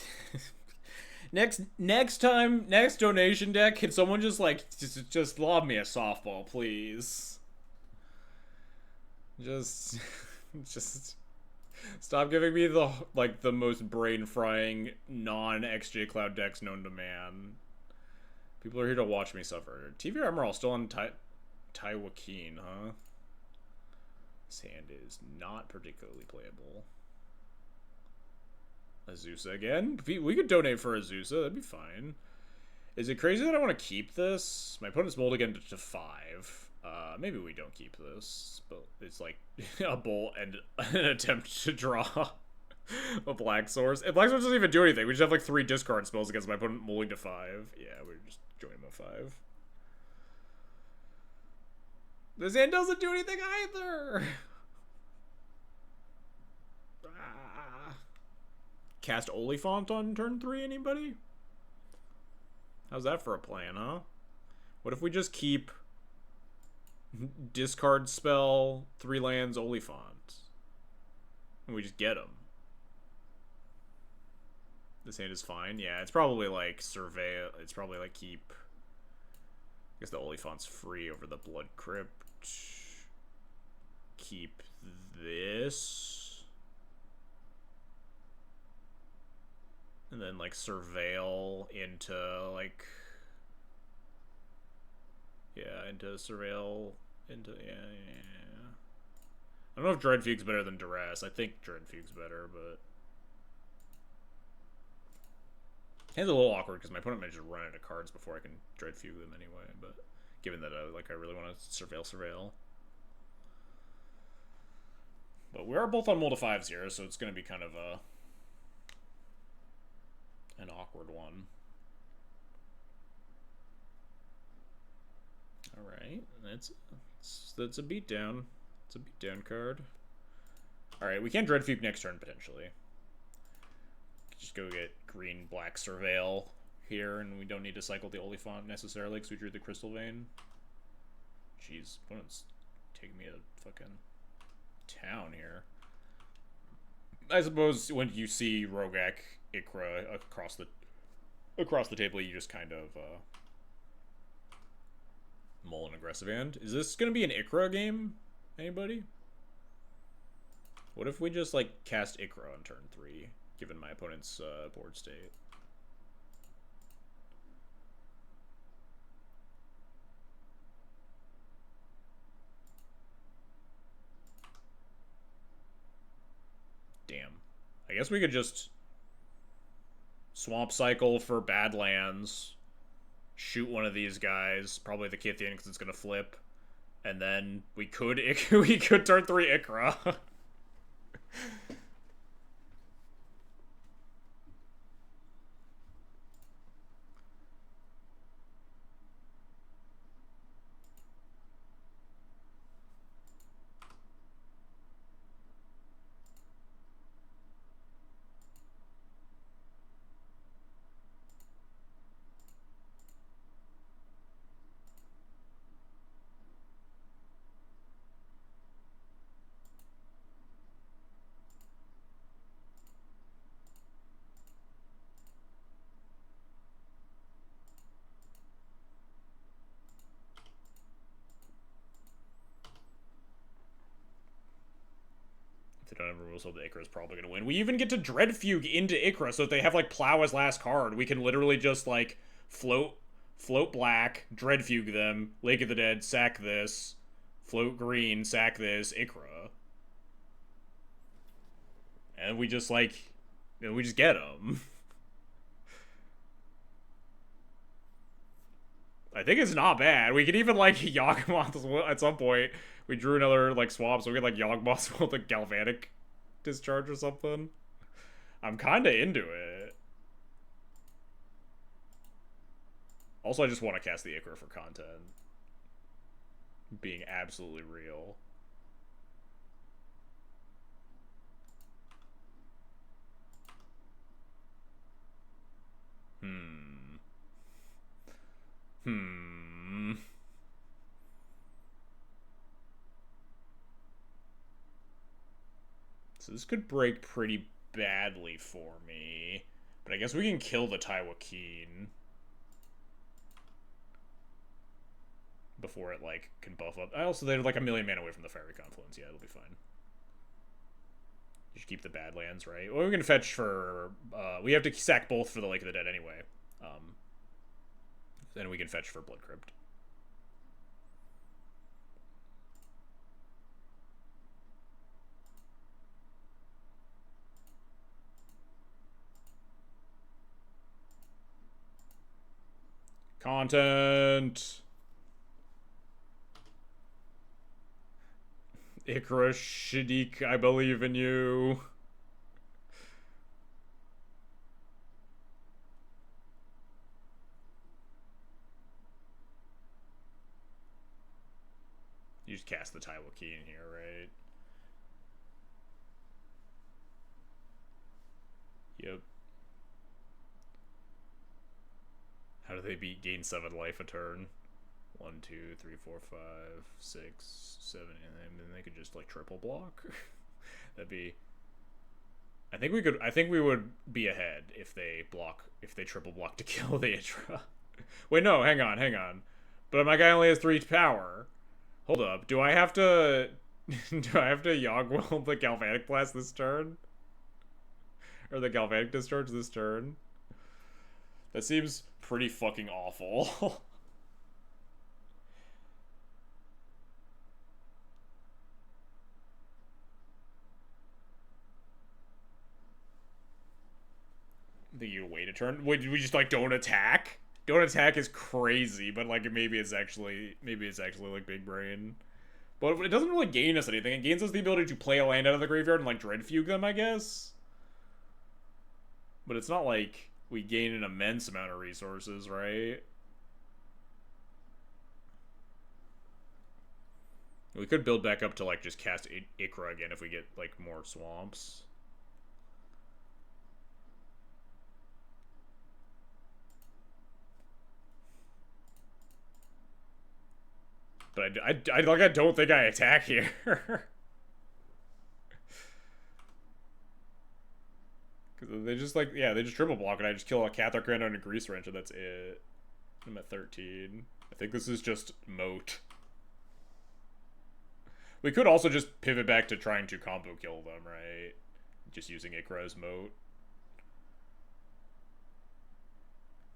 next donation deck, can someone just like just lob me a softball, please? Just stop giving me the most brain frying non XJ Cloud decks known to man. People are here to watch me suffer. TV Emerald still on Taiwakeen, huh? This hand is not particularly playable. Azusa again? We could donate for Azusa, that'd be fine. Is it crazy that I want to keep this? My opponent's mold again to 5. Maybe we don't keep this, but it's like a bolt and an attempt to draw a Black Source. And Black Source doesn't even do anything. We just have like 3 discard spells against my opponent molding to 5. Yeah, we're just joining him at 5. This hand doesn't do anything either! Cast Oliphant on turn 3, anybody? How's that for a plan, huh? What if we just keep discard spell, 3 lands, Oliphant? And we just get them. This hand is fine. Yeah, it's probably like survey. It's probably like keep. I guess the Oliphant's free over the Blood Crypt. Keep this. And then, like, surveil into, like... Yeah, into surveil... Into... Yeah. I don't know if Dread Fugue's better than Duress. I think Dread Fugue's better, but... Hand's a little awkward, because my opponent may just run out of cards before I can Dread Fugue them anyway, but... Given that, I really want to surveil. But we are both on Mold of 5s here, so it's going to be kind of a... an awkward one. Alright, that's a beatdown. It's a beatdown card. Alright, we can Dread Fugue next turn, potentially. Just go get green-black Surveil here, and we don't need to cycle the Oliphant necessarily, because we drew the Crystal Vein. Jeez, opponent's taking me to fucking town here. I suppose when you see Rograkh Ikra across the table, you just kind of mull an aggressive hand. Is this gonna be an Ikra game? Anybody? What if we just like cast Ikra on turn 3, given my opponent's board state? Damn. I guess we could just Swamp Cycle for bad lands, shoot one of these guys, probably the Kythian because it's gonna flip, and then we could turn 3 Ikra. kind of removal, so the Ikra is probably going to win. We even get to Dreadfugue into Ikra, so if they have, like, Plow as last card, we can literally just, like, float black, Dreadfugue them, Lake of the Dead, sack this, float green, sack this, Ikra. And we just, like, we just get them. I think it's not bad. We could even, like, Yawgmoth at some point. We drew another, like, swap, so we could, like, Yawgmoth with a Galvanic Discharge or something. I'm kind of into it. Also, I just want to cast the Ikra for content. Being absolutely real. So this could break pretty badly for me. But I guess we can kill the Tywakeen before it, like, can buff up. They're, like, a million mana away from the Fiery Confluence. Yeah, it'll be fine. You should keep the Badlands, right? Well, we can fetch for... we have to sack both for the Lake of the Dead anyway. Then we can fetch for Blood Crypt. Content. Ikra Shaddiq, I believe in you. You just cast the Tywakeen here, right? Yep. How do they gain 7 life a turn? 1, 2, 3, 4, 5, 6, 7, and then they could just, like, triple block. That'd be... I think we would be ahead if they triple block to kill the Idra. Wait, no, hang on. But my guy only has 3 power. Hold up, do I have to Yogg-Will the Galvanic Blast this turn? Or the Galvanic Discharge this turn? That seems pretty fucking awful. Think you wait a turn? Wait, we just, like, don't attack? Don't attack is crazy, but, like, maybe it's actually like big brain. But it doesn't really gain us anything. It gains us the ability to play a land out of the graveyard and, like, Dreadfugue them, I guess. But it's not like we gain an immense amount of resources, right? We could build back up to, like, just cast Ikra again if we get, like, more swamps. But I don't think I attack here. Because they just, like, yeah, they just triple block and I just kill a Cathar Commander and a Grease Wrench and that's it. I'm at 13. I think this is just moat. We could also just pivot back to trying to combo kill them, right? Just using Ikra as moat.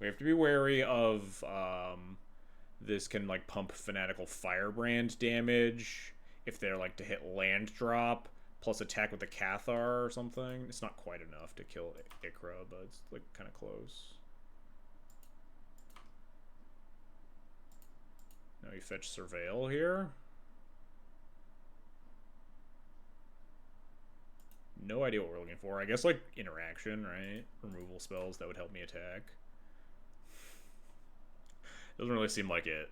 We have to be wary of, this can, like, pump Fanatical Firebrand damage if they're, like, to hit land drop plus attack with the Cathar or something. It's not quite enough to kill Ikra, but it's, like, kind of close. Now we fetch Surveil here. No idea what we're looking for. I guess, like, interaction, right? Removal spells that would help me attack. Doesn't really seem like it.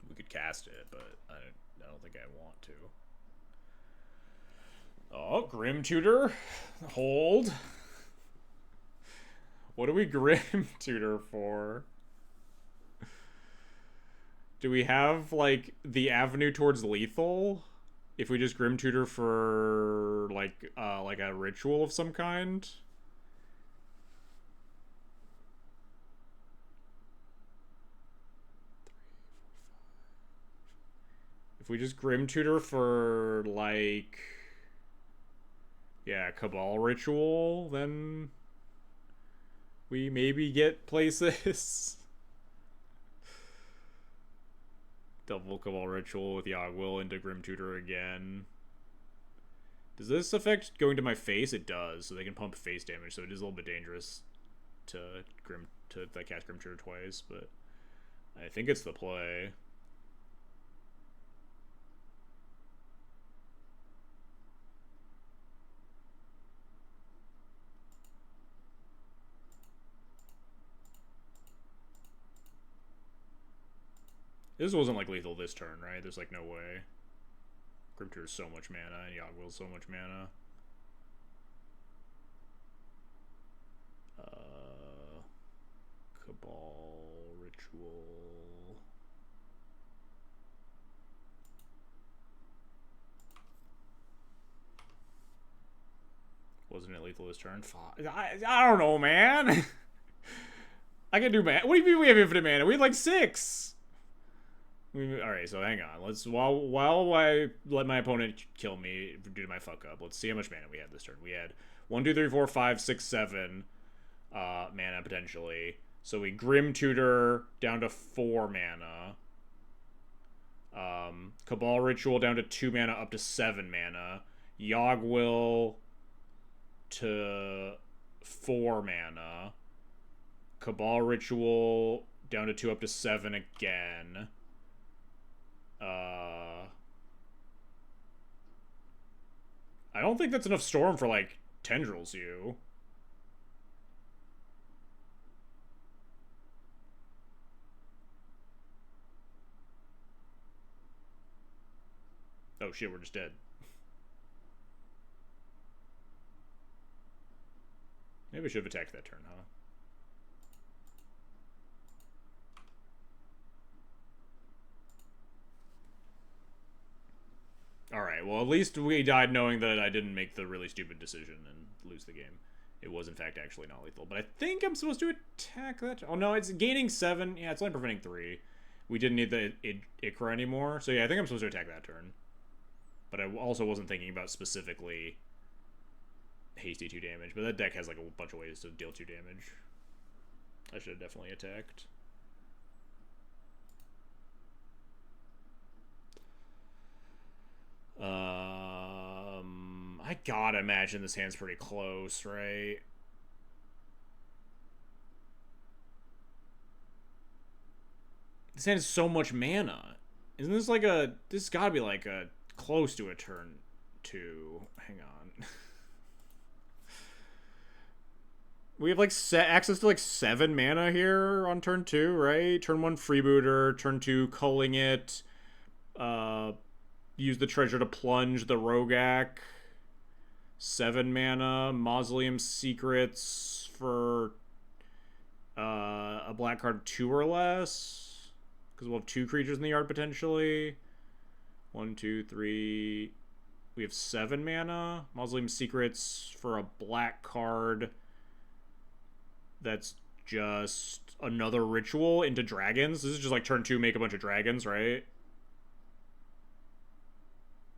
We could cast it, but I don't think I want to. Oh, Grim Tutor. Hold. What do we Grim Tutor for? Do we have, like, the avenue towards lethal? If we just Grim Tutor for, like a ritual of some kind? If we just Grim Tutor for, like... Yeah, Cabal Ritual, then... we maybe get places. Double Cabal Ritual with Yogwill into Grim Tutor again. Does this affect going to my face? It does, so they can pump face damage, so it is a little bit dangerous to cast Grim Tutor twice, but I think it's the play. This wasn't like lethal this turn, right? There's like no way. Grim Tutor's so much mana, and Yogwill's so much mana. Cabal Ritual. Wasn't it lethal this turn? I don't know, man. I can do mana. What do you mean we have infinite mana? We have like 6. Alright, so hang on. Let's while I let my opponent kill me due to my fuck up, let's see how much mana we had this turn. We had 1, 2, 3, 4, 5, 6, 7 mana potentially. So we Grim Tutor down to 4 mana. Cabal Ritual down to 2 mana up to 7 mana. Yogwill to 4 mana. Cabal Ritual down to 2 up to 7 again. I don't think that's enough Storm for, like, Tendrils you. Oh shit, we're just dead. Maybe we should have attacked that turn, huh? Alright, well, at least we died knowing that I didn't make the really stupid decision and lose the game. It was, in fact, actually not lethal. But I think I'm supposed to attack that. Oh, no, it's gaining 7. Yeah, it's only preventing 3. We didn't need the Ikra anymore. So, yeah, I think I'm supposed to attack that turn. But I also wasn't thinking about specifically hasty 2 damage. But that deck has, like, a bunch of ways to deal 2 damage. I should have definitely attacked. I gotta imagine this hand's pretty close, right? This hand has so much mana. Isn't this like a... This gotta be like a... Close to a turn 2. Hang on. We have like access to like 7 mana here on turn 2, right? Turn 1 Freebooter, turn 2 culling it. Use the treasure to plunge the Rograkh. 7 mana. Mausoleum Secrets for a black card 2 or less. Because we'll have 2 creatures in the yard potentially. 1, 2, 3. We have 7 mana. Mausoleum Secrets for a black card. That's just another ritual into dragons. This is just like turn 2, make a bunch of dragons, right?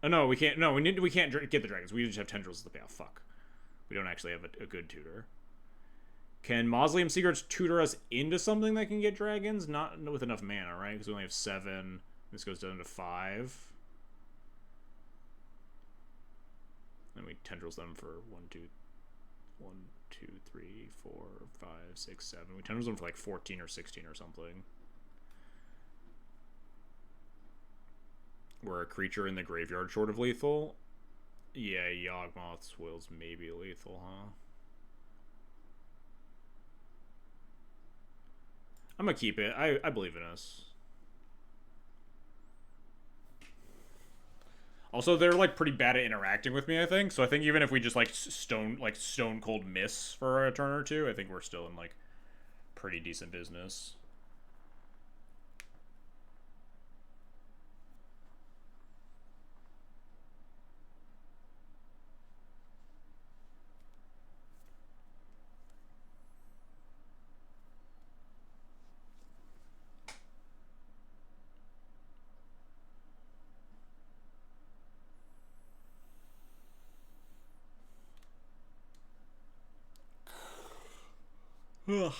Oh, no, we can't. No, we can't get the dragons. We just have tendrils as the payoff. Fuck. We don't actually have a good tutor. Can Mausoleum Secrets tutor us into something that can get dragons? Not with enough mana, right? Because we only have 7. This goes down to 5. Then we tendrils them for 1, 2, 3, 4, 5, 6, 7. We tendrils them for like 14 or 16 or something. We're a creature in the graveyard short of lethal. Yeah, Yawgmoth's Will's maybe lethal, huh? I'm gonna keep it. I believe in us. Also, they're like pretty bad at interacting with me, I think. So I think even if we just like stone cold miss for a turn or 2, I think we're still in like pretty decent business. Ugh.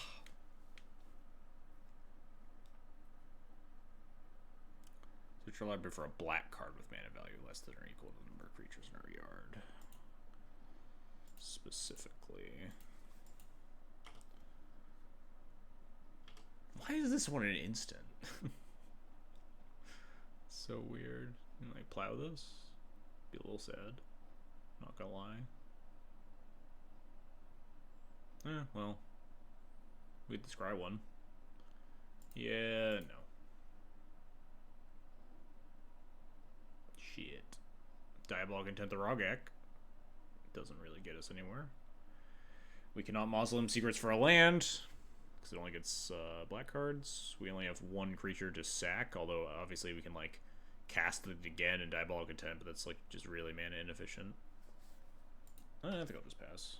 Search your library for a black card with mana value less than or equal to the number of creatures in our yard. Specifically. Why is this one an instant? So weird. You know, like, plow this? Be a little sad. Not gonna lie. Well. We had to scry one. Yeah, no. Shit. Diabolic Intent the Rograkh. Doesn't really get us anywhere. We cannot Mausoleum Secrets for a land, because it only gets black cards. We only have one creature to sack, although obviously we can, like, cast it again in Diabolic Intent, but that's, like, just really mana inefficient. I think I'll just pass.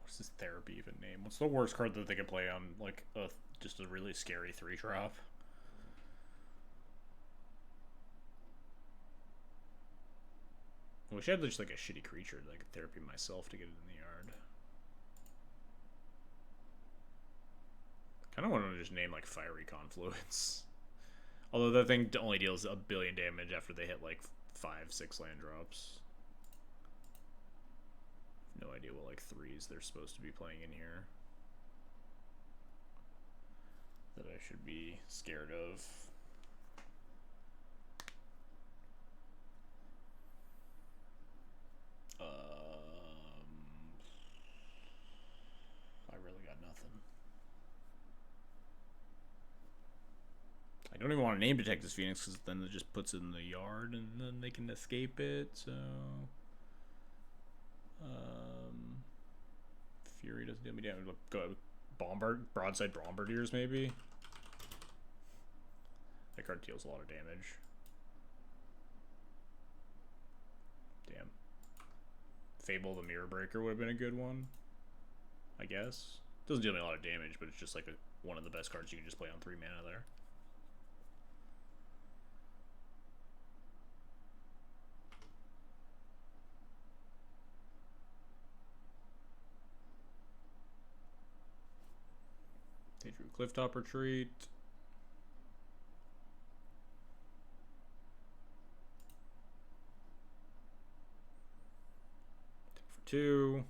What's this therapy even name? What's the worst card that they could play on, like, just a really scary 3-drop? I wish I had just, like, a shitty creature that I could therapy myself to get it in the yard. Kind of want to just name, like, Fiery Confluence. Although that thing only deals 1 billion damage after they hit, like, 5-6 land drops. No idea what, like, 3s they're supposed to be playing in here that I should be scared of. I really got nothing. I don't even want to name Detective Phoenix because then it just puts it in the yard and then they can escape it, so... Fury doesn't deal me damage. Go Broadside Bombardiers, maybe? That card deals a lot of damage. Damn. Fable the Mirror Breaker would have been a good one, I guess. Doesn't deal me a lot of damage, but it's just like one of the best cards you can just play on 3 mana there. They drew Clifftop Retreat. Take for 2.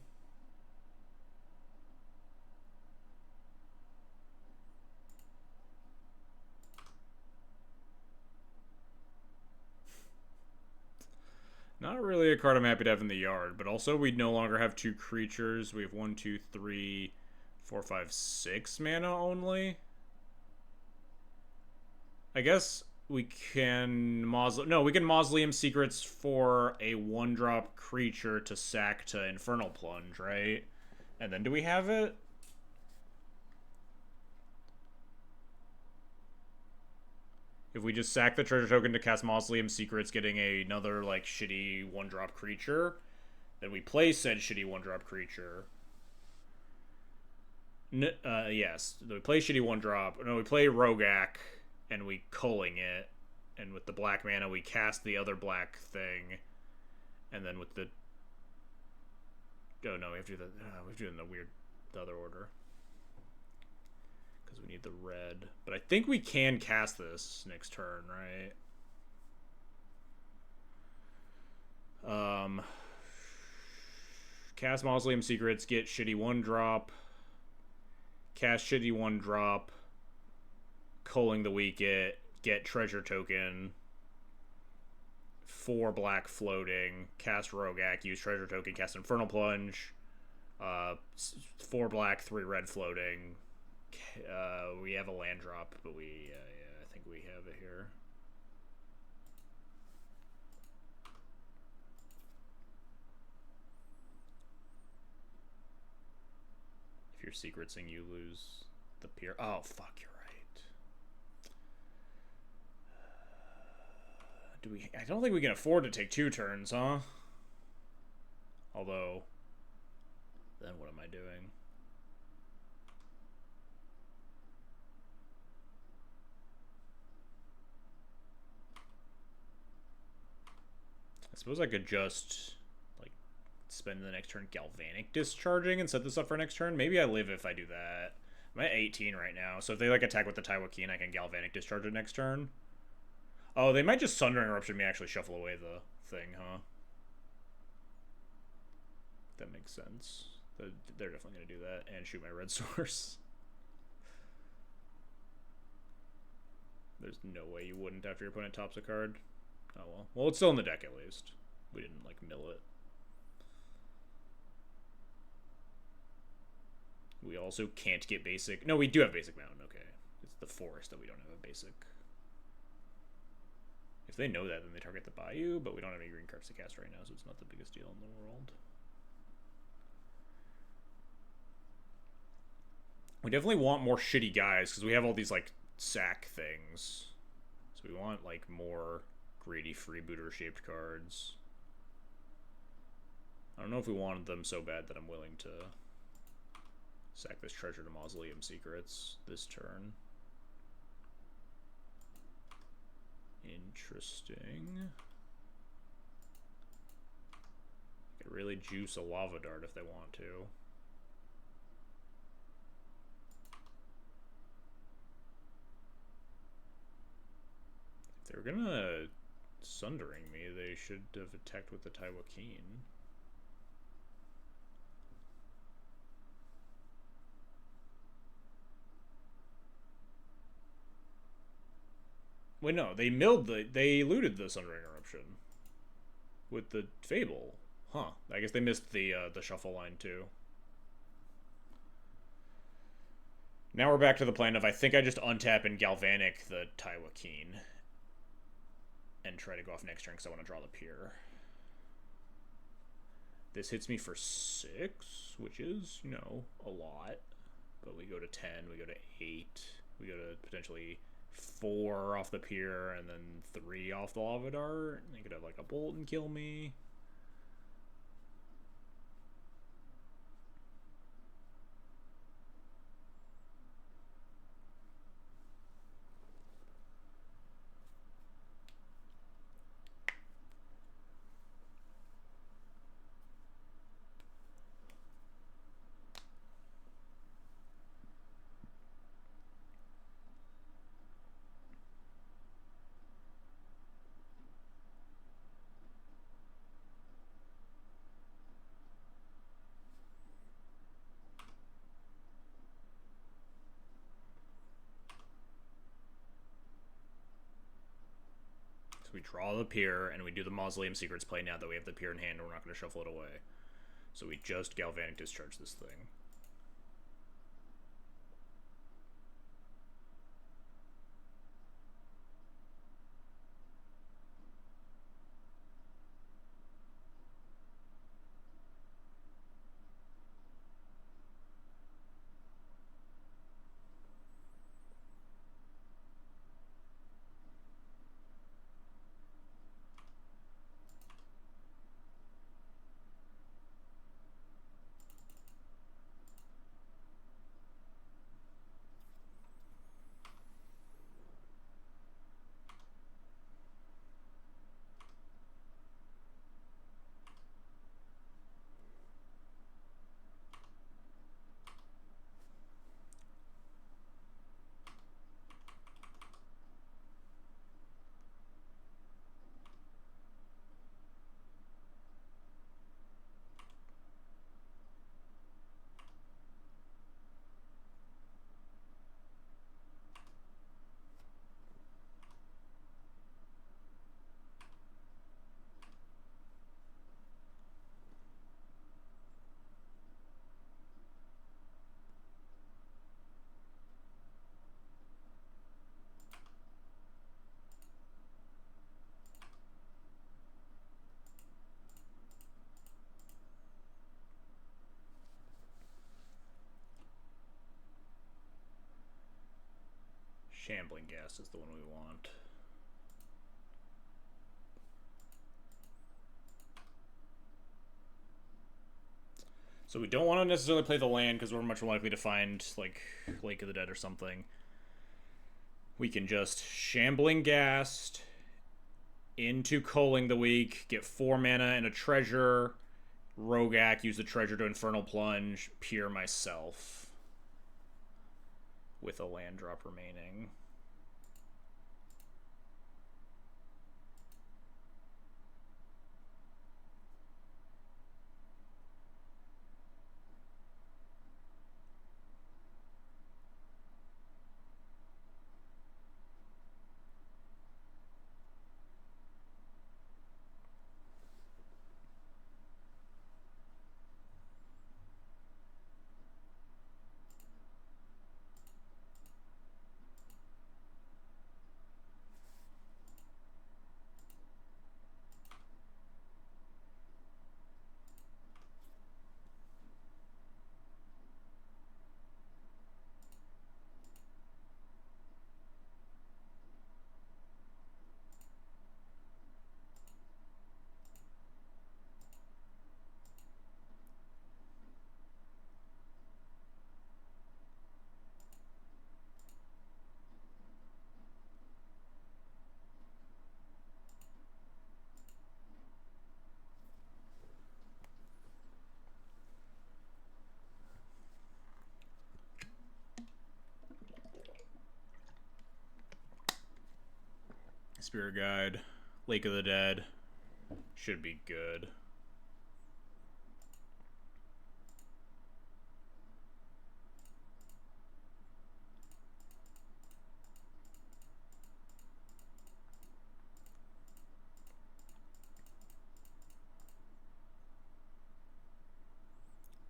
Not really a card I'm happy to have in the yard, but also we no longer have 2 creatures. We have 1, 2, 3, 4, 5, 6 mana only. I guess we can we can Mausoleum Secrets for a 1-drop creature to sack to Infernal Plunge, right? And then do we have it? If we just sack the treasure token to cast Mausoleum Secrets, getting another, like, shitty 1-drop creature, then we play said shitty 1-drop creature. Yes. We play shitty 1-drop. No, we play Rograkh, and we culling it. And with the black mana, we cast the other black thing. And then with the... Oh, no, we have to do we have to do it in the other order. Because we need the red. But I think we can cast this next turn, right? Cast Mausoleum Secrets, get shitty 1-drop. Cast shitty 1-drop. Culling the Wicket, get treasure token. 4 black floating. Cast Rograkh, use treasure token, cast Infernal Plunge. 4 black, 3 red floating. We have a land drop, but yeah, I think we have it here. If you're secreting, you lose the pier. Oh, fuck, you're right. Do we? I don't think we can afford to take 2 turns, huh? Although, then what am I doing? I suppose I could just, like, spend the next turn Galvanic discharging and set this up for next turn. Maybe I live if I do that. I'm at 18 right now, so if they, like, attack with the Taiwakin, I can Galvanic discharge it next turn. Oh, they might just Sundering Eruption me, actually shuffle away the thing, huh? That makes sense. They're definitely going to do that and shoot my red source. There's no way you wouldn't after your opponent tops a card. Oh well. Well, it's still in the deck at least. We didn't, like, mill it. We also can't get basic. No, we do have basic mountain. Okay. It's the forest that we don't have a basic. If they know that, then they target the Bayou, but we don't have any green cards to cast right now, so it's not the biggest deal in the world. We definitely want more shitty guys, because we have all these, like, sack things. So we want, like, more greedy freebooter-shaped cards. I don't know if we wanted them so bad that I'm willing to sack this Treasure to Mausoleum Secrets this turn. Interesting. Could really juice a Lava Dart if they want to. If they're gonna Sundering me, they should have attacked with the Taiwakin. Wait, no, they looted the Sundering Eruption with the Fable. Huh. I guess they missed the shuffle line too. Now we're back to the plan of I think I just untap and Galvanic the Taiwakin and try to go off next turn because I want to draw the pier. This hits me for 6, which is, you know, a lot. But we go to 10, we go to 8, we go to potentially 4 off the pier, and then 3 off the Lava Dart. They could have, like, a bolt and kill me. We draw the pier, and we do the Mausoleum Secrets play now that we have the pier in hand, and we're not going to shuffle it away. So we just Galvanic Discharge this thing. Shambling Ghast is the one we want. So we don't want to necessarily play the land because we're much more likely to find, like, Lake of the Dead or something. We can just Shambling Ghast into Culling the Weak, get 4 mana and a treasure. Rograkh, use the treasure to Infernal Plunge, Peer myself. With a land drop remaining. Spirit Guide, Lake of the Dead, should be good.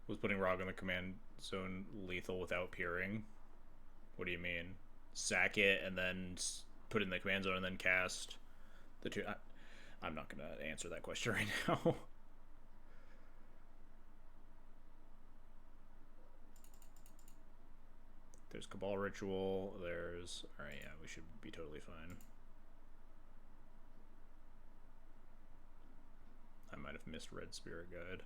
Was putting Rog in the command zone lethal without peering? What do you mean? Sack it and then put it in the command zone and then cast the two. I'm not going to answer that question right now. There's Cabal Ritual. There's... Alright, yeah, we should be totally fine. I might have missed Red Spirit Guide.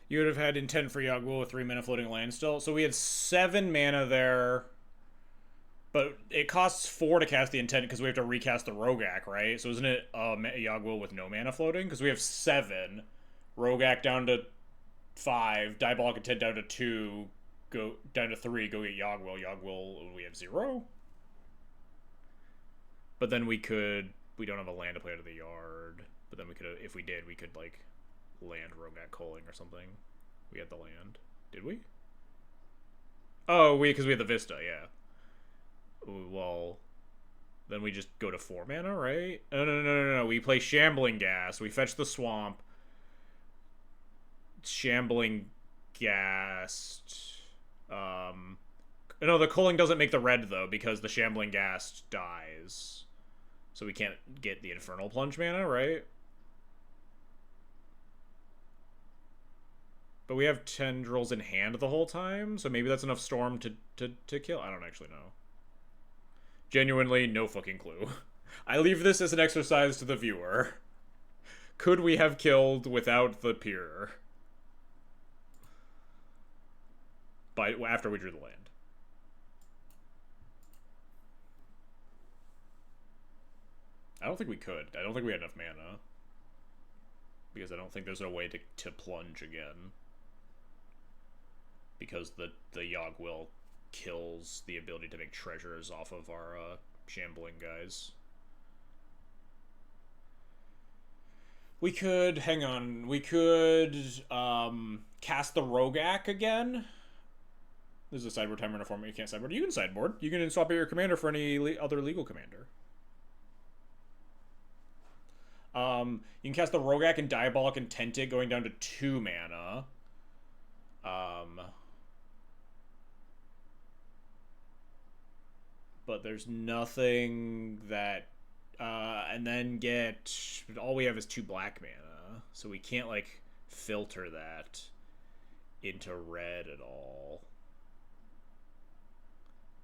You would have had intent for Yagul with 3 mana floating land still. So we had 7 mana there. But it costs 4 to cast the intent because we have to recast the Rograkh, right? So isn't it Yagul with no mana floating? Because we have 7. Rograkh down to 5. Diabolic intent down to 2. Go down to 3. Go get Yagul. Yagul, we have 0. But then we could... We don't have a land to play out of the yard. But then we could... If we did, we could, like... land Rograkh Culling or something. We had the land. Did we? Oh, because we had the Vista, yeah. Well, then we just go to 4 mana, right? No. We play Shambling Ghast. We fetch the Swamp. Shambling Ghast. No, the Culling doesn't make the red, though, because the Shambling Ghast dies. So we can't get the Infernal Plunge mana, right? But we have Tendrils in hand the whole time, so maybe that's enough Storm to kill. I don't actually know. Genuinely, no fucking clue. I leave this as an exercise to the viewer. Could we have killed without the pier? After we drew the land. I don't think we could. I don't think we had enough mana. Because I don't think there's a way to plunge again. Because the Yogg will kills the ability to make treasures off of our shambling guys. We could, hang on, we could cast the Rograkh again. There's a sideboard timer in a format you can't sideboard. You can sideboard. You can swap out your commander for any other legal commander. You can cast the Rograkh and Diabolic Intent it, going down to 2 mana. But there's nothing that... and then all we have is 2 black mana. So we can't, like, filter that into red at all.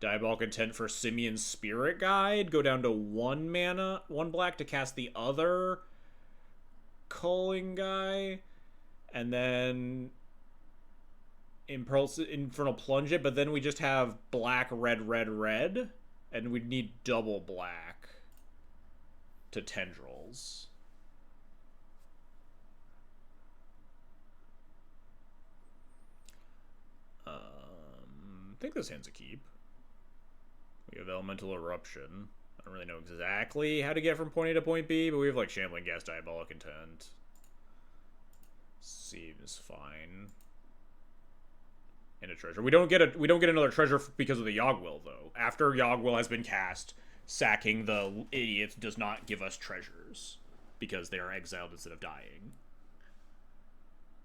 Diabolic Intent for Simeon's Spirit Guide. Go down to 1 mana, 1 black to cast the other culling guy. And then Infernal Plunge it. But then we just have black, red, red, red. And we'd need double black to Tendrils. I think this hand's a keep. We have Elemental Eruption. I don't really know exactly how to get from point A to point B, but we have like Shambling Gas, Diabolic Intent. Seems fine. And a treasure. We don't get another treasure because of the Yogg Will, though. After Yogg Will has been cast, sacking the idiots does not give us treasures because they are exiled instead of dying.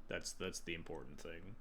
That's the important thing.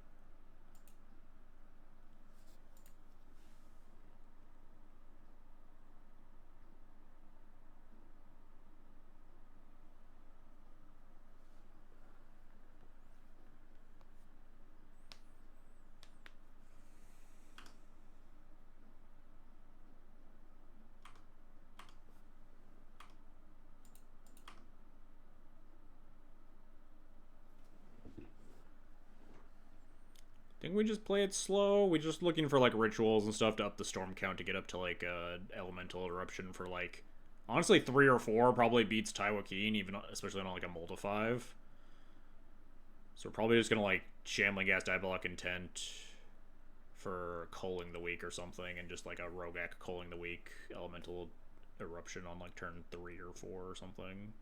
Think we just play it slow? We're just looking for like rituals and stuff to up the storm count to get up to like elemental eruption for like honestly 3 or 4 probably beats Tywakeen, even especially on like a multi 5. So we're probably just gonna like Shambling Gas, Diabolic Intent for culling the week or something, and just like a Rograkh culling the week elemental eruption on like turn 3 or 4 or something.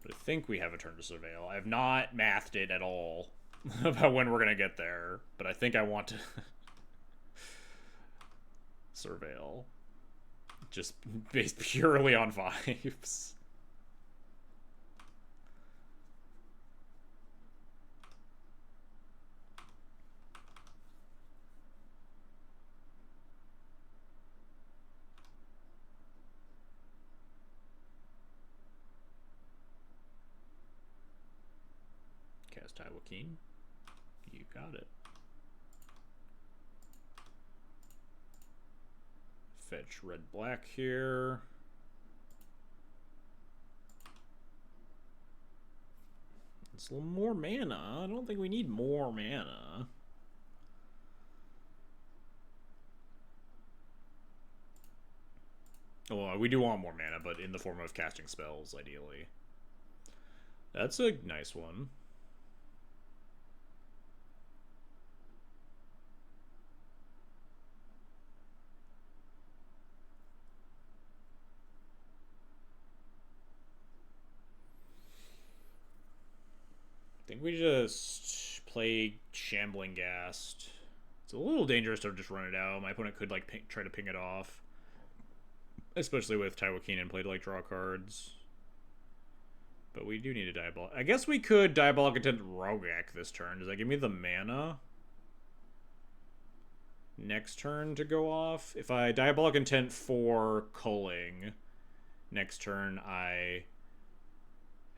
I think we have a turn to surveil. I have not mathed it at all about when we're going to get there, but I think I want to surveil. Just based purely on vibes. Tywakeen, you got it. Fetch red black here. It's a little more mana. I don't think we need more mana. Well, we do want more mana, but in the form of casting spells, ideally. That's a nice one. I think we just play Shambling Ghast. It's a little dangerous to just run it out. My opponent could like try to ping it off, especially with Tywakeen and play to like draw cards. But we do need a Diabolic. I guess we could Diabolic Intent Rograkh this turn. Does that give me the mana next turn to go off? If I Diabolic Intent for culling, next turn I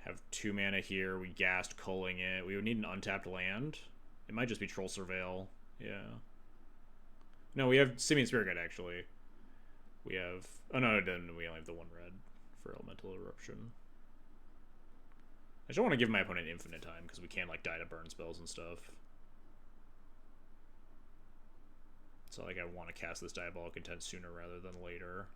have 2 mana here. We gassed culling it. We would need an untapped land. It might just be Troll Surveil. Yeah. No, we have Simeon Spirit Guide, actually. We have... Oh, no, then we only have the one red for Elemental Eruption. I just don't want to give my opponent infinite time, because we can't, like, die to burn spells and stuff. So, like, I want to cast this Diabolic Intent sooner rather than later.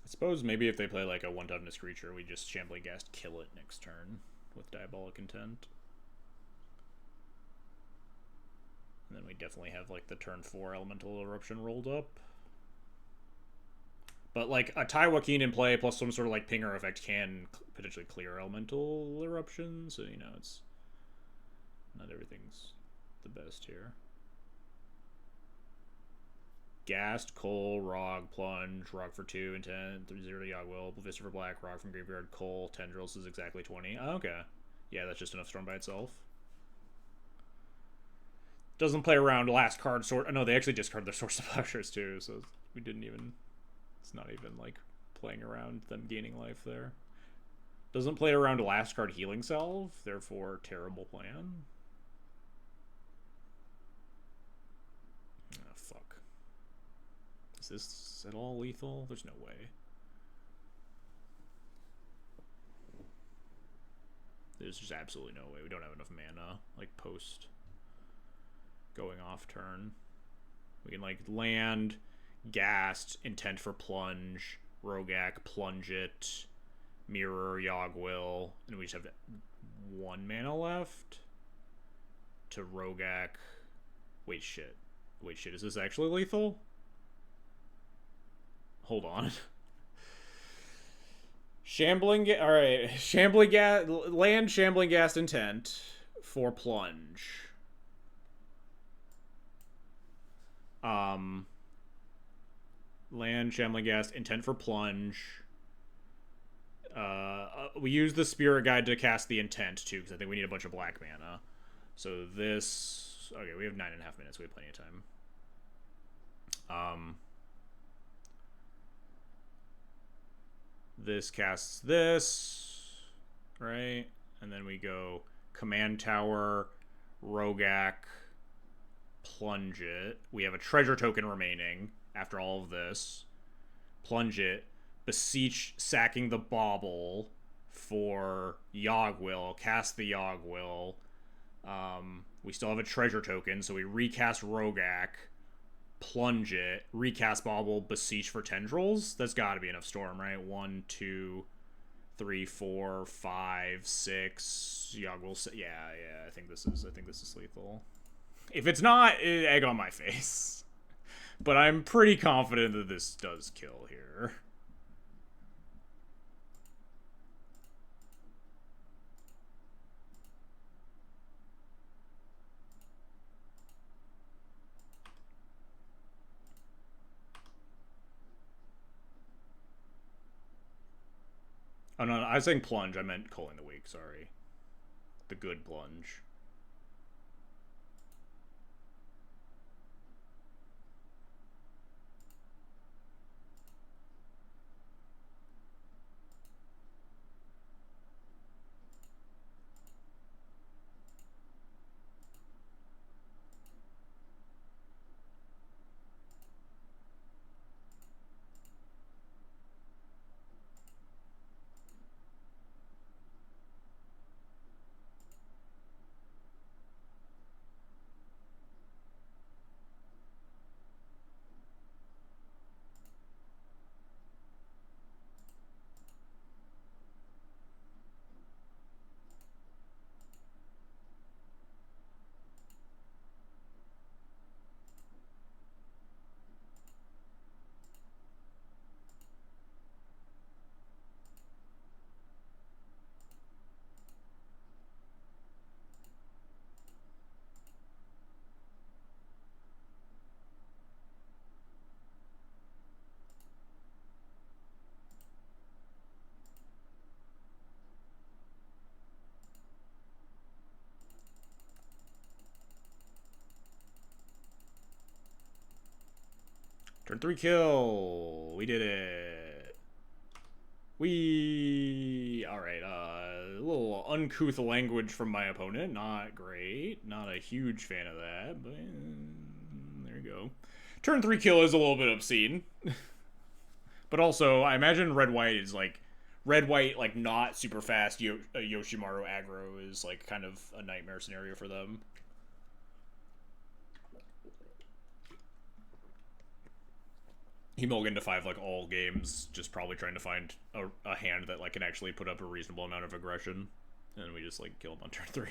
I suppose maybe if they play like a one-toughness creature, we just Shambling Ghast kill it next turn with Diabolic Intent. And then we definitely have like the turn 4 Elemental Eruption rolled up. But like a Taiwakin in play plus some sort of like pinger effect can potentially clear Elemental Eruption, so you know it's not everything's the best here. Ghast, Coal, Rog, Plunge, Rog for 2, Intent, 3-0 to Yogg-Will, Vista for black, Rog from Graveyard, Coal, Tendrils is exactly 20. Oh, okay. Yeah, that's just enough Storm by itself. Doesn't play around last card sort. Oh, no, they actually discard their Source of Pleasures too, so we didn't even... It's not even, like, playing around them gaining life there. Doesn't play around last card Healing Salve, therefore terrible plan. Oh, fuck. Is this at all lethal? There's no way. There's just absolutely no way. We don't have enough mana, like, post going off turn. We can, like, land, Ghast, Intent for Plunge, Rograkh, Plunge it, Mirror, Yogg-Will, and we just have 1 mana left to Rograkh. Wait, shit. Wait, shit. Is this actually lethal? Hold on. Alright. Land Shambling Ghast Intent for Plunge. Land Shambling Ghast Intent for Plunge. We use the Spirit Guide to cast the Intent too, because I think we need a bunch of black mana. So this... Okay, we have 9.5 minutes. We have plenty of time. This casts this, right? And then we go Command Tower, Rograkh, Plunge it. We have a treasure token remaining after all of this. Plunge it. Beseech, sacking the Bauble for Yogg-Will. Cast the Yogg-Will. We still have a treasure token, so we recast Rograkh. Plunge it, recast Bauble, Beseech for Tendrils. That's got to be enough Storm, right? 1, 2, 3, 4, 5, 6. Yogg-Will. Yeah. I think this is lethal. If it's not, egg on my face. But I'm pretty confident that this does kill here. Oh, no, I was saying Plunge. I meant Culling the Weak, sorry. The good Plunge. Turn 3 kill. We did it. Alright, a little uncouth language from my opponent. Not great. Not a huge fan of that, but there you go. Turn 3 kill is a little bit obscene. But also, I imagine red-white is like... Red-white, like, not super fast Yoshimaru aggro is, like, kind of a nightmare scenario for them. He mulliganed to 5 like all games, just probably trying to find a hand that like can actually put up a reasonable amount of aggression, and we just like killed him on turn 3.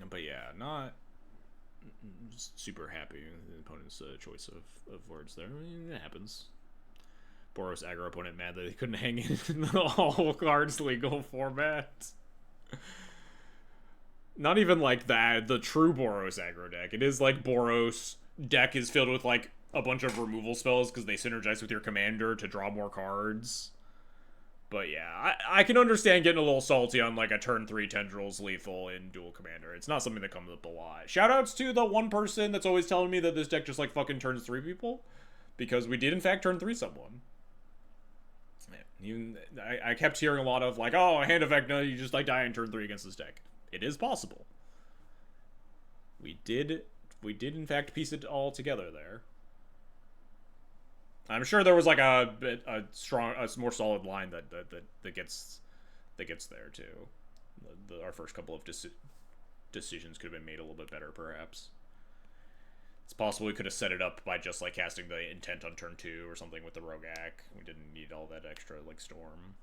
But yeah, not super happy with the opponent's choice of words there. I mean, it happens. Boros aggro opponent mad that they couldn't hang in the all cards legal format. Not even like that, the true Boros aggro deck. It is like Boros deck is filled with like a bunch of removal spells because they synergize with your commander to draw more cards. But yeah, I can understand getting a little salty on like a turn 3 Tendrils lethal in Duel Commander. It's not something that comes up a lot. Shoutouts to the one person that's always telling me that this deck just like fucking turns 3 people, because we did in fact turn 3 someone. Even I kept hearing a lot of like, oh, hand effect, no, you just like die in turn 3 against this deck. It is possible. We did in fact piece it all together there. I'm sure there was like a more solid line that gets there too. Our first couple of decisions could have been made a little bit better, perhaps. It's possible we could have set it up by just like casting the intent on turn 2 or something with the Rograkh. We didn't need all that extra like storm.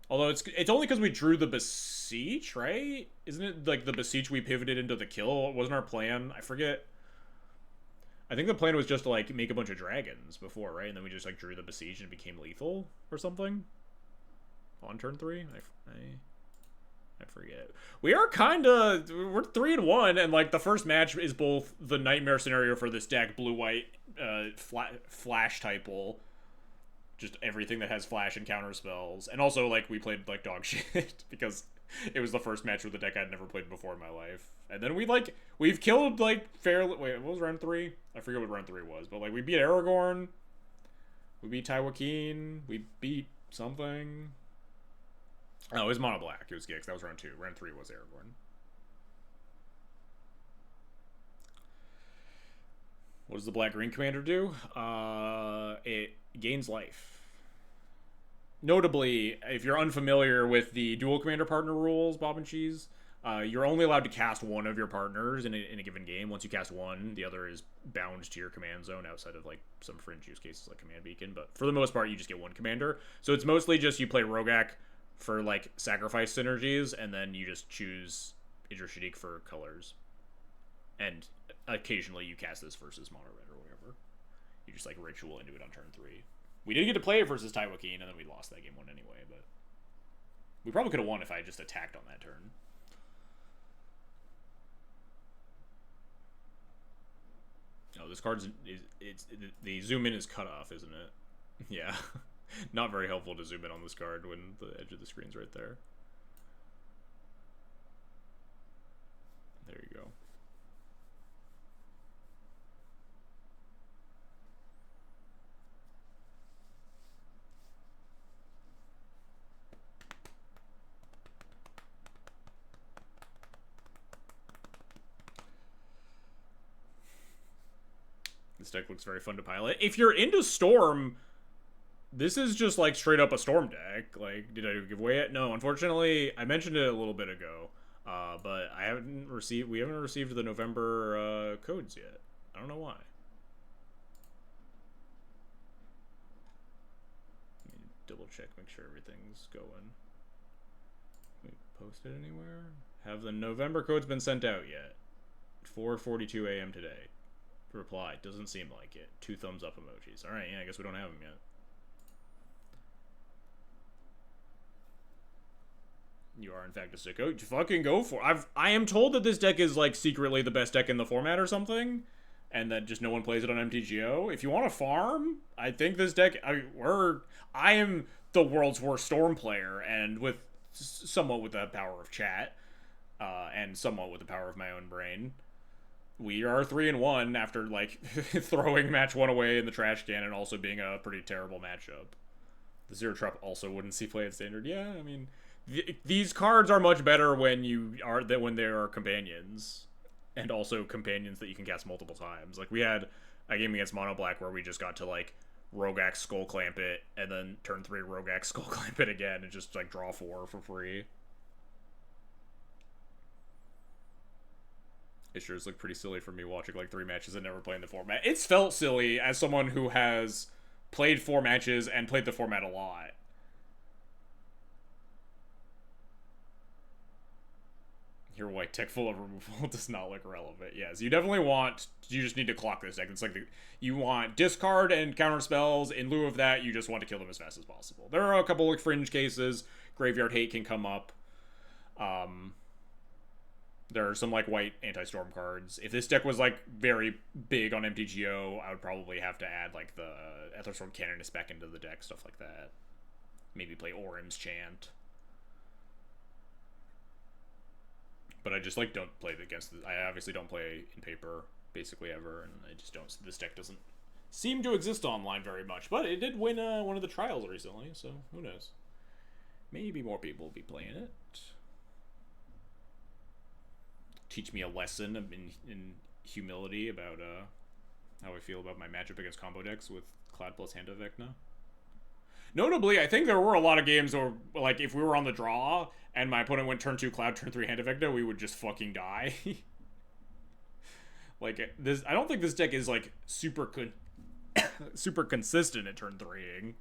Although it's only because we drew the Beseech, right? Isn't it like the Beseech we pivoted into the kill? Wasn't our plan? I forget. I think the plan was just to like make a bunch of dragons before, right? And then we just like drew the Beseech and it became lethal or something on turn 3. I forget. We are kind of... We're 3-1, and, like, the first match is both the nightmare scenario for this deck, blue-white, flash-type-ul. Just everything that has flash and counter spells. And also, like, we played, like, dog shit, because it was the first match with a deck I'd never played before in my life. And then we've killed, like, fairly... Wait, what was round 3? I forget what round 3 was, but, like, we beat Aragorn. We beat Tywakeen. We beat something... Oh, it was mono black. It was Gix. That was round 2. Round 3 was Aragorn. What does the black-green commander do? It gains life. Notably, if you're unfamiliar with the dual commander partner rules, Bob and Cheese, you're only allowed to cast one of your partners in a given game. Once you cast one, the other is bound to your command zone outside of like some fringe use cases like Command Beacon. But for the most part, you just get one commander. So it's mostly just you play Rograkh for like sacrifice synergies, and then you just choose Idris Shadiq for colors, and occasionally you cast this versus mono red or whatever. You just like ritual into it on turn 3. We did get to play it versus Tywakeen, and then we lost that game 1 anyway, but we probably could have won if I had just attacked on that turn. Oh, this card's the zoom in is cut off, isn't it? Yeah. Not very helpful to zoom in on this card when the edge of the screen's right there. There you go. This deck looks very fun to pilot. If you're into Storm... This is just, like, straight up a Storm deck. Like, did I give away it? No, unfortunately, I mentioned it a little bit ago. But we haven't received the November codes yet. I don't know why. Let me double check, make sure everything's going. We posted anywhere? Have the November codes been sent out yet? 4:42 a.m. today. Reply, doesn't seem like it. 2 thumbs up emojis. Alright, yeah, I guess we don't have them yet. You are in fact a sicko. Fucking go for it. I am told that this deck is like secretly the best deck in the format or something, and that just no one plays it on MTGO. If you want to farm, I think this deck. I am the world's worst Storm player, and with somewhat with the power of chat, and somewhat with the power of my own brain. we are 3-1 after like throwing match one away in the trash can and also being a pretty terrible matchup. The Zero Trap also wouldn't see play at standard. Yeah, I mean, these cards are much better when when they are companions, and also companions that you can cast multiple times. Like we had a game against Mono Black where we just got to like Rograkh Skull Clamp it, and then turn 3 Rograkh Skull Clamp it again, and just like draw 4 for free. It sure is like pretty silly for me watching like 3 matches and never playing the format. It's felt silly as someone who has played 4 matches and played the format a lot. Your white tech full of removal does not look relevant. Yes, you definitely want. You just need to clock this deck. It's like you want discard and counter spells. In lieu of that, you just want to kill them as fast as possible. There are a couple of fringe cases. Graveyard Hate can come up. There are some like white anti-storm cards. If this deck was like very big on MTGO, I would probably have to add like the Etherstorm Canonist back into the deck, stuff like that. Maybe play Orim's Chant. But I just like don't play against. I obviously don't play in paper basically ever, and I just don't. This deck doesn't seem to exist online very much. But it did win one of the trials recently, so who knows? Maybe more people will be playing it. Teach me a lesson in humility about how I feel about my matchup against combo decks with Cloud plus Hand of Vecna. Notably, I think there were a lot of games where, like, if we were on the draw and my opponent went turn 2 Cloud, turn 3 Hand of Vecna, we would just fucking die. Like, this, I don't think this deck is, like, super consistent at turn 3ing.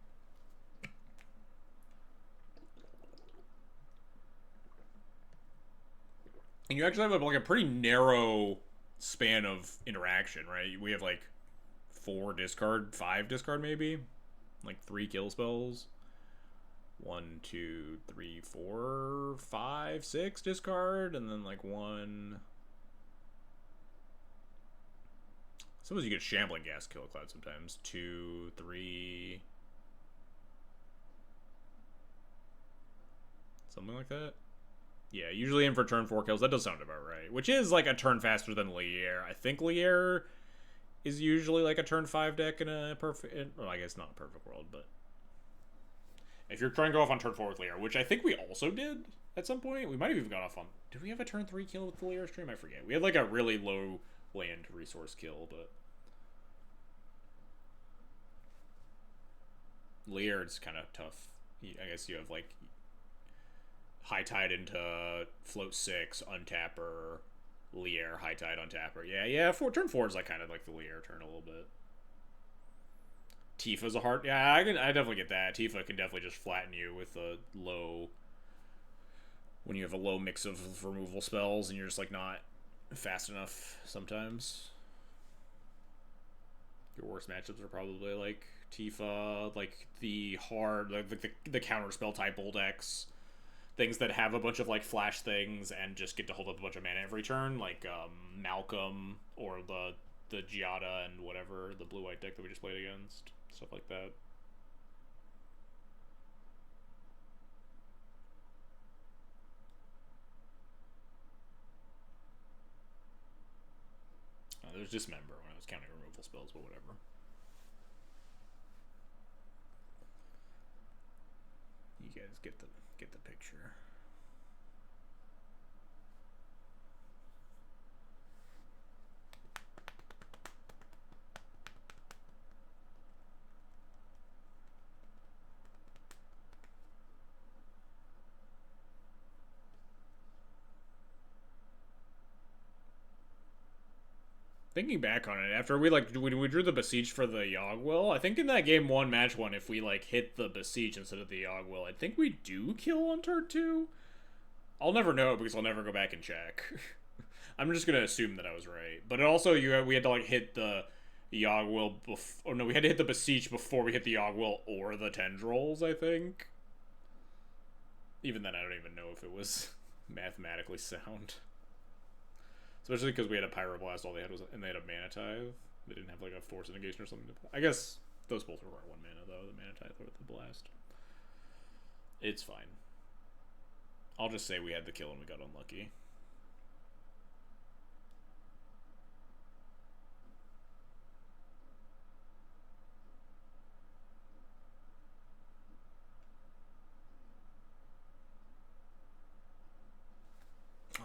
And you actually have, like, a pretty narrow span of interaction, right? We have, like, 4 discard, 5 discard, maybe? Like 3 kill spells. 1, 2, 3, 4, 5, 6 discard, and then like 1. Suppose you get Shambling Gas kill a Cloud sometimes. 2, 3. Something like that. Yeah, usually in for turn 4 kills. That does sound about right. Which is like a turn faster than Lier. I think Lier is usually like a turn 5 deck in a perfect... Well, I guess not a perfect world, but... If you're trying to go off on turn 4 with Lier, which I think we also did at some point. We might have even gone off on... Did we have a turn 3 kill with the Lier stream? I forget. We had like a really low land resource kill, but... Lier is kind of tough. I guess you have like... High Tide into Float 6, Untapper... Lier, High Tide on Tapper. Yeah, turn 4 is like kind of like the Lier turn a little bit. Tifa's a hard... Yeah, I definitely get that. Tifa can definitely just flatten you with a low... When you have a low mix of removal spells and you're just like not fast enough sometimes. Your worst matchups are probably like Tifa, like the hard... Like the counter spell type old decks. Things that have a bunch of like flash things and just get to hold up a bunch of mana every turn, like Malcolm or the Giada and whatever, the blue-white deck that we just played against, stuff like that. There's Dismember when I was counting removal spells, but whatever. You guys get the picture. Thinking back on it, after we drew the Beseech for the Yogg-Will, I think in that game 1, match 1, if we like hit the Beseech instead of the Yogg-Will, I think we do kill on turn 2. I'll never know because I'll never go back and check. I'm just gonna assume that I was right. But also, we had to like hit the Yogg-Will before. Oh no, we had to hit the Beseech before we hit the Yogg-Will or the Tendrils, I think. Even then, I don't even know if it was mathematically sound. Especially because we had a Pyroblast, all they had was, and they had a Mana Tithe. They didn't have like a Force Negation or something. I guess those both were 1 mana though, the Mana Tithe or the Blast. It's fine. I'll just say we had the kill and we got unlucky.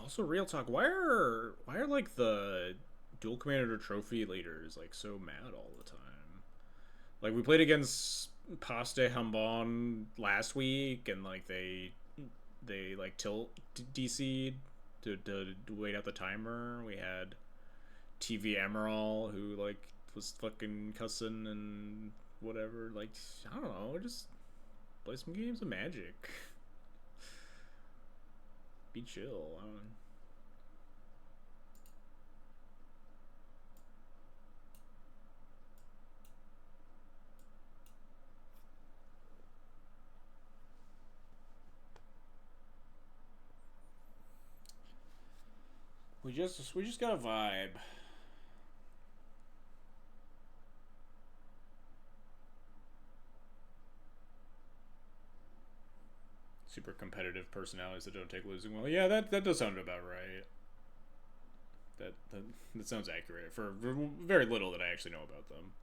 Also, real talk. Why are like the dual commander trophy leaders like so mad all the time? Like we played against Paste Hambon last week, and like they like tilt DC'd to wait out the timer. We had TV Emerald who like was fucking cussing and whatever. Like I don't know, just play some games of Magic. Be chill. I don't. We just got a vibe. Super competitive personalities that don't take losing well. Yeah, that does sound about right. That sounds accurate for very little that I actually know about them.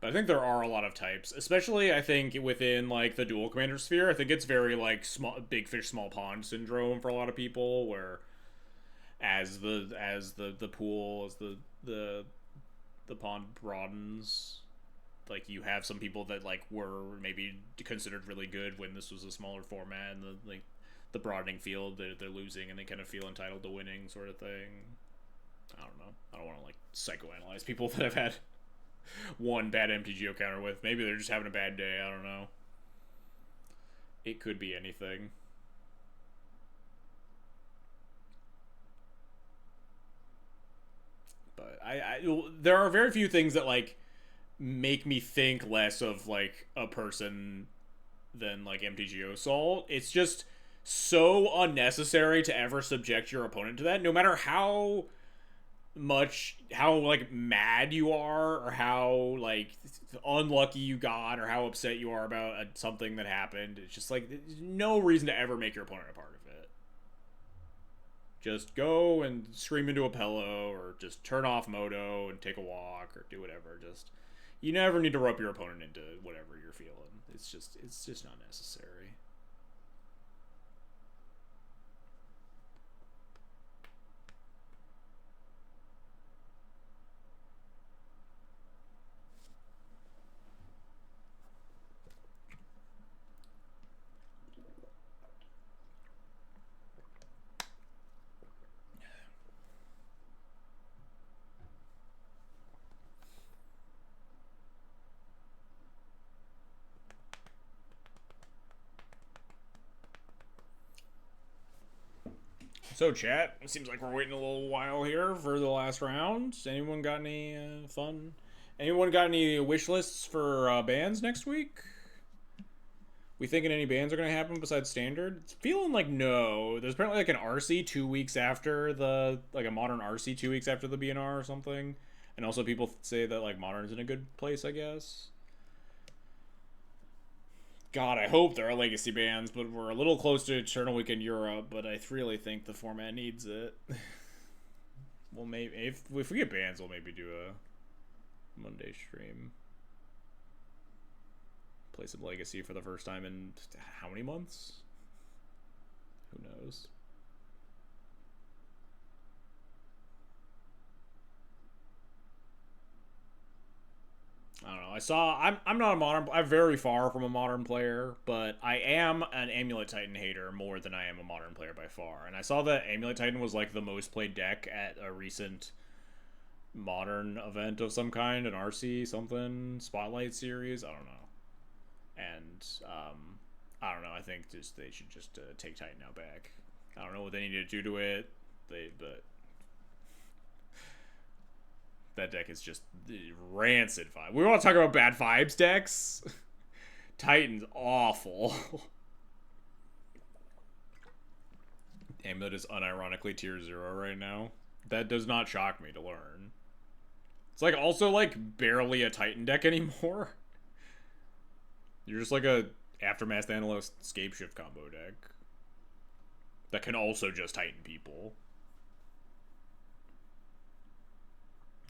But I think there are a lot of types, especially I think within like the dual commander sphere. I think it's very like small, big fish, small pond syndrome for a lot of people, where as the pool as the pond broadens, like you have some people that like were maybe considered really good when this was a smaller format, and the broadening field they're losing, and they kind of feel entitled to winning, sort of thing. I don't know. I don't want to like psychoanalyze people that I've had one bad MTGO counter with. Maybe they're just having a bad day. I don't know. It could be anything. But there are very few things that like make me think less of like a person than like MTGO Assault. It's just so unnecessary to ever subject your opponent to that, no matter how like mad you are, or how like unlucky you got, or how upset you are about something that happened. It's just like there's no reason to ever make your opponent a part of it. Just go and scream into a pillow, or just turn off Moto and take a walk, or do whatever. Just you never need to rope your opponent into whatever you're feeling. It's just not necessary. So, chat, it seems like we're waiting a little while here for the last round. Anyone got any fun? Anyone got any wish lists for bands next week? We thinking any bands are going to happen besides standard? It's feeling like no. There's apparently like an RC 2 weeks after like a modern RC 2 weeks after the BNR or something. And also people say that like modern's in a good place, I guess. God, I hope there are legacy bands, but we're a little close to Eternal Week in Europe, but I really think the format needs it. Well, maybe if we get bands, we'll maybe do a Monday stream. Play some legacy for the first time in how many months? Who knows? I don't know. I'm not a modern. I'm very far from a modern player, but I am an Amulet Titan hater more than I am a modern player by far. And I saw that Amulet Titan was like the most played deck at a recent modern event of some kind, an RC something spotlight series. I don't know. And I don't know. I think they should just take Titan out back. I don't know what they need to do to it. But that deck is just rancid vibe. We want to talk about bad vibes decks. Titan's awful. Amulet is unironically tier 0 right now. That does not shock me to learn. It's like also like barely a Titan deck anymore. You're just like a Aftermath Analyst Scapeshift combo deck that can also just Titan people.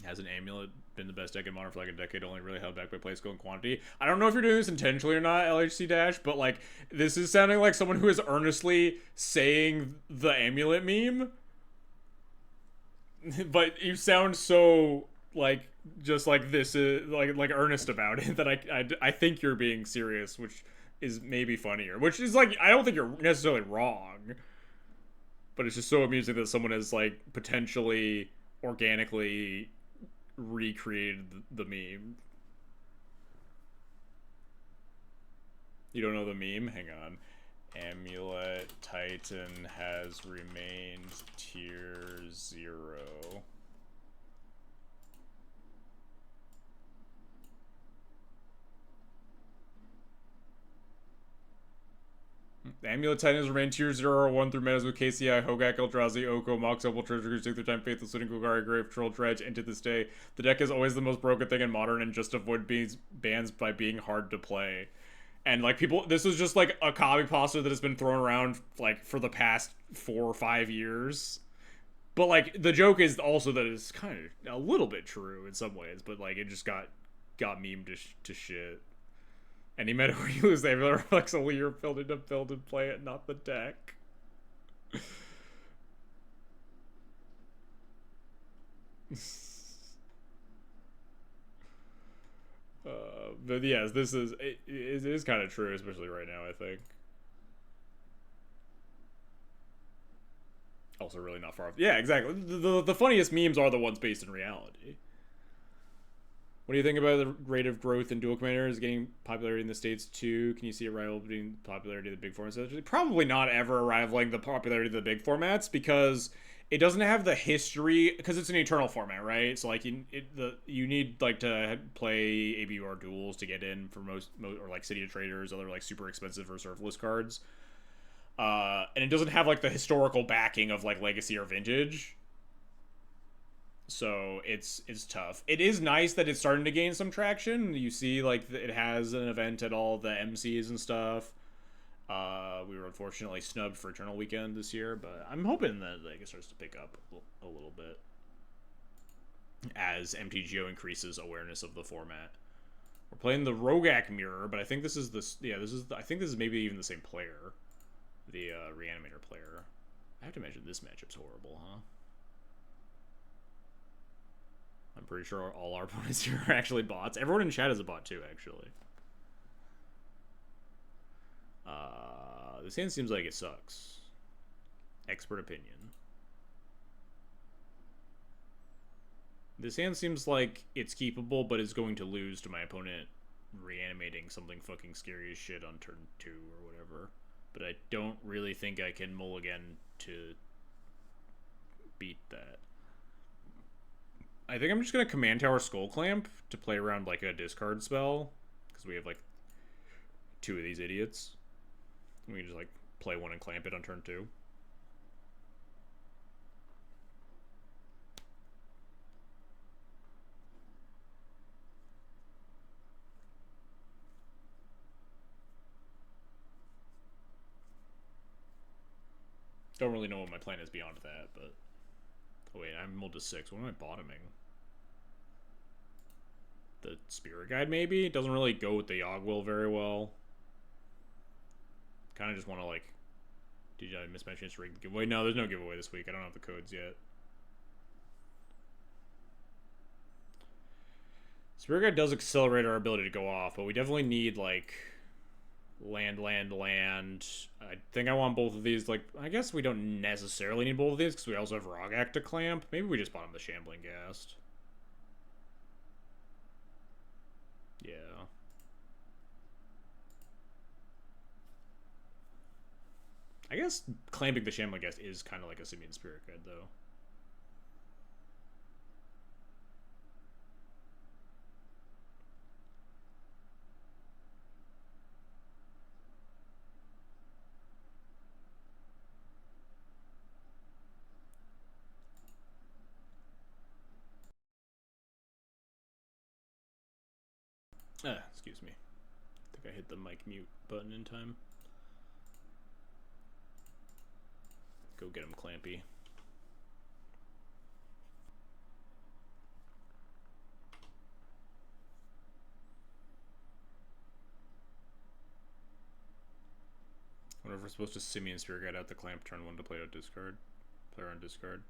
Has an amulet been the best deck in Modern for like a decade, only really held back by play skill and quantity? I don't know if you're doing this intentionally or not, LHC Dash, but like this is sounding like someone who is earnestly saying the amulet meme. But you sound so like just like this is like earnest about it that I think you're being serious, which is maybe funnier. Which is like I don't think you're necessarily wrong, but it's just so amusing that someone has like potentially organically recreated the meme. You don't know the meme? Hang on. Amulet Titan has remained tier 0. The Amulet Titan has remained tier 0 or 1 through metas with KCI, Hogak, Eldrazi, Oko, Mox, Opal, Treasure, Take Their Time, Faithless, Sitting, Golgari, Grave, Troll, Dredge, and to this day, the deck is always the most broken thing in Modern and just avoid bans by being hard to play. And like people, this is just like a copy pasta that has been thrown around like for the past 4 or 5 years. But like the joke is also that it's kind of a little bit true in some ways, but like it just got memed to shit. Any meta where you lose the amulet reflects only your ability to build and play it, not the deck. But yes, it is kind of true, especially right now, I think. Also really not far off. Yeah, exactly. The funniest memes are the ones based in reality. What do you think about the rate of growth in Duel Commander? Is getting popularity in the States too? Can you see a rival between popularity of the big formats? Probably not ever rivaling the popularity of the big formats because it doesn't have the history because it's an eternal format, right? So like you need like to play ABUR duels to get in for most or like City of Traders, other like super expensive or surplus cards. And it doesn't have like the historical backing of like Legacy or Vintage. So it's tough. It is nice that it's starting to gain some traction. You see, like it has an event at all the MCs and stuff. We were unfortunately snubbed for Eternal Weekend this year, but I'm hoping that like, it starts to pick up a little bit as MTGO increases awareness of the format. We're playing the Rograkh mirror, but I think this is I think this is maybe even the same player, the Reanimator player. I have to imagine this matchup's horrible, huh? I'm pretty sure all our opponents here are actually bots. Everyone in chat is a bot too, actually. This hand seems like it sucks. Expert opinion. This hand seems like it's keepable, but is going to lose to my opponent reanimating something fucking scary as shit on turn 2 or whatever. But I don't really think I can mulligan to beat that. I think I'm just gonna Command Tower Skull Clamp to play around like a discard spell because we have like 2 of these idiots. We can just like play one and clamp it on turn 2. Don't really know what my plan is beyond that, but oh wait, I'm mulled to 6. What am I bottoming? The Spirit Guide, maybe? It doesn't really go with the Yogwill very well. Kind of just want to, like... Did I mismention it's rigged giveaway? No, there's no giveaway this week. I don't have the codes yet. Spirit Guide does accelerate our ability to go off, but we definitely need, like... Land. I think I want both of these. Like, I guess we don't necessarily need both of these because we also have Rograkh to clamp. Maybe we just bottom the Shambling Ghast. Yeah. I guess clamping the Shambling Ghast is kind of like a Simian Spirit Guide, though. Excuse me. I think I hit the mic mute button in time. Go get him, Clampy. wonder if we're supposed to Simian Spirit Guide out the clamp turn 1 to play out discard. Player on discard.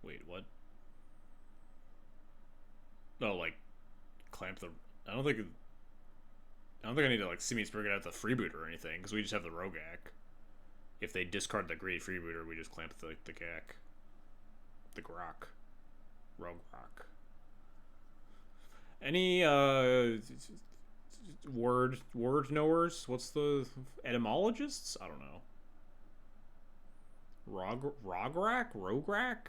Wait, what? No, like, clamp the... I don't think I need to, like, Simian Spirit Guide out the freebooter or anything, because we just have the Rograkh. If they discard the great freebooter, we just clamp the Gak. The Grok. Rograkh. Any, word knowers? What's the etymologists? I don't know. Rograkh?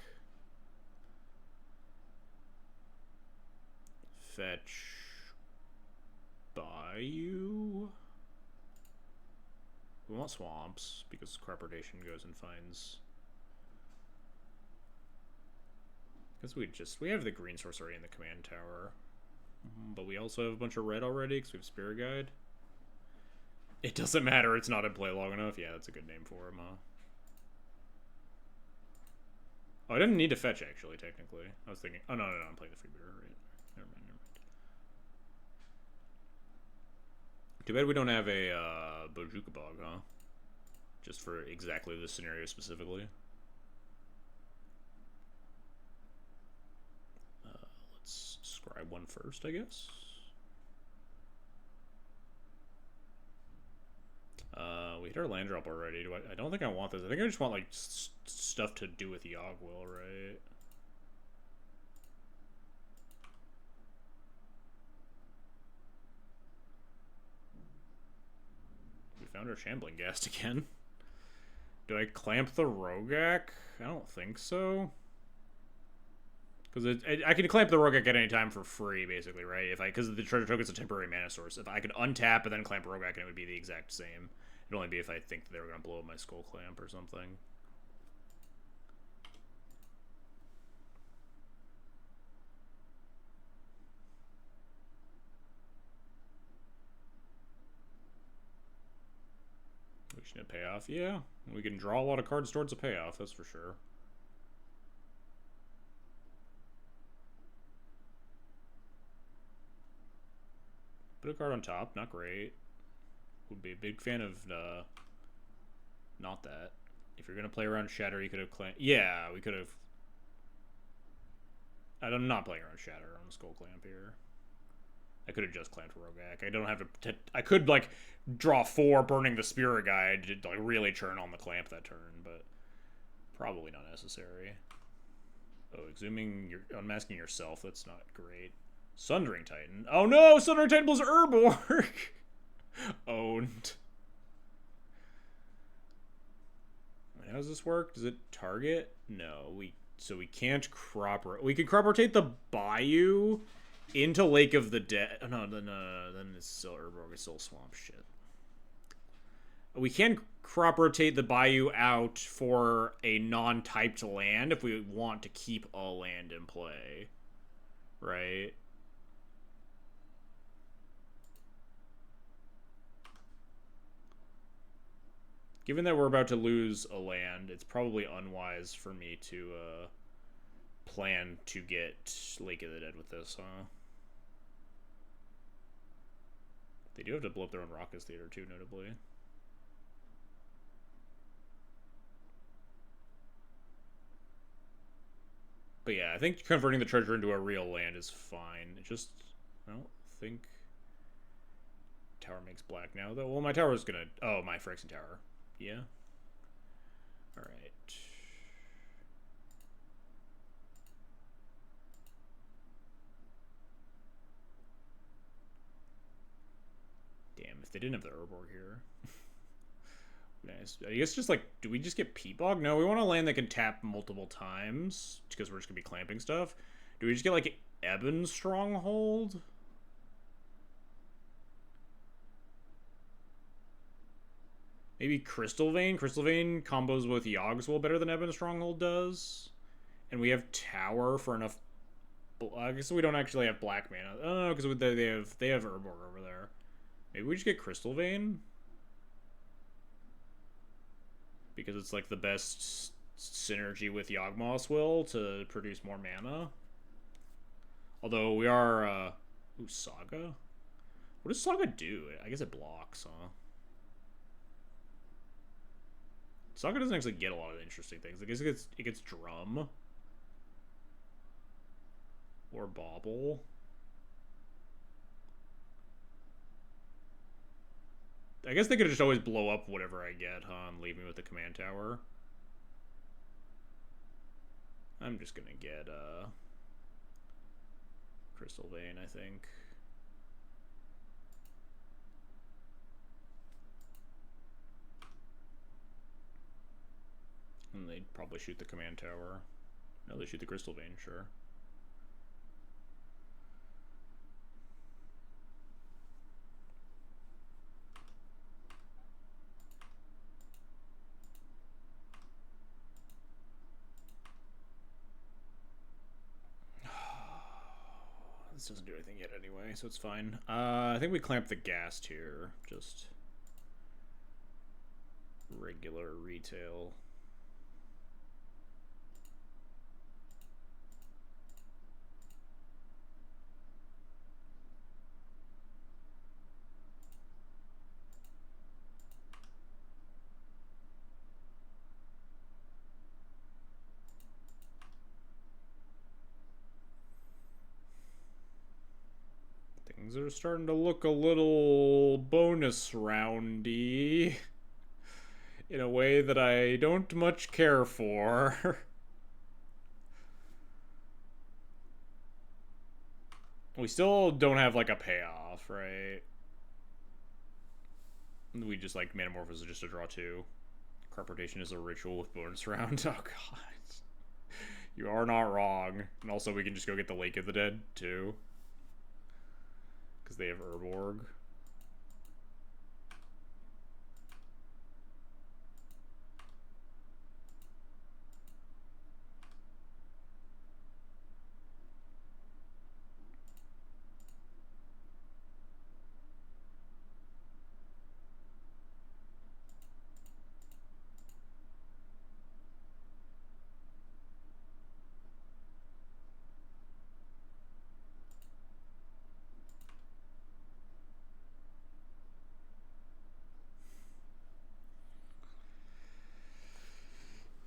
Fetch Bayou. We want swamps because crop rotation goes and finds. Because we have the green source already in the command tower. But we also have a bunch of red already because we have Spirit Guide. It doesn't matter, it's not in play long enough. Yeah, that's a good name for him, huh? Oh, I didn't need to fetch, actually, technically. I was thinking... Oh, no, I'm playing the freebooter, right? Never mind. Too bad we don't have a Bojuka Bog, huh? Just for exactly this scenario specifically. Let's scribe one first, I guess. We hit our land drop already. I don't think I want this. I think I just want, like, stuff to do with Yogwill, right? We found our Shambling Ghast again. Do I clamp the Rograkh? I don't think so. Because I can clamp the Rograkh at any time for free, basically, right? Because the treasure token's a temporary mana source. If I could untap and then clamp Rograkh, and it would be the exact same. It'd only be if I think that they were going to blow up my Skull Clamp or something. We should have payoff. Yeah, we can draw a lot of cards towards a payoff, that's for sure. Put a card on top, not great. Would be a big fan of not that. If you're gonna play around Shatter, you could have clamped. Yeah, we could have. I'm not playing around Shatter on Skull Clamp here. I could have just clamped Rograkh. I don't have to. I could like draw 4, burning the Spirit Guide to like really churn on the clamp that turn, but probably not necessary. Oh, exhuming, you're unmasking yourself. That's not great. Sundering Titan. Oh no! Sundering Titan blows Urborg! Owned. Wait, how does this work? Does it target? No, so we can't crop. We can crop rotate the Bayou into Lake of the Dead. Oh, no, then it's still Urborg. It's still swamp shit. We can crop rotate the Bayou out for a non-typed land if we want to keep a land in play, right? Given that we're about to lose a land, it's probably unwise for me to plan to get Lake of the Dead with this, huh? They do have to blow up their own Raucous Theater too, notably. But yeah, I think converting the treasure into a real land is fine. It just, I don't think... Tower makes black now, though. Well, my tower's gonna... Oh, my Phyrexian Tower. Yeah. Alright. Damn, if they didn't have the Urborg here. Nice. I guess just like, do we just get Peatbog? No, we want a land that can tap multiple times because we're just gonna be clamping stuff. Do we just get like Ebon Stronghold? Maybe Crystal Vein? Crystal Vein combos with Yogswell better than Ebon Stronghold does. And we have Tower for enough... I guess we don't actually have black mana. Oh, no, because they have Urborg over there. Maybe we just get Crystal Vein? Because it's like the best synergy with Yawgmoth's Will to produce more mana. Although we are... Ooh, Saga? What does Saga do? I guess it blocks, huh? Sokka doesn't actually get a lot of interesting things. I guess it gets Drum. Or Bobble. I guess they could just always blow up whatever I get, huh, and leave me with the command tower. I'm just gonna get, Crystal Vein, I think. And they'd probably shoot the command tower. No, they shoot the Crystal Vein, sure. This doesn't do anything yet anyway, so it's fine. I think we clamp the Ghast here. Just regular retail. Things are starting to look a little bonus roundy in a way that I don't much care for. We still don't have like a payoff, right? We just like Manamorphose just to draw 2. Corporation is a ritual with bonus round. Oh god. You are not wrong. And also we can just go get the Lake of the Dead too. Because they have Urborg.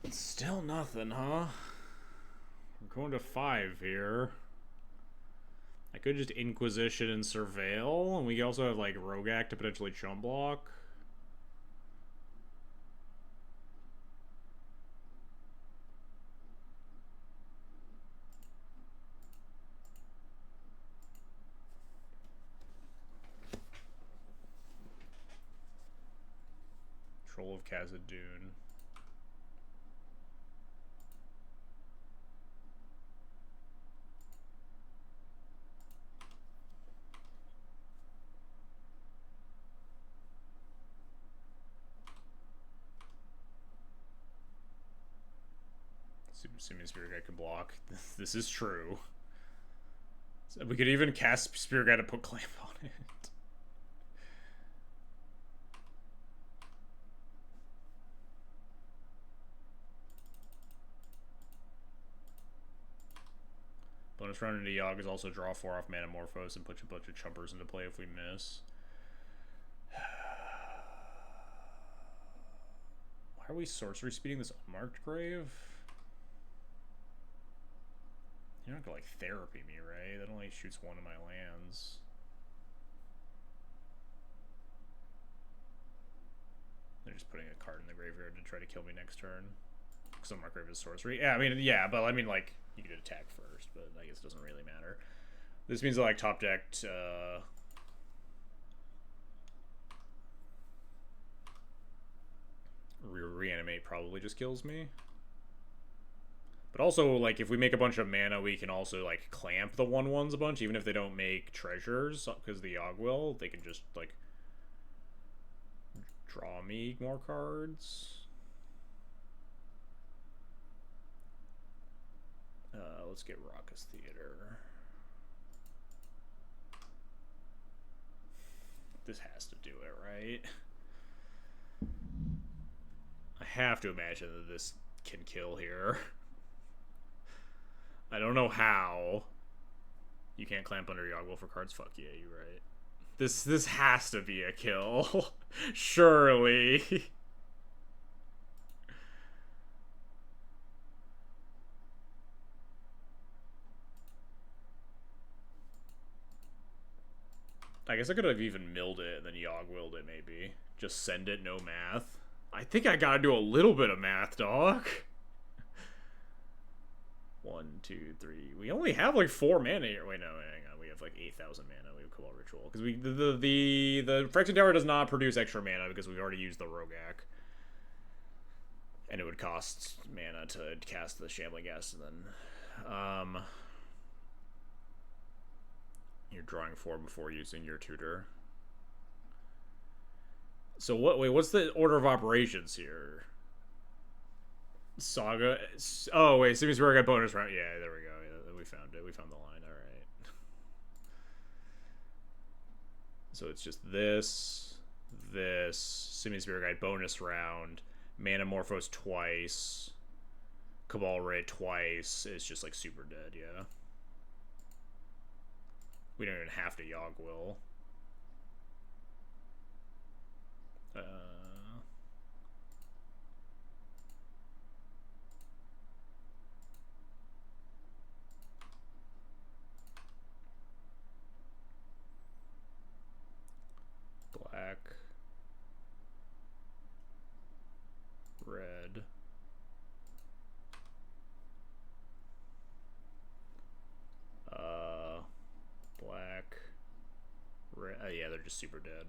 Still nothing, huh? We're going to 5 here. I could just Inquisition and Surveil, and we also have, like, Rograkh to potentially chump block. Troll of Khazad-dûn. Assuming Spirit Guide can block. This is true. So we could even cast Spirit Guide to put Clamp on it. Bonus round into Yogg is also draw 4 off Manamorphose and put a bunch of chumpers into play if we miss. Why are we sorcery speeding this Unmarked Grave? You're not gonna, like, therapy me, right? That only shoots 1 of my lands. They're just putting a card in the graveyard to try to kill me next turn. Because Unmarked Grave is sorcery. Yeah, I mean, yeah, but I mean, like, you could attack first, but I guess it doesn't really matter. This means that, like, top decked, reanimate probably just kills me. But also, like, if we make a bunch of mana, we can also, like, clamp the 1/1s a bunch, even if they don't make treasures, because the Yogg will. They can just, like, draw me more cards. Let's get Raucous Theater. This has to do it, right? I have to imagine that this can kill here. I don't know how. You can't clamp under Yogg for cards. Fuck yeah, you're right. This has to be a kill. Surely. I guess I could have even milled it and then Yogg-willed it, maybe. Just send it, no math. I think I gotta do a little bit of math, dog. 1, 2, 3. We only have like 4 mana here. Wait, no, hang on. We have like 8,000 mana. We have Cabal Ritual because the Phyrexian Tower does not produce extra mana because we've already used the Rograkh, and it would cost mana to cast the Shambling Ghast, and then you're drawing 4 before using your tutor. So what? Wait, what's the order of operations here? Saga. Oh wait, Simi's where I got bonus round. Yeah, there we go. Yeah, we found it. We found the line. All right. So it's just this, Simian Spirit Guide bonus round, Mana Morphos twice, Cabal Ray twice. It's just like super dead. Yeah. We don't even have to Yogg-will. Black, red, black, red. Yeah, they're just super dead.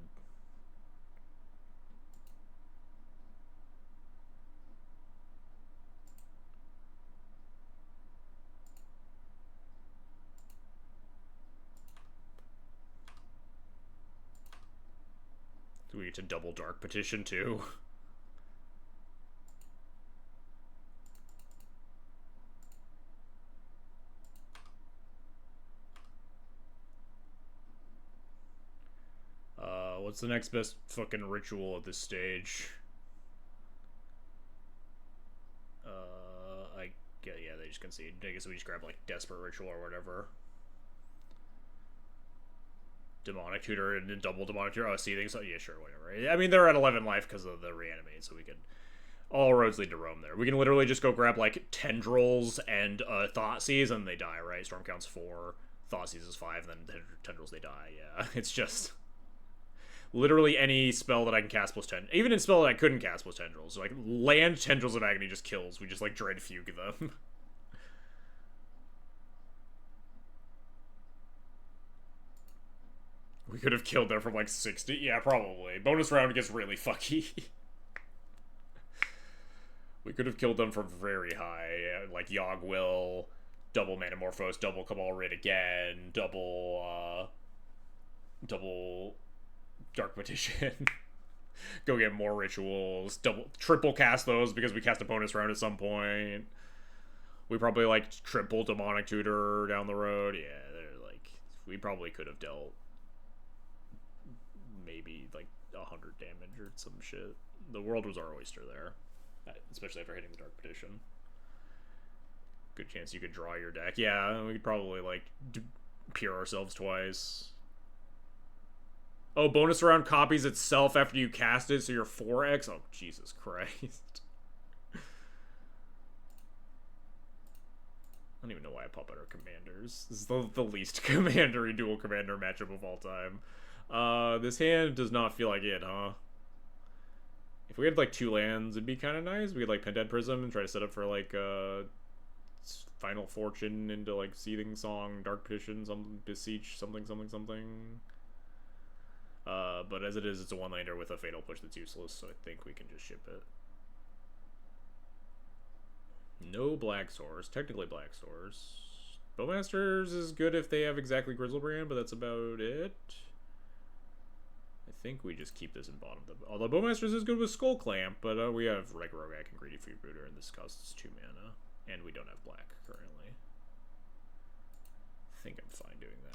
Do we get to double Dark Petition too? What's the next best fucking ritual at this stage? Yeah, they just concede. I guess we just grab like Desperate Ritual or whatever. Demonic Tutor and then double Demonic Tutor. Oh, Seething. So yeah, sure, whatever. I mean, they're at 11 life because of the reanimate, so we could. All roads lead to Rome there. We can literally just go grab like Tendrils and Thoughtseize and they die, right? Storm counts 4, Thoughtseize is 5, and then Tendrils they die. Yeah, it's just literally any spell that I can cast plus 10. Even in spell that I couldn't cast plus Tendrils. So, like, land Tendrils of Agony just kills. We just, like, Dread Fugue them. We could have killed them from, like, 60. Yeah, probably. Bonus round gets really fucky. We could have killed them from very high. Like, Yogg-will, double Manamorphose, double Cabal Rid again, double Dark Petition. Go get more rituals. Triple cast those because we cast a bonus round at some point. We probably like triple Demonic Tutor down the road. Yeah, they're like we probably could have dealt maybe like 100 damage or some shit. The world was our oyster there, especially after hitting the Dark Petition. Good chance you could draw your deck. Yeah, we could probably like pure ourselves twice. Oh, bonus round copies itself after you cast it, so you're 4x? Oh, Jesus Christ. I don't even know why I pop out our commanders. This is the least commandery dual commander matchup of all time. This hand does not feel like it, huh? If we had, like, 2 lands, it'd be kind of nice. We could, like, Pentad Prism and try to set up for, like, Final Fortune into, like, Seething Song, Dark Petition, Beseech, something. But as it is, it's a 1-lander with a Fatal Push that's useless, so I think we can just ship it. No Black Source. Technically Black Source. Bowmasters is good if they have exactly Grizzlebrand, but that's about it. I think we just keep this in bottom. Although Bowmasters is good with Skull Clamp, but we have like Rograkh and Greedy Freebooter, and this costs 2 mana. And we don't have black currently. I think I'm fine doing that.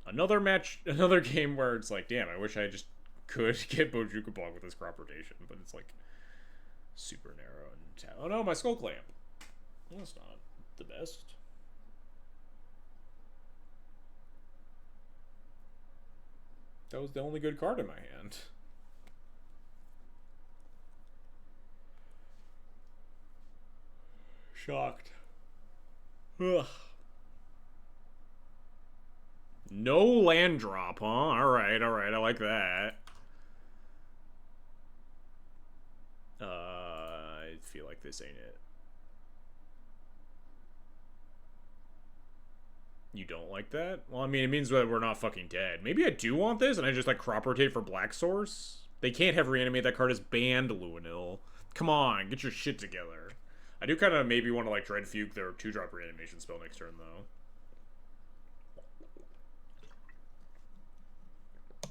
Another game where it's like, damn, I wish I just could get Bojuka Bog with this crop rotation, but it's like super narrow and oh no, my Skull Clamp. Well, that's not the best. That was the only good card in my hand. Shocked. Ugh. No land drop, huh? Alright, I like that. I feel like this ain't it. You don't like that? Well, I mean, it means that we're not fucking dead. Maybe I do want this, and I just, like, crop rotate for Black Source? They can't have reanimate. That card is banned, Luanil. Come on, get your shit together. I do kind of maybe want to, like, Dread Fugue their 2-drop reanimation spell next turn, though.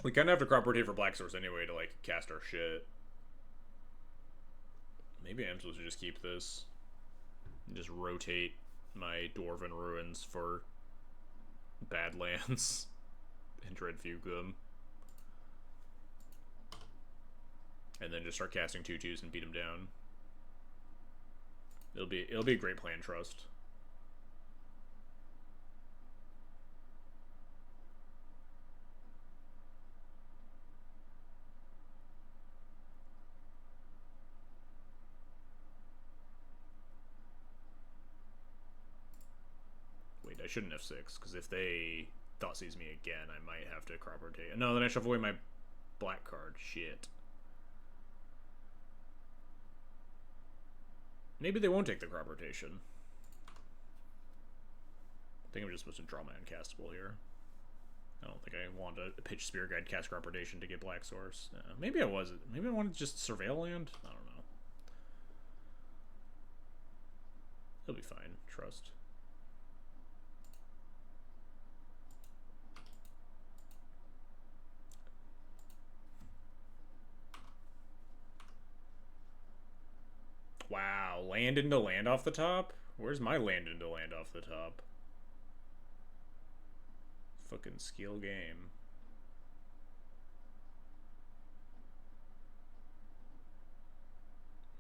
We kind of have to crop rotate for Black Source anyway to, like, cast our shit. Maybe I'm supposed to just keep this. And just rotate my Dwarven Ruins for Badlands and Dread Fugue them. And then just start casting 2/2s and beat them down. It'll be a great plan, trust. Wait, I shouldn't F6, because if they Thoughtseize me again, I might have to crop rotate. No, then I shuffle away my black card. Shit. Maybe they won't take the crop rotation. I think I'm just supposed to draw my uncastable here. I don't think I want to pitch Spear Guide, cast crop rotation to get Black Source. Maybe I was. Maybe I wanted to just surveil land? I don't know. It'll be fine. Trust. Wow, land into land off the top? Where's my land into land off the top? Fucking skill game.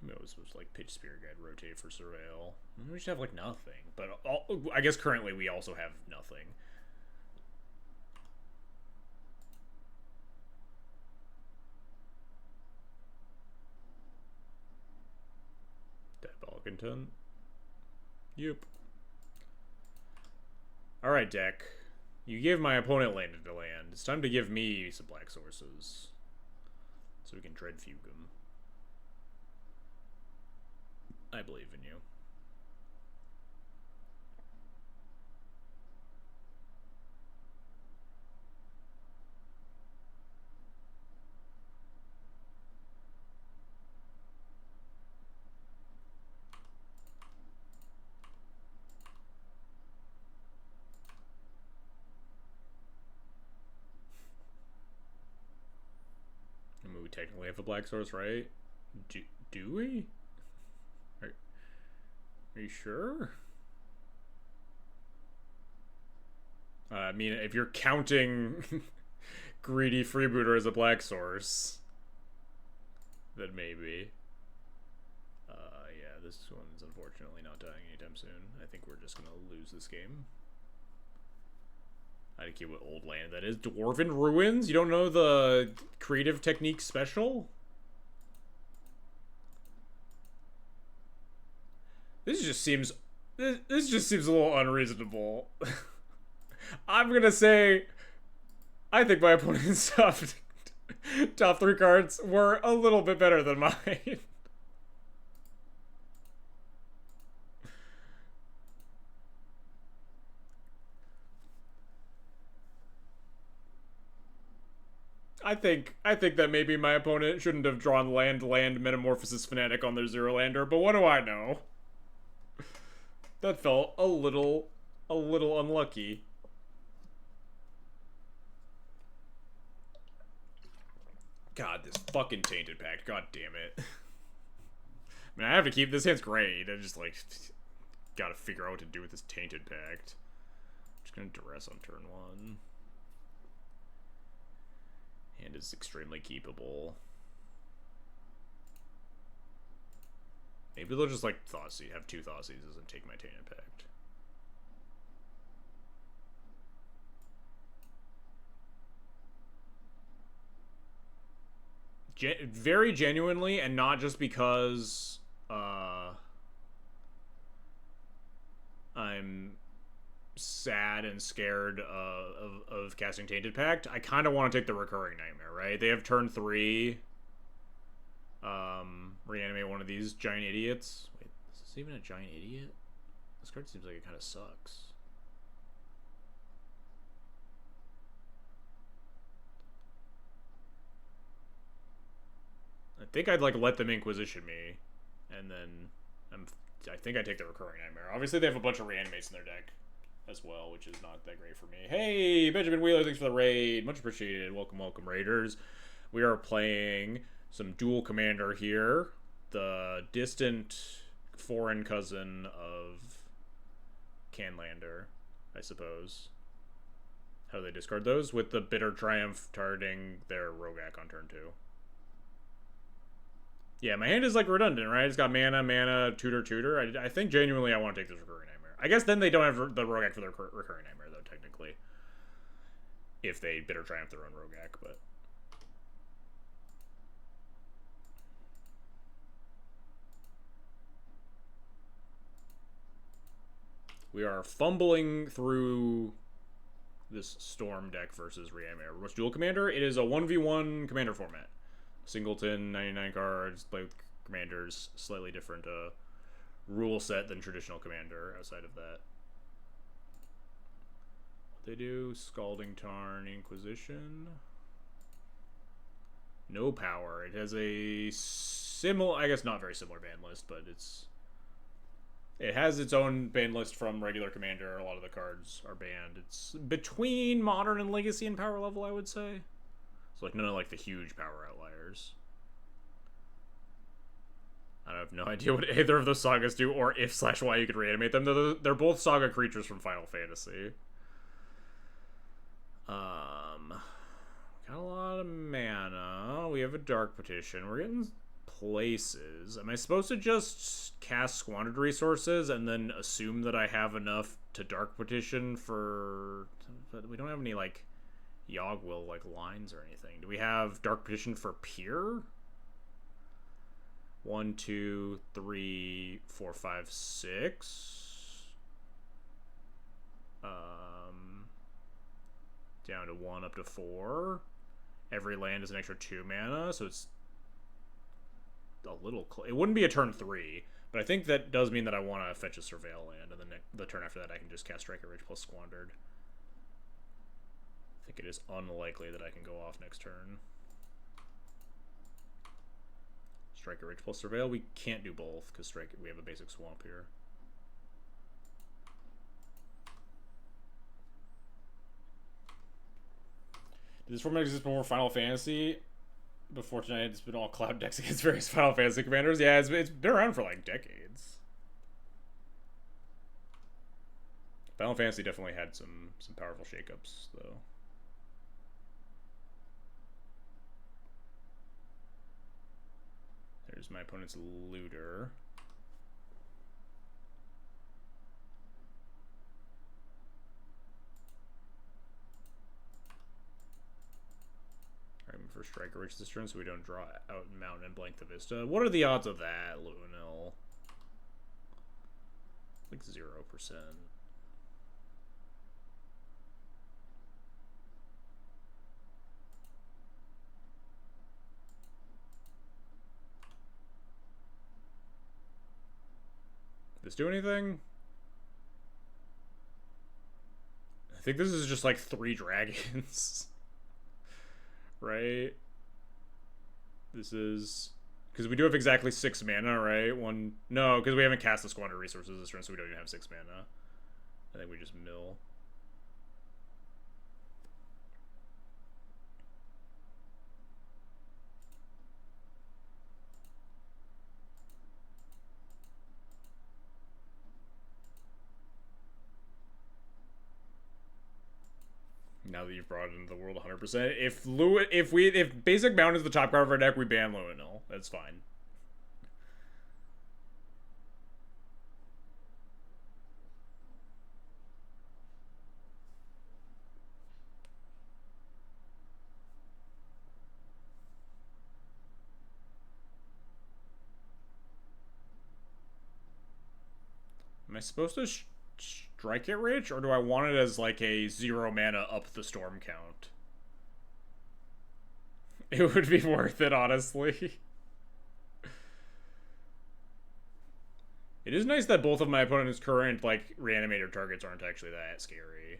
Maybe I was supposed to like pitch Spear Guide, rotate for Surveil. We should have like nothing, but I guess currently we also have nothing. Diabolic Intent. Yep. Alright, deck. You give my opponent land into land. It's time to give me some black sources. So we can Dread Fugue them. I believe in you. I mean, we technically have a black source, right? Do we? Are you sure? I mean, if you're counting Greedy Freebooter as a black source, then maybe. Yeah, this one's unfortunately not dying anytime soon. I think we're just gonna lose this game. I don't care what old land that is. Dwarven Ruins? You don't know the creative technique special? This just seems a little unreasonable. I'm gonna say I think my opponent's top 3 cards were a little bit better than mine. I think that maybe my opponent shouldn't have drawn land Metamorphosis Fanatic on their 0-lander, but what do I know? That felt a little unlucky. God, this fucking Tainted Pact. God damn it. I mean, I have to keep this. Hand's great. I just, like, gotta figure out what to do with this Tainted Pact. I'm just gonna duress on turn 1. Hand is extremely keepable. Maybe they'll just, like, Thoughtseize, have 2 Thoughtseizes and take my Tainted Pact. Very genuinely, and not just because, I'm sad and scared of casting Tainted Pact, I kind of want to take the Recurring Nightmare, right? They have turn 3. Reanimate one of these giant idiots. Wait, is this even a giant idiot? This card seems like it kind of sucks. I think I'd like let them Inquisition me, and then I think I take the Recurring Nightmare. Obviously, they have a bunch of reanimates in their deck as well, which is not that great for me. Hey, Benjamin Wheeler, thanks for the raid. Much appreciated. Welcome, welcome, Raiders. We are playing some Duel Commander here. The distant foreign cousin of Canlander, I suppose. How do they discard those? With the Bitter Triumph targeting their Rograkh on turn 2. Yeah, my hand is like redundant, right? It's got mana, tutor. I think genuinely I want to take this Recurring Nightmare. I guess then they don't have the Rograkh for their Recurring Nightmare, though, technically. If they Bitter Triumph their own Rograkh, but... We are fumbling through this Storm deck versus Reanimator. What's Duel Commander? It is a 1v1 commander format. Singleton, 99 cards, play with commanders, slightly different rule set than traditional commander outside of that. What they do? Scalding Tarn, Inquisition. No power. It has a similar, I guess not very similar ban list, but it has its own ban list from regular commander. A lot of the cards are banned. It's between modern and legacy and power level, I would say. So, like, none of, like, the huge power outliers. I have no idea what either of those sagas do, or if/why you could reanimate them. They're both saga creatures from Final Fantasy. Got a lot of mana. We have a Dark Petition. We're getting places. Am I supposed to just cast Squandered Resources and then assume that I have enough to Dark Petition for... But we don't have any, like... Yogg-Will like lines or anything. Do we have Dark Petition for Pier? 1, 2, 3, 4, 5, 6. Down to 1 up to 4. Every land is an extra 2 mana, so it's a little it wouldn't be a turn 3, but I think that does mean that I want to fetch a Surveil land, and then the turn after that I can just cast Strike at Rage plus Squandered. I think it is unlikely that I can go off next turn. Strike at Rage plus Surveil. We can't do both because we have a basic swamp here. Did this format exist before Final Fantasy? Before tonight, it's been all cloud decks against various Final Fantasy commanders. Yeah, it's been around for like decades. Final Fantasy definitely had some powerful shakeups, though. There's my opponent's Looter. Alright, first Striker Rage this turn so we don't draw out Mountain and blank the Vista. What are the odds of that, Luenil? Like 0%. This do anything? I think this is just like 3 dragons. Right? This is... Because we do have exactly 6 mana, right? No, because we haven't cast the Squander Resources this turn, so we don't even have 6 mana. I think we just mill. Now that you've brought it into the world 100%, if Basic Mountain is the top card of our deck, we ban Luenil. That's fine. Am I supposed to Strike It Rich, or do I want it as like a 0 mana up the storm count? It would be worth it, honestly. It is nice that both of my opponent's current, like, reanimator targets aren't actually that scary.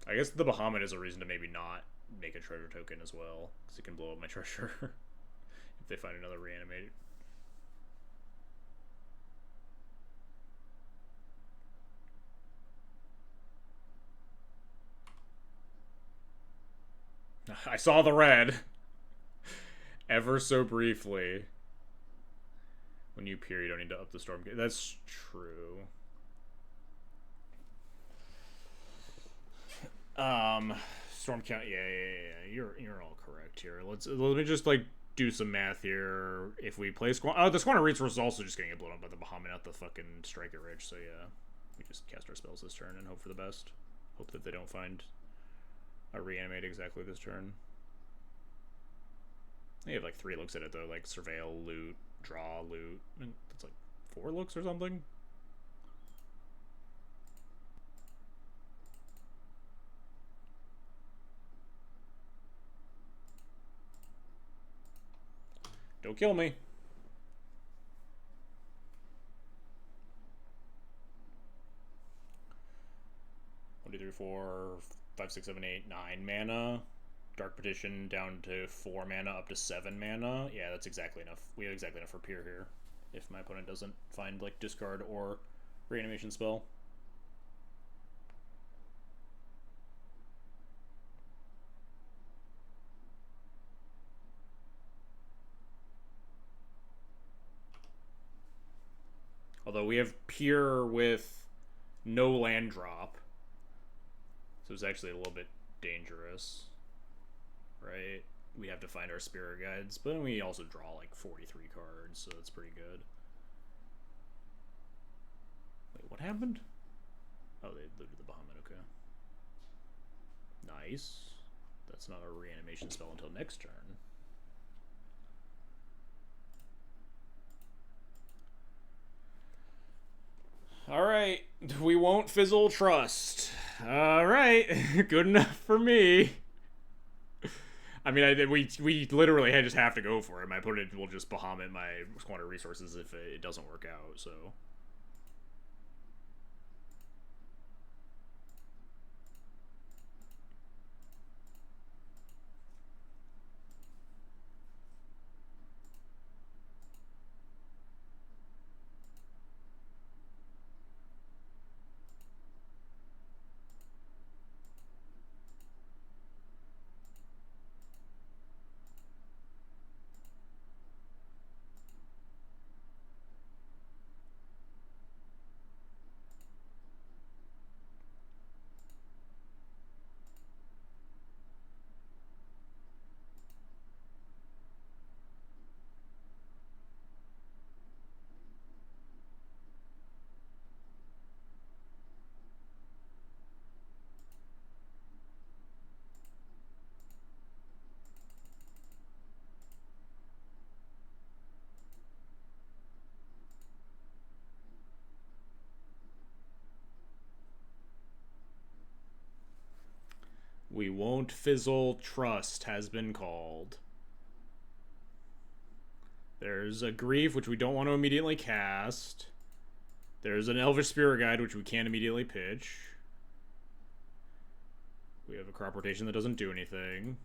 I guess the Bahamut is a reason to maybe not make a treasure token as well, because it can blow up my treasure if they find another reanimator. I saw the red. Ever so briefly. When you appear, you don't need to up the storm. That's true. Storm count. Yeah. You're all correct here. Let me just like do some math here. If we play the Squantum Resource is also just gonna get blown up by the Bahamut, not the fucking Strike It Rich. So yeah, we just cast our spells this turn and hope for the best. Hope that they don't find a reanimate exactly this turn. They have like 3 looks at it though, like surveil, loot, draw, loot. I mean, that's like 4 looks or something. Don't kill me. 1, 2, 3, 4, 5, 6, 7, 8, 9 mana. Dark Petition down to 4 mana up to 7 mana. Yeah, that's exactly enough. We have exactly enough for Peer here. If my opponent doesn't find like discard or reanimation spell. Although we have Peer with no land drop. So it's actually a little bit dangerous. Right? We have to find our spirit guides, but then we also draw like 43 cards, so that's pretty good. Wait, what happened? Oh, they looted the Bahamut, okay. Nice. That's not a reanimation spell until next turn. Alright, we won't fizzle trust. Alright, good enough for me. I mean, we literally just have to go for it. My opponent will just Bahamut my Squander Resources if it doesn't work out, so... We won't fizzle trust has been called. There's a Grief, which we don't want to immediately cast. There's an Elvish Spirit Guide, which we can't immediately pitch. We have a Crop Rotation that doesn't do anything.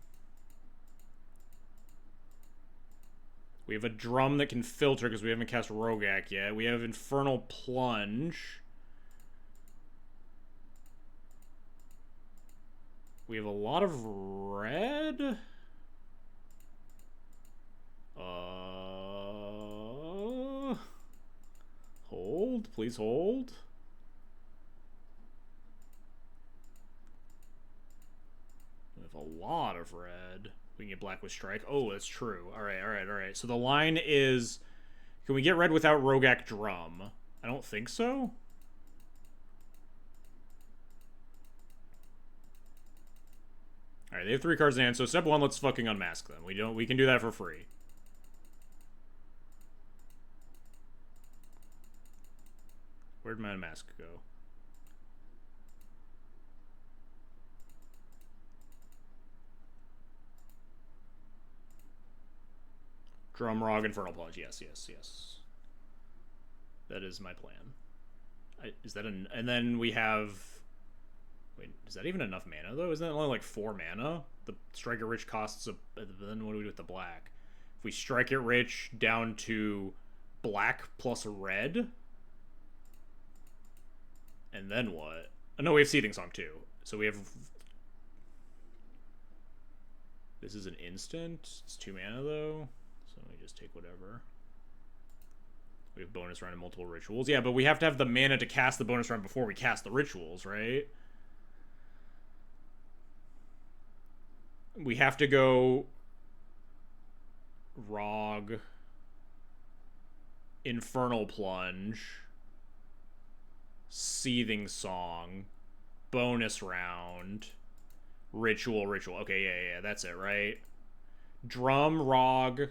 We have a Drum that can filter because we haven't cast Rograkh yet. We have Infernal Plunge. We have a lot of red. Hold. Please hold. We have a lot of red. We can get black with strike. Oh, that's true. Alright. So the line is... Can we get red without Rograkh Drum? I don't think so. Alright, they have 3 cards in hand, so step 1, let's fucking unmask them. We can do that for free. Where'd my mask go? Drumrog, Infernal Plunge. Yes, yes, yes. That is my plan. Is that an... And then we have... Wait, is that even enough mana, though? Isn't that only like 4 mana? The Strike It Rich costs... Then what do we do with the black? If we Strike It Rich down to black plus red... And then what? Oh, no, we have Seething Song, too. So we have... This is an instant. It's 2 mana, though. So we just take whatever. We have bonus round and multiple rituals. Yeah, but we have to have the mana to cast the bonus round before we cast the rituals, right? We have to go... Rog... Infernal Plunge... Seething Song... Bonus round... Ritual. Okay, yeah, that's it, right? Drum, Rog...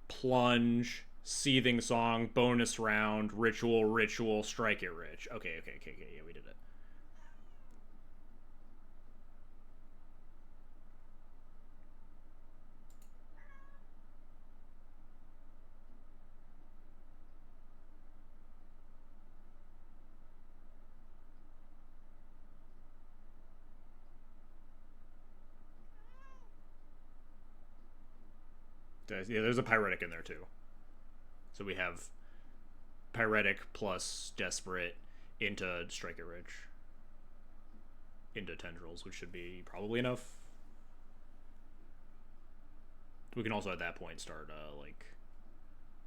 Plunge... Seething Song, bonus round, ritual, Strike It Rich. Okay, yeah, we did it. Yeah, there's a Pyretic in there, too. So we have Pyretic plus Desperate into Strike It Rich. Into Tendrils, which should be probably enough. We can also at that point start, like,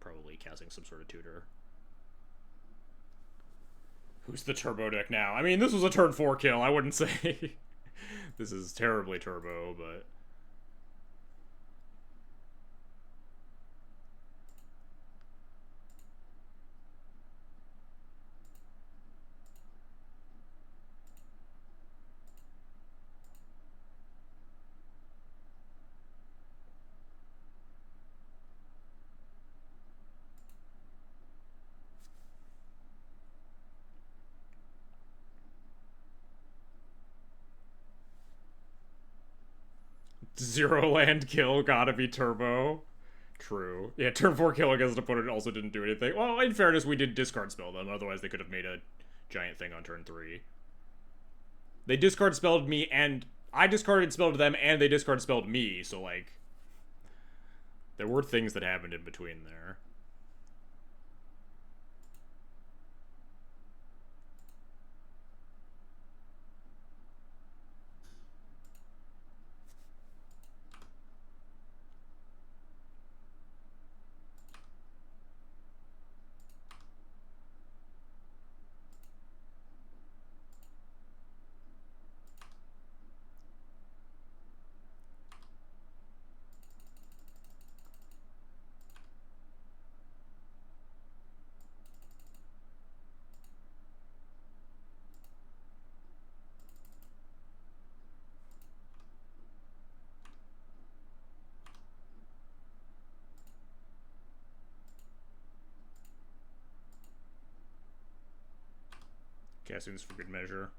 probably casting some sort of tutor. Who's the turbo deck now? I mean, this was a turn 4 kill. I wouldn't say this is terribly turbo, but... Zero land kill, gotta be turbo. True. Yeah, turn 4 kill against an opponent also didn't do anything. Well, in fairness, we did discard spell them, otherwise they could have made a giant thing on turn 3. They discard spelled me, and I discarded spelled them, and they discard spelled me, so, like... There were things that happened in between there. Casting this for good measure.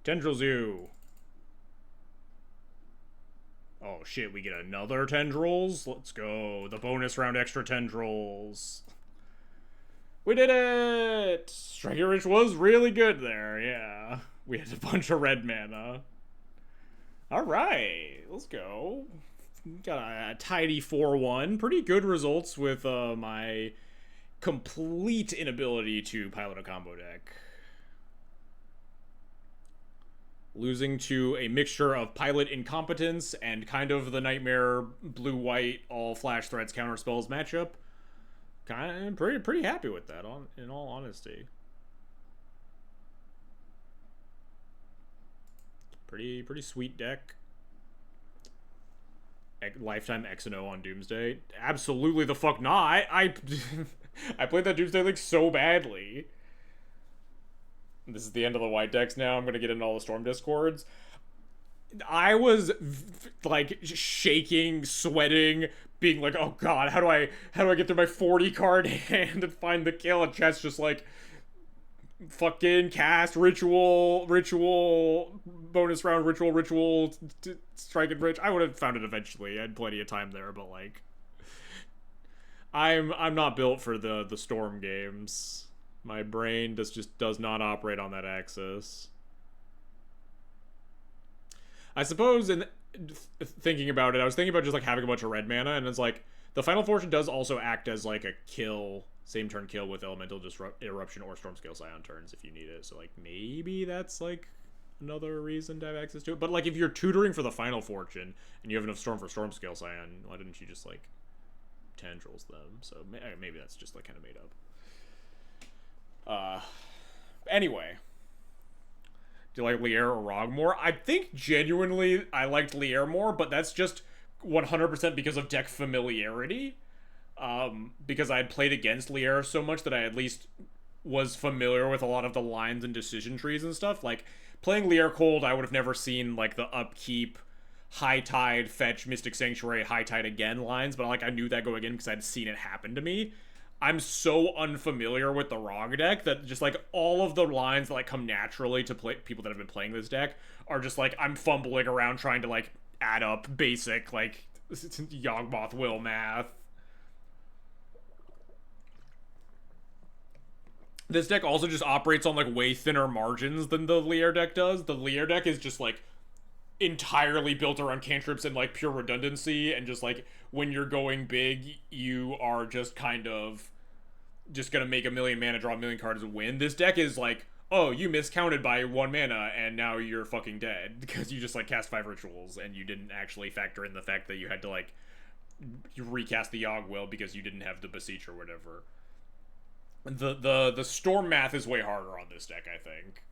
Tendril Zoo. Oh shit, we get another Tendrils? Let's go. The bonus round extra Tendrils. We did it! Strike It Rich was really good there, yeah. We had a bunch of red mana. Alright, let's go. Got a tidy 4-1. Pretty good results with my complete inability to pilot a combo deck. Losing to a mixture of pilot incompetence and kind of the nightmare blue-white all flash threats counter spells matchup. Kind of pretty happy with that, in all honesty. Pretty sweet deck. Lifetime X and O on Doomsday? Absolutely the fuck not. I played that Doomsday League so badly. This is the end of the white decks now. I'm going to get into all the Storm Discords. I was like shaking, sweating, being like, oh god, how do I get through my 40 card hand and find the kill? And chat's just like, fucking cast ritual bonus round ritual strike and rich. I would have found it eventually. I had plenty of time there, but like, I'm not built for the storm games. My brain just does not operate on that axis. I suppose in thinking about it, I was thinking about just like having a bunch of red mana, and it's like the Final Fortune does also act as like a kill, same turn kill with Elemental Eruption or Stormscale Scion turns if you need it. So like maybe that's like another reason to have access to it. But like if you're tutoring for the Final Fortune and you have enough Storm for Stormscale Scion, why didn't you just like tendrils them? So maybe that's just like kind of made up. Anyway. Do you like Lier or Rog more? I think genuinely I liked Lier more, but that's just 100% because of deck familiarity. Because I had played against Lier so much that I at least was familiar with a lot of the lines and decision trees and stuff. Like, playing Lier cold, I would have never seen, like, the upkeep, high tide, fetch, Mystic Sanctuary, high tide again lines, but, like, I knew that going in because I'd seen it happen to me. I'm so unfamiliar with the Rog deck that just, like, all of the lines that, like, come naturally to play people that have been playing this deck are just, like, I'm fumbling around trying to, like, add up basic, like, Yawgmoth Will math. This deck also just operates on, like, way thinner margins than the Lier deck does. The Lier deck is just, like, entirely built around cantrips and, like, pure redundancy, and just, like, when you're going big, you are just kind of just gonna make a million mana, draw a million cards, and win. This deck is, like, oh, you miscounted by 1 mana, and now you're fucking dead, because you just, like, cast 5 rituals, and you didn't actually factor in the fact that you had to, like, you recast the Yogg Will because you didn't have the Beseech or whatever. The storm math is way harder on this deck, I think.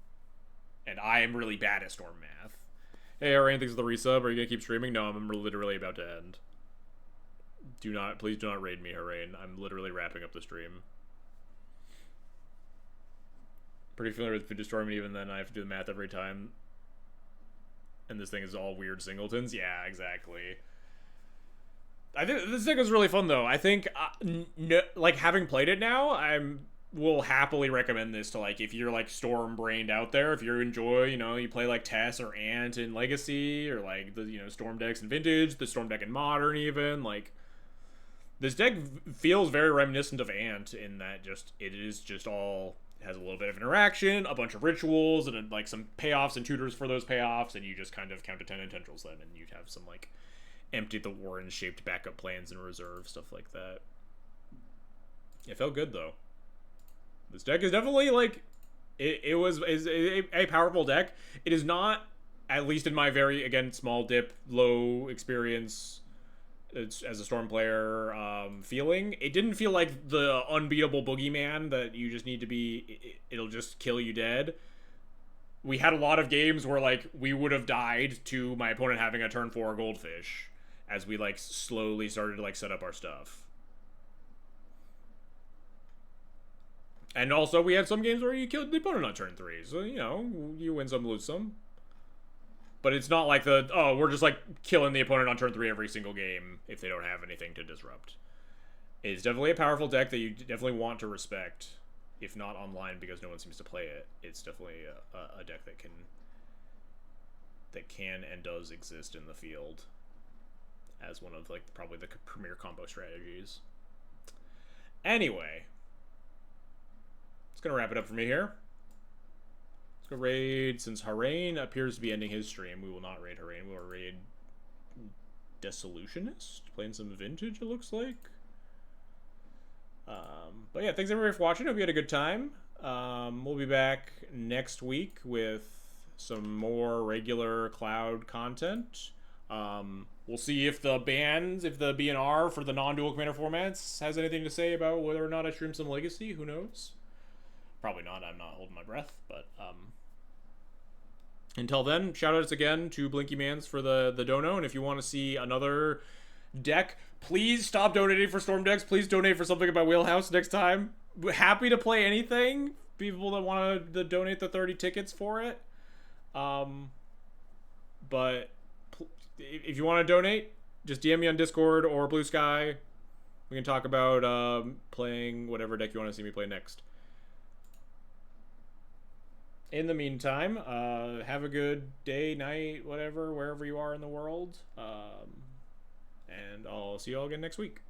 And I am really bad at storm math. Hey, Ariane, thanks for the resub. Are you gonna keep streaming? No, I'm literally about to end. Please do not raid me, Harain. I'm literally wrapping up the stream. Pretty familiar with Food Storm, even then I have to do the math every time. And this thing is all weird singletons? Yeah, exactly. I think this deck is really fun, though. I think, like, having played it now, will happily recommend this to, like, if you're, like, storm-brained out there, if you enjoy, you know, you play, like, Tess or Ant in Legacy, or, like, the, you know, Storm decks in Vintage, the Storm deck in Modern, even, like, this deck feels very reminiscent of Ant in that it is just all, has a little bit of interaction, a bunch of rituals, and, like, some payoffs and tutors for those payoffs, and you just kind of count to 10 and tendrils them, and you'd have some, like, empty the Warren-shaped backup plans in reserve, stuff like that. It felt good, though. This deck is definitely, like, is a powerful deck. It is not, at least in my very, again, small dip, low experience as a Storm player feeling. It didn't feel like the unbeatable boogeyman that you just need to be, it'll just kill you dead. We had a lot of games where, like, we would have died to my opponent having a turn 4 Goldfish as we, like, slowly started to, like, set up our stuff. And also, we had some games where you killed the opponent on turn 3. So, you know, you win some, lose some. But it's not like we're just, like, killing the opponent on turn 3 every single game if they don't have anything to disrupt. It's definitely a powerful deck that you definitely want to respect. If not online, because no one seems to play it. It's definitely a deck that can and does exist in the field as one of, like, probably the premier combo strategies. Anyway, it's gonna wrap it up for me here. Let's go raid. Since Harain appears to be ending his stream, we will not raid Harain. We will raid Dissolutionist, playing some Vintage, it looks like. But yeah, thanks everybody for watching. Hope you had a good time. We'll be back next week with some more regular Cloud content. We'll see if the BNR for the non-dual commander formats has anything to say about whether or not I stream some Legacy. Who knows? Probably not. I'm not holding my breath. But until then, shoutouts again to Blinky Mans for the dono. And if you want to see another deck, please stop donating for Storm decks. Please donate for something about Wheelhouse next time. We're happy to play anything. People that want to donate the 30 tickets for it. But if you want to donate, just DM me on Discord or Blue Sky. We can talk about playing whatever deck you want to see me play next. In the meantime, have a good day, night, whatever, wherever you are in the world. And I'll see you all again next week.